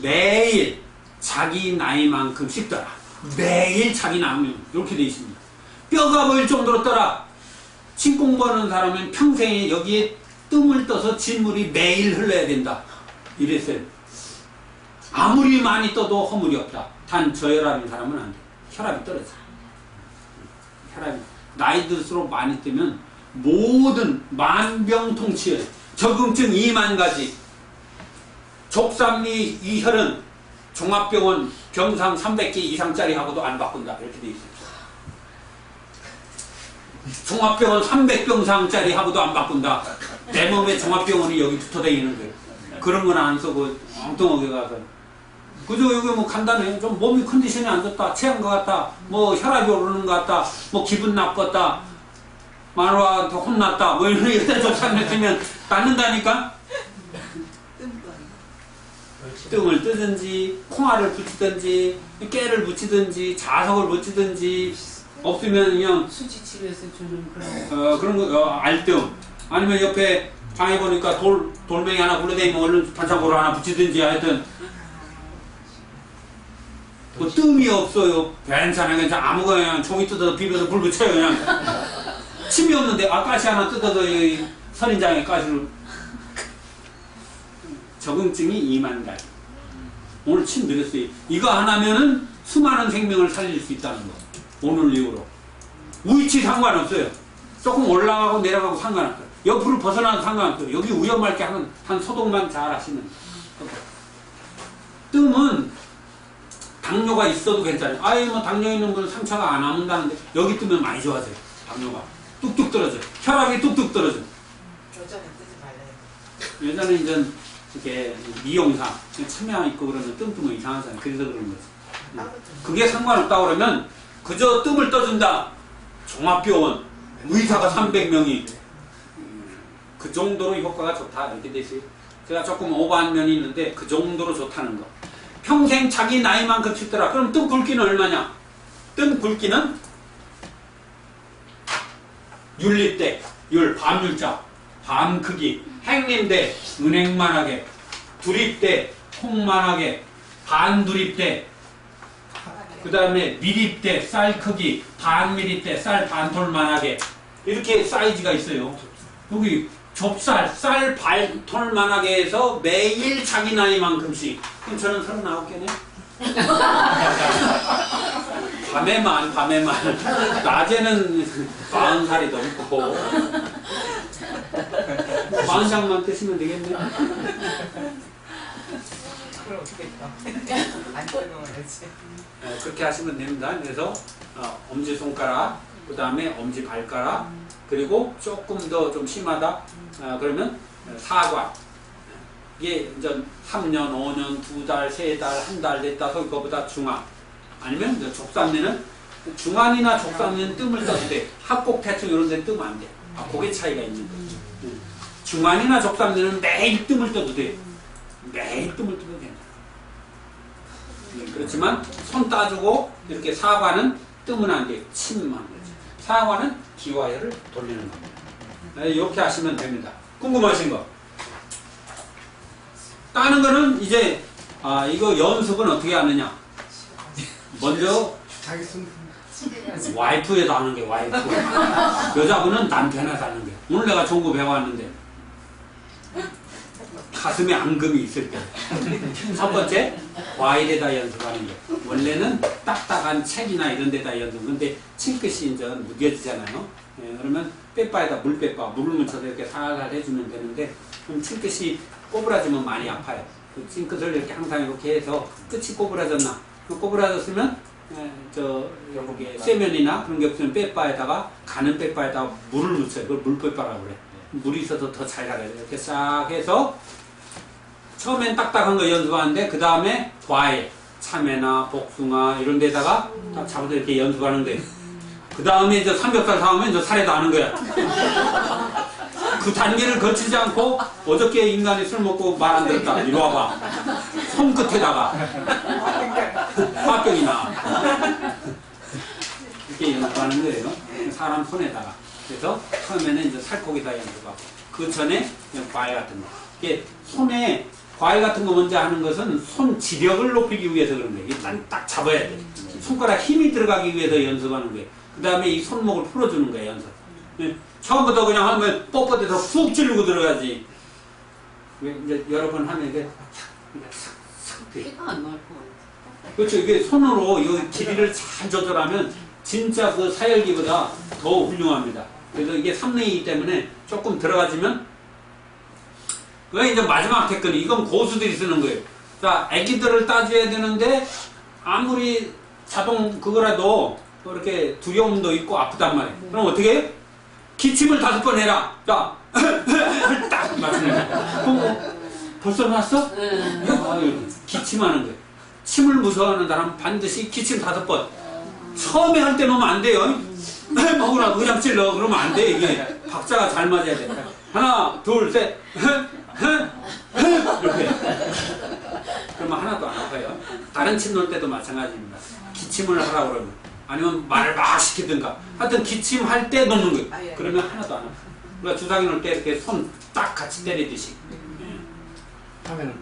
A: 매일 자기 나이만큼 씹더라. 매일 자기 나이만큼 이렇게 돼 있습니다. 뼈가 보일 정도로 떠라. 침 공부하는 사람은 평생에 여기에 뜸을 떠서 진물이 매일 흘러야 된다. 이랬어요. 아무리 많이 떠도 허물이 없다. 단 저혈압인 사람은 안 돼. 혈압이 떨어져. 혈압이 나이 들수록 많이 뜨면 모든 만병통치열, 적응증 2만 가지. 족삼리 이 혈은 종합병원 병상 300개 이상짜리 하고도 안 바꾼다. 이렇게 돼 있어요. 종합병원 300병상짜리 하고도 안 바꾼다. 내 몸에 종합병원이 여기 붙어 다니는 거예요. 그런 건 안 쓰고 엉뚱하게 가서 그저 여기 뭐 간단해. 좀 몸이 컨디션이 안 좋다, 체한 것 같다, 뭐 혈압이 오르는 것 같다, 뭐 기분 나빴다, 마누라한테 혼났다, 뭐 이런 일단 족삼리 뜨면 낫는다니까. 뜸을 뜨든지 콩알을 붙이든지 깨를 붙이든지 자석을 붙이든지 없으면 그냥
G: 수지집에서 주는 그런
A: 그런 거 알뜸 아니면 옆에 방에 보니까 돌멩이 하나 굴러다니면 얼른 반창고를 하나 붙이든지 하여튼 뭐 뜸이 없어요. 괜찮아 아무거나 그냥 종이 뜯어서 비벼서 불 붙여요. 그냥 침이 없는데 가시 하나 뜯어서 여기 선인장에 가시를 적응증이 2만 가지. 오늘 침 드렸어요. 이거 하나면은 수많은 생명을 살릴 수 있다는 거. 오늘 이후로 위치 상관없어요. 조금 올라가고 내려가고 상관없어요. 옆으로 벗어나도 상관없어요. 여기 위험할 한 소독만 잘 하시면. 뜸은 당뇨가 있어도 괜찮아요. 아예 뭐 당뇨 있는 분은 상처가 안 나온다는데 여기 뜨면 많이 좋아져요. 당뇨가 뚝뚝 떨어져요. 혈압이 뚝뚝 떨어져요.
C: 여자는 뜨지 말라요.
A: 여자는 이제 이렇게 미용사 치매 있고 그러면 뜸 뜨면 이상한 사람 그래서 그런 거지. 그게 상관없다 그러면 그저 뜸을 떠준다. 종합병원 의사가 300명이 그 정도로 효과가 좋다 이렇게 돼 있어요. 제가 조금 오버한 면이 있는데 그 정도로 좋다는 거. 평생 자기 나이만큼 씹더라. 그럼 뜸 굵기는 얼마냐? 뜸 굵기는 율립대, 밤율자, 밤 크기, 행림대, 은행만하게, 두립대, 콩만하게, 반두립대, 그 다음에 미립대, 쌀 크기, 반미립대, 쌀 반톨만하게 이렇게 사이즈가 있어요. 여기 좁쌀, 쌀 반톨만하게 해서 매일 자기 나이만큼씩. 그럼 저는 39개네? 밤에만 낮에는 40살이 넘고 40장만 뜨시면 되겠네.
C: 그럼 어떻게 안 적응해야지.
A: 그렇게 하시면 됩니다. 그래서 엄지손가락, 그 다음에 엄지발가락, 그리고 조금 더 좀 심하다 그러면 사관. 이게 이제 3년, 5년, 2달, 3달, 1달 됐다 그거보다 중환. 아니면 이제 족삼리는 중환이나 족삼리는 뜸을 떠도 돼. 합곡 대충 이런 데는 뜨면 안 돼. 그게 차이가 있는 거지. 중환이나 족삼리는 매일 뜸을 떠도 돼. 매일 뜸을 떠도 돼. 그렇지만 손 따주고 이렇게 사관은 뜨면 안 돼요. 침만 거지. 사관은 기와혈을 돌리는 겁니다. 이렇게 하시면 됩니다. 궁금하신 거? 따는 거는 이제 이거 연습은 어떻게 하느냐? 먼저
E: 자기 손
A: 와이프에도 하는 게 와이프. 여자분은 남편에서 하는 게. 오늘 내가 좋은 거 배워왔는데 가슴에 앙금이 있을 때. 첫 번째, 과일에다 연습하는 게. 원래는 딱딱한 책이나 이런 데다 연습. 근데 침끝이 이제 무뎌지잖아요. 예, 그러면 빼빠에다 물을 묻혀서 이렇게 살살 해주면 되는데, 그럼 침끝이 꼬부라지면 많이 아파요. 그 침끝을 이렇게 항상 이렇게 해서 끝이 꼬부라졌나? 그 꼬부라졌으면, 여기 쇠면이나 그런 게 없으면 빼빠에다가, 가는 빼빠에다가 물을 묻혀요. 그걸 물빼빠라고 그래. 물이 있어서 더 잘 가려요. 이렇게 싹 해서 처음엔 딱딱한 거 연습하는데 그 다음에 과일, 참외나 복숭아 이런 데다가 딱 잡아서 이렇게 연습하는 거예요. 그 다음에 이제 삼겹살 사오면 이제 살에다 하는 거야. 그 단계를 거치지 않고 어저께 인간이 술 먹고 말 안 들었다. 이리 와봐. 손끝에다가 화병이나 이렇게 연습하는 거예요. 사람 손에다가. 그래서 처음에는 이제 살코기다 연습하고 그 전에 과일 같은 거. 이게 손에 과일 같은 거 먼저 하는 것은 손 지력을 높이기 위해서 그런 거예요. 일단 딱 잡아야 돼. 손가락 힘이 들어가기 위해서 연습하는 거예요. 그 다음에 이 손목을 풀어주는 거예요. 연습. 처음부터 그냥 하면 뻣뻣해서 푹 찌르고 들어가지. 이제 여러 번 하면 이게 싹 돼.
G: 피가 안 나올 것 같아.
A: 그렇죠. 이게 손으로 이 길이를 잘 조절하면 진짜 그 사열기보다 더 훌륭합니다. 그래서 이게 3랭이기 때문에 조금 들어가지면 그게 이제 마지막 태권이 이건 고수들이 쓰는 거예요. 자, 애기들을 따줘야 되는데 아무리 자동 그거라도 이렇게 두려움도 있고 아프단 말이에요. 그럼 어떻게 해요? 기침을 5번 해라. 자, 딱 맞추는 거예요. 벌써 났어? 기침하는 거예요. 침을 무서워하는 사람은 반드시 기침 5번. 처음에 할 때 놓으면 안 돼요. 먹으라고 그냥 찔러. 그러면 안 돼. 이게 박자가 잘 맞아야 돼. 하나, 둘, 셋. 이렇게. 그러면 하나도 안 아파요. 다른 침 놓을 때도 마찬가지입니다. 기침을 하라고 그러면. 아니면 말을 막 시키든가. 하여튼 기침할 때 놓는 거예요. 그러면 하나도 안 아파요. 그러니까 주사기 놓을 때 이렇게 손 딱 같이 때리듯이.
B: 하면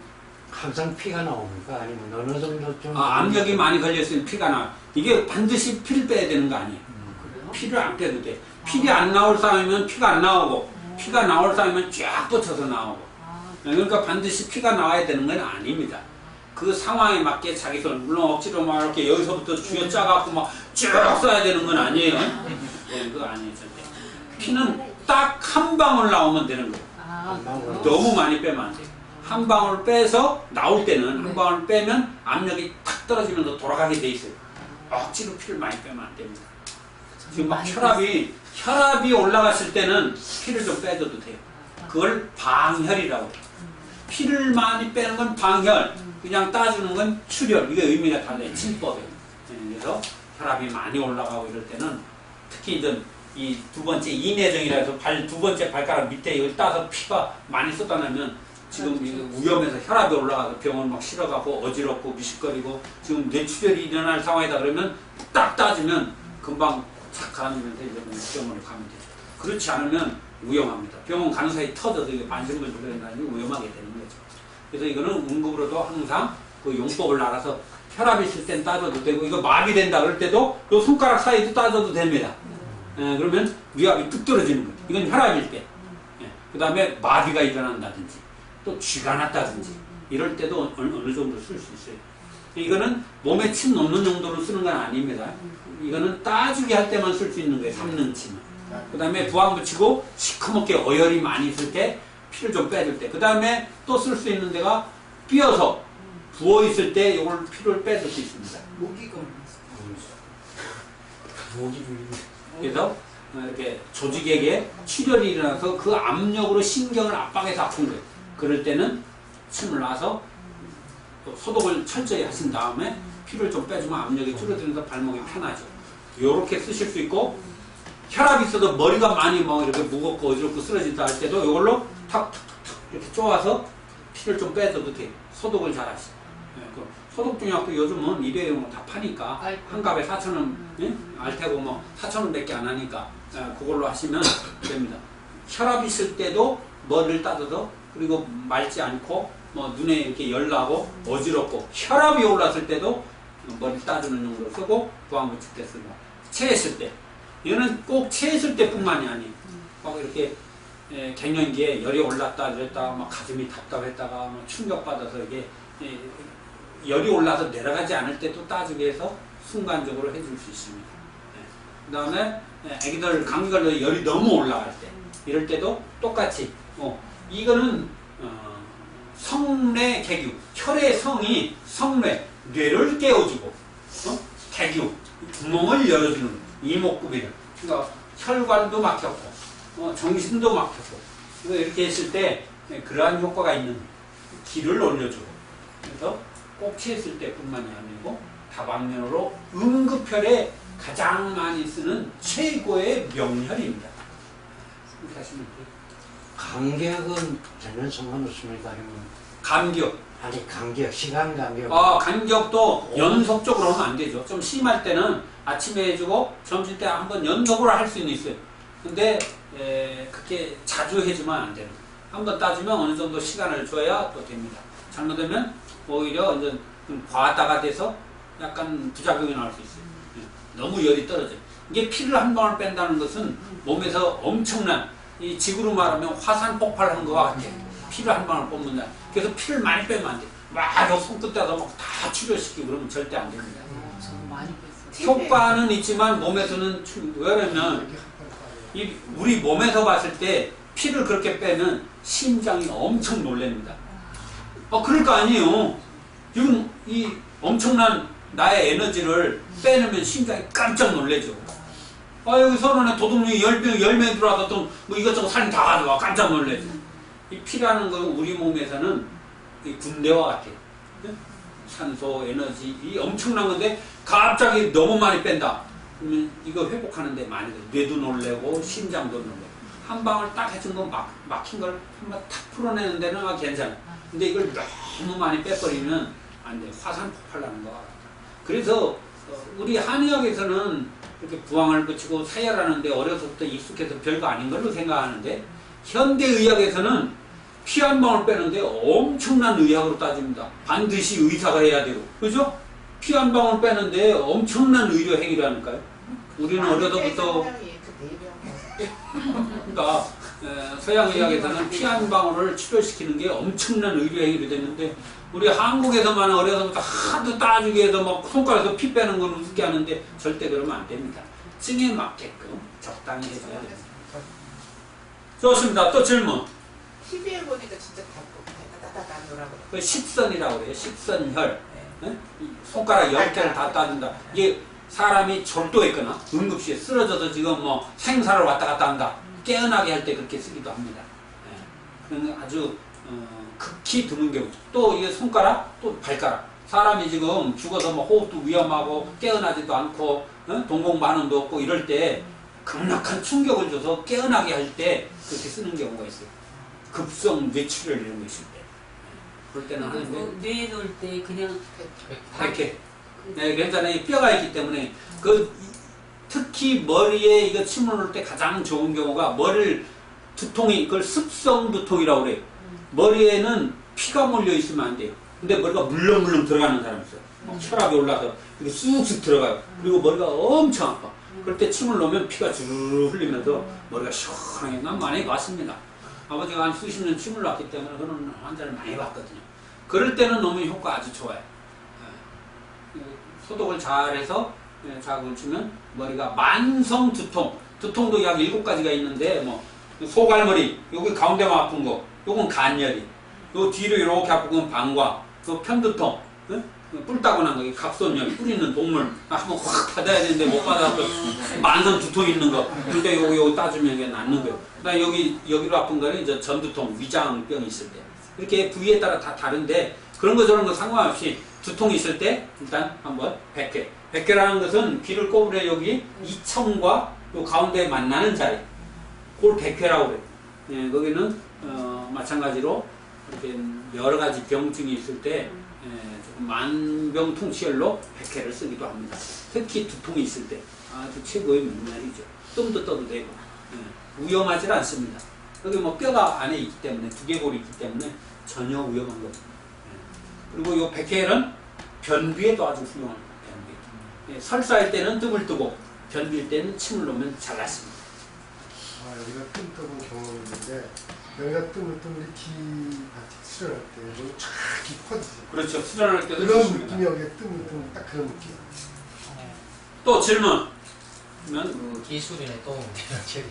B: 항상 피가 나옵니까? 아니면 어느 정도 좀
A: 압력이 많이 걸렸으면 피가 나. 이게 반드시 피를 빼야 되는 거 아니에요. 피를 안 빼도 돼. 피가 안 나올 사람이면 피가 안 나오고 피가 나올 사람이면 쫙 뻗쳐서 나오고. 그러니까 반드시 피가 나와야 되는 건 아닙니다. 그 상황에 맞게 자기 손, 물론 억지로 막 이렇게 여기서부터 쥐어짜갖고 막 쭉 써야 되는 건 아니에요. 네, 그거 아니에요. 절대. 피는 딱 한 방울 나오면 되는 거예요. 너무 많이 빼면 안 돼요. 한 방울 빼서 나올 때는 한 방울 빼면 압력이 탁 떨어지면서 돌아가게 돼 있어요. 억지로 피를 많이 빼면 안 됩니다. 지금 막 혈압이 올라갔을 때는 피를 좀 빼줘도 돼요. 그걸 방혈이라고 해요. 피를 많이 빼는 건 방혈, 그냥 따주는 건 출혈. 이게 의미가 달라요. 침법에. 그래서 혈압이 많이 올라가고 이럴 때는 특히 이제 이 두 번째 인내정이라 해서 두 번째 발가락 밑에 이걸 따서 피가 많이 쏟아나면 지금 위험해서 혈압이 올라가서 병원 막 실어가고 어지럽고 미식거리고 지금 뇌출혈이 일어날 상황이다 그러면 딱 따지면 금방 착 가라앉으면서 이제 병원을 가면 되죠. 그렇지 않으면 위험합니다. 병원 가는 사이 터져서 이게 반신물 들어간다니 위험하게 되는 거죠. 그래서 이거는 응급으로도 항상 그 용법을 알아서 혈압이 있을 땐 따져도 되고 이거 마비된다 그럴 때도 요 손가락 사이도 따져도 됩니다. 그러면 위압이 뚝 떨어지는 거죠. 이건 혈압일 때. 그 다음에 마비가 일어난다든지 또 쥐가 났다든지 이럴 때도 어느 정도 쓸 수 있어요. 이거는 몸에 침 놓는 정도로 쓰는 건 아닙니다. 이거는 따주기 할 때만 쓸 수 있는 거예요. 삼는 침은. 그 다음에 부항 붙이고 시커멓게 어혈이 많이 있을 때 피를 좀 빼줄 때. 그 다음에 또 쓸 수 있는 데가 삐어서 부어 있을 때 이걸 피를 빼줄 수 있습니다. 그래서 이렇게 조직에게 출혈이 일어나서 그 압력으로 신경을 압박해서 아픈 거예요. 그럴 때는 침을 놔서 또 소독을 철저히 하신 다음에 피를 좀 빼주면 압력이 줄어들면서 발목이 편하죠. 이렇게 쓰실 수 있고 혈압이 있어도 머리가 많이 뭐 이렇게 무겁고 어지럽고 쓰러진다 할 때도 이걸로 탁탁탁탁 이렇게 쪼아서 피를 좀 빼줘도 돼요. 소독을 잘 하시죠. 소독중약도 요즘은 일회용으로 다 파니까 한 갑에 4,000원 알테고 뭐 4,000원 밖에 안 하니까 그걸로 하시면 됩니다. 혈압 있을 때도 머리를 따져서 그리고 맑지 않고 뭐 눈에 이렇게 열나고 어지럽고 혈압이 올랐을 때도 머리 따주는 용도로 쓰고 부항 붙일 때 쓰고 체했을 때 이거는 꼭 체했을 때뿐만이 아니에요. 막 이렇게 갱년기에 열이 올랐다 그랬다가 막 가슴이 답답했다가 막 충격받아서 이게 열이 올라서 내려가지 않을 때도 따주기 위해서 순간적으로 해줄 수 있습니다. 그 다음에 애기들 감기 걸려서 열이 너무 올라갈 때 이럴 때도 똑같이 이거는 성뇌 개규, 혈의 성이 성뇌, 뇌를 깨워주고 개규, 구멍을 열어주는 이목구비를, 그러니까 혈관도 막혔고 정신도 막혔고 이렇게 했을 때 그러한 효과가 있는 기를 올려주고, 그래서 꼭 취했을 때뿐만이 아니고 다방면으로 응급혈에 가장 많이 쓰는 최고의 명혈입니다. 이렇게 하시면 돼요.
B: 간격은 전혀 상관없습니까? 아니면
A: 감격.
B: 아니 간격, 시간 간격.
A: 간격도 연속적으로 하면 안 되죠. 좀 심할 때는 아침에 해주고 점심 때 한번 연속으로 할 수는 있어요. 근데 그렇게 자주 해주면 안 되는 거예요. 한번 따주면 어느 정도 시간을 줘야 또 됩니다. 잘못하면 오히려 이제 좀 과다가 돼서 약간 부작용이 나올 수 있어요. 너무 열이 떨어져요. 이게 피를 한 방울 뺀다는 것은 몸에서 엄청난, 이 지구로 말하면 화산 폭발한 것과 같아요. 피를 한 방울 뽑는다. 그래서 피를 많이 빼면 안 돼요. 막 손끝에다 막 다 치료시키고 그러면 절대 안 됩니다.
G: 많이 뺐어요.
A: 효과는 있지만 몸에서는 왜냐면 우리 몸에서 봤을 때 피를 그렇게 빼면 심장이 엄청 놀랍니다. 그럴 거 아니에요. 지금 이 엄청난 나의 에너지를 빼내면 심장이 깜짝 놀라죠. 여기 선원에 도둑놈이 10명 들어와서 또 뭐 이것저것 살인 다 가져와 깜짝 놀라죠. 이 피라는 건 우리 몸에서는 이 군대와 같아요. 산소, 에너지, 이 엄청난 건데 갑자기 너무 많이 뺀다. 그러면 이거 회복하는데 많이 돼요. 뇌도 놀래고 심장도 놀래고. 한 방울 딱 해준 거 막힌 걸 한번 탁 풀어내는 데는 괜찮아. 근데 이걸 너무 많이 빼버리면 안 돼. 화산 폭발 나는 거. 그래서 우리 한의학에서는 이렇게 부항을 붙이고 사열하는데 어려서부터 익숙해서 별거 아닌 걸로 생각하는데, 현대의학에서는 피 한 방울 빼는데 엄청난 의학으로 따집니다. 반드시 의사가 해야 되고, 그죠? 피 한 방울 빼는데 엄청난 의료 행위라니까요. 우리는 어려서부터 그러니까 서양의학에서는 피 한 방울을 치료시키는 게 엄청난 의료 행위로 됐는데, 우리 한국에서만 어려서부터 하도 따주기 위해서 막 손가락에서 피 빼는 건 우습게 하는데 절대 그러면 안 됩니다. 증에 맞게끔 적당히 해줘야 됩니다. 좋습니다. 또 질문.
D: TV에 보니까 진짜 다다다다다다다더라고요.
A: 그 식선이라고 그래요. 식선혈. 네? 손가락 10개를 다 따준다. 이게 사람이 절도했거나 응급시에 쓰러져서 지금 뭐 생사를 왔다 갔다 한다. 깨어나게 할 때 그렇게 쓰기도 합니다. 네. 아주 극히 드문 경우. 또 이게 손가락, 또 발가락. 사람이 지금 죽어서 뭐 호흡도 위험하고 깨어나지도 않고 동공반응도 없고 이럴 때 강력한 충격을 줘서 깨어나게 할 때 그렇게 쓰는 경우가 있어요. 급성 뇌출혈 이런 거 있을 때. 그럴 때는 하는데.
G: 뇌에 놓을 때 그냥
A: 이렇게. 네, 괜찮아요. 뼈가 있기 때문에. 특히 머리에 이거 침을 놓을 때 가장 좋은 경우가 머리를 두통이, 그걸 습성 두통이라고 그래요. 머리에는 피가 몰려 있으면 안 돼요. 근데 머리가 물렁물렁 들어가는 사람이 있어요. 혈압이 올라서 이렇게 쑥쑥 들어가요. 그리고 머리가 엄청 아파. 그럴 때 침을 놓으면 피가 주르르 흘리면서 머리가 시원하게. 난 많이 봤습니다. 아버지가 한 수십 년 침을 놨기 때문에 그런 환자를 많이 봤거든요. 그럴 때는 너무 효과 아주 좋아요. 소독을 잘해서 자극을 주면 머리가 만성 두통, 두통도 약 7가지가 있는데 뭐 소갈머리, 여기 가운데만 아픈 거, 요건 간열이, 요 뒤로 이렇게 아픈 건 방광, 그 편두통, 뿔 따고 난 거, 갑손열, 뿔 있는 동물, 한번 확 받아야 되는데 못 받아서 만성 두통 있는 거, 근데 요거 따주면 이게 낫는 거예요. 그다음 여기로 아픈 거는 이제 전두통, 위장병 있을 때. 이렇게 부위에 따라 다 다른데, 그런 거 저런 거 상관없이 두통이 있을 때 일단 한번 100회. 100회라는 것은 귀를 꼬부려 여기 이청과 요 가운데 만나는 자리. 그걸 100회라고 그래요. 예, 거기는 마찬가지로 이렇게 여러 가지 병증이 있을 때 조금 만병통치열로 100회를 쓰기도 합니다. 특히 두통이 있을 때 아주 최고의 명약이죠. 뜸도 떠도 되고 위험하지 않습니다. 여기 뭐 뼈가 안에 있기 때문에 두개골이 있기 때문에 전혀 위험한 거죠. 그리고 이 100회는 변비에도 아주 훌륭합니다. 변비. 설사할 때는 뜸을 뜨고 변비일 때는 침을 놓으면 잘 낫습니다.
E: 여기가 뜸 떠본 경험이 있는데 여기가 뜸을 기 수련할 때 여기 쫙 깊어지지.
A: 그렇죠. 수련할 때도
E: 그런
A: 좋습니다.
E: 느낌이 여기에 뜸 딱 그런 느낌.
A: 또 질문. 그러면
I: 그 기술인의 도움이 되는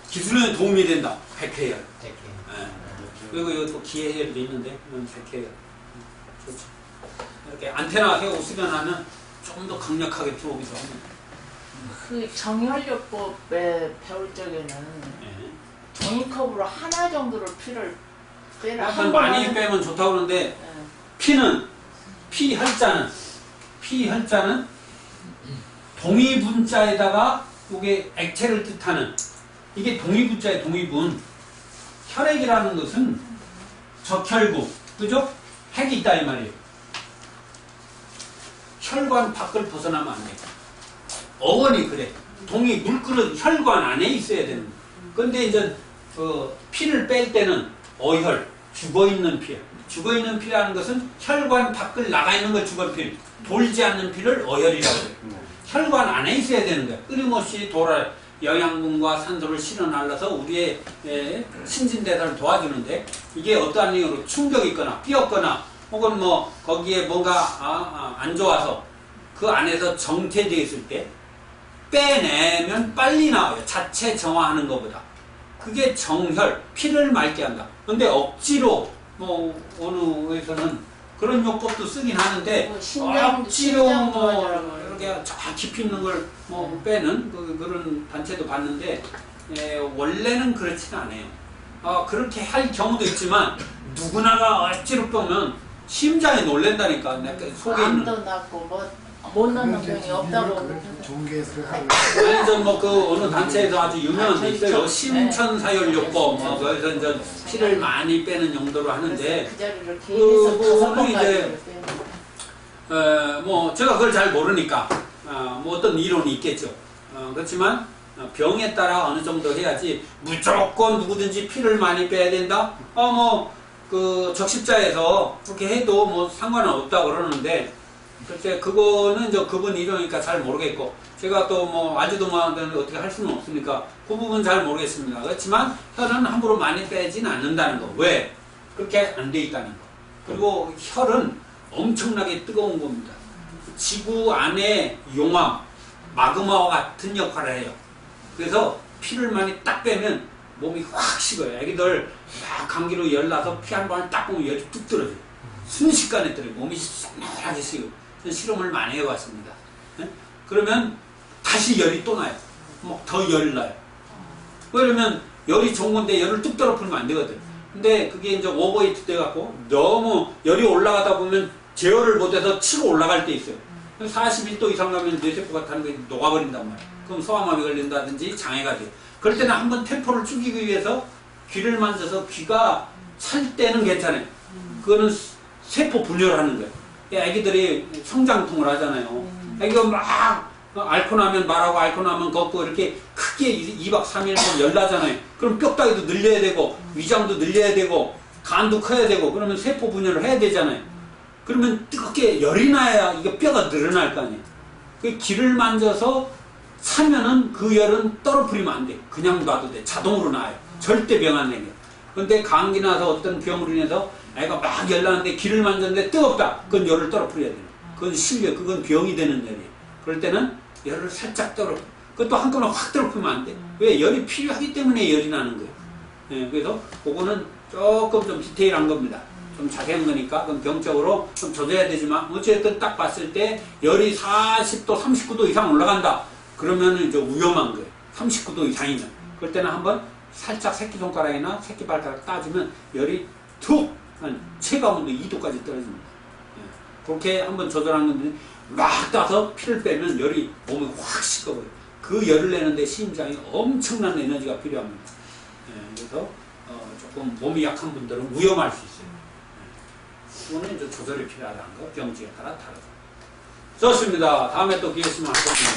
A: 기술에 도움이 된다. 백회열.
I: 되게.
A: 그리고 이거 또 기회열도 있는데 이건 백회열. 좋죠. 이렇게 안테나 세우고 수련하면 좀 더 강력하게 들어오기도 합니다.
D: 그 정혈요법에 배울 적에는
A: 예.
D: 종이컵으로 하나 정도를 피를 빼라.
A: 약간 많이 빼면 좋다고 그러는데
D: 예.
A: 피는 피혈자는 동의분자에다가 이게 액체를 뜻하는 이게 동의분자의 동의분. 혈액이라는 것은 적혈구, 그죠? 핵이 있다 이 말이에요. 혈관 밖을 벗어나면 안 돼. 어원이 그래. 물그릇 혈관 안에 있어야 되는 거야. 근데 이제 피를 뺄 때는 어혈, 죽어있는 피. 죽어있는 피라는 것은 혈관 밖을 나가 있는 걸 죽어피. 돌지 않는 피를 어혈이라고 해요. 혈관 안에 있어야 되는 거야. 끊임없이 영양분과 산소를 실어 날라서 우리의 신진대사를 도와주는데 이게 어떠한 이유로 충격이 있거나 삐었거나 혹은 뭐 거기에 뭔가 안 좋아서 그 안에서 정체되어 있을 때 빼내면 빨리 나와요. 자체 정화하는 것보다. 그게 정혈, 피를 맑게 한다. 근데 억지로 뭐 어느 에서는 그런 요법도 쓰긴 하는데 억지로 뭐 이렇게 저 깊이 있는 걸 뭐 빼는 그런 단체도 봤는데 원래는 그렇지는 않아요. 그렇게 할 경우도 있지만 누구나가 억지로 빼면 심장이 놀랜다니까. 속에 있는
D: 암도 낫고 뭐 못 넣는 병이 없다고.
E: 종교에서
A: 완전 뭐 그 어느 단체에서 아주 유명한 데 있어요. 심천사열요법 뭐 거기서 이제 피를 많이 빼는 용도로 하는데
D: 그 자리를 계속 다섯 번까지
A: 뭐 제가 그걸 잘 모르니까 뭐 어떤 이론이 있겠죠. 그렇지만 병에 따라 어느 정도 해야지 무조건 누구든지 피를 많이 빼야 된다. 뭐 그 적십자에서 그렇게 해도 뭐 상관은 없다고 그러는데 글쎄 그거는 이제 그분 이론이니까 잘 모르겠고 제가 또 뭐 알지도 못하는데 어떻게 할 수는 없으니까 그 부분 잘 모르겠습니다. 그렇지만 혈은 함부로 많이 빼진 않는다는 거. 왜? 그렇게 안 돼 있다는 거. 그리고 혈은 엄청나게 뜨거운 겁니다. 지구 안에 용암, 마그마와 같은 역할을 해요. 그래서 피를 많이 딱 빼면 몸이 확 식어요. 애기들 막 감기로 열나서 피 한 번을 딱 보면 열이 뚝 떨어져요. 순식간에 떨어요. 몸이 싹하게 식어요. 실험을 많이 해봤습니다. 네? 그러면 다시 열이 또 나요. 뭐 더 열이 나요. 그러면 열이 좋은 건데 열을 뚝 떨어뜨리면 안 되거든. 근데 그게 이제 오버히트 돼갖고 너무 열이 올라가다 보면 제어를 못해서 치고 올라갈 때 있어요. 41도 이상 가면 뇌세포가 타는 게 녹아버린단 말이에요. 그럼 소아마비 걸린다든지 장애가 돼요. 그럴 때는 한번 템포를 죽이기 위해서 귀를 만져서 귀가 찰 때는 괜찮아요. 그거는 세포 분열을 하는 거예요. 애기들이 성장통을 하잖아요. 애기가 막 앓고 나면 말하고 앓고 나면 걷고 이렇게 크게 2박 3일 열나잖아요. 그럼 뼈다귀도 늘려야 되고 위장도 늘려야 되고 간도 커야 되고 그러면 세포 분열을 해야 되잖아요. 그러면 뜨겁게 열이 나야 이게 뼈가 늘어날 거 아니에요. 그 귀를 만져서 차면은 그 열은 떨어뜨리면 안 돼. 그냥 놔도 돼. 자동으로 나요. 절대 병 안 생겨. 근데 감기 나서 어떤 병으로 인해서 애가 막 열나는데 귀를 만졌는데 뜨겁다. 그건 열을 떨어뜨려야 돼요. 그건 실려. 그건 병이 되는 열이에요. 그럴 때는 열을 살짝 떨어뜨려. 그것도 한꺼번에 확 떨어뜨리면 안 돼. 왜? 열이 필요하기 때문에 열이 나는 거예요. 네, 그래서 그거는 조금 좀 디테일한 겁니다. 좀 자세한 거니까 그럼 병적으로 좀 조져야 되지만 어쨌든 딱 봤을 때 열이 40도, 39도 이상 올라간다. 그러면 이제 위험한 거예요. 39도 이상이면. 그럴 때는 한번 살짝 새끼손가락이나 새끼발가락 따주면 열이 툭! 한 체감온도 2도까지 떨어집니다. 예. 그렇게 한번 조절하는 건데 막 따서 피를 빼면 열이 몸이 확 식어버려요. 그 열을 내는데 심장이 엄청난 에너지가 필요합니다. 예. 그래서 조금 몸이 약한 분들은 위험할 수 있어요. 예. 그거는 이제 조절이 필요하다는 거 병지에 따라 다르다. 좋습니다. 다음에 또 기회 있으면 할 겁니다.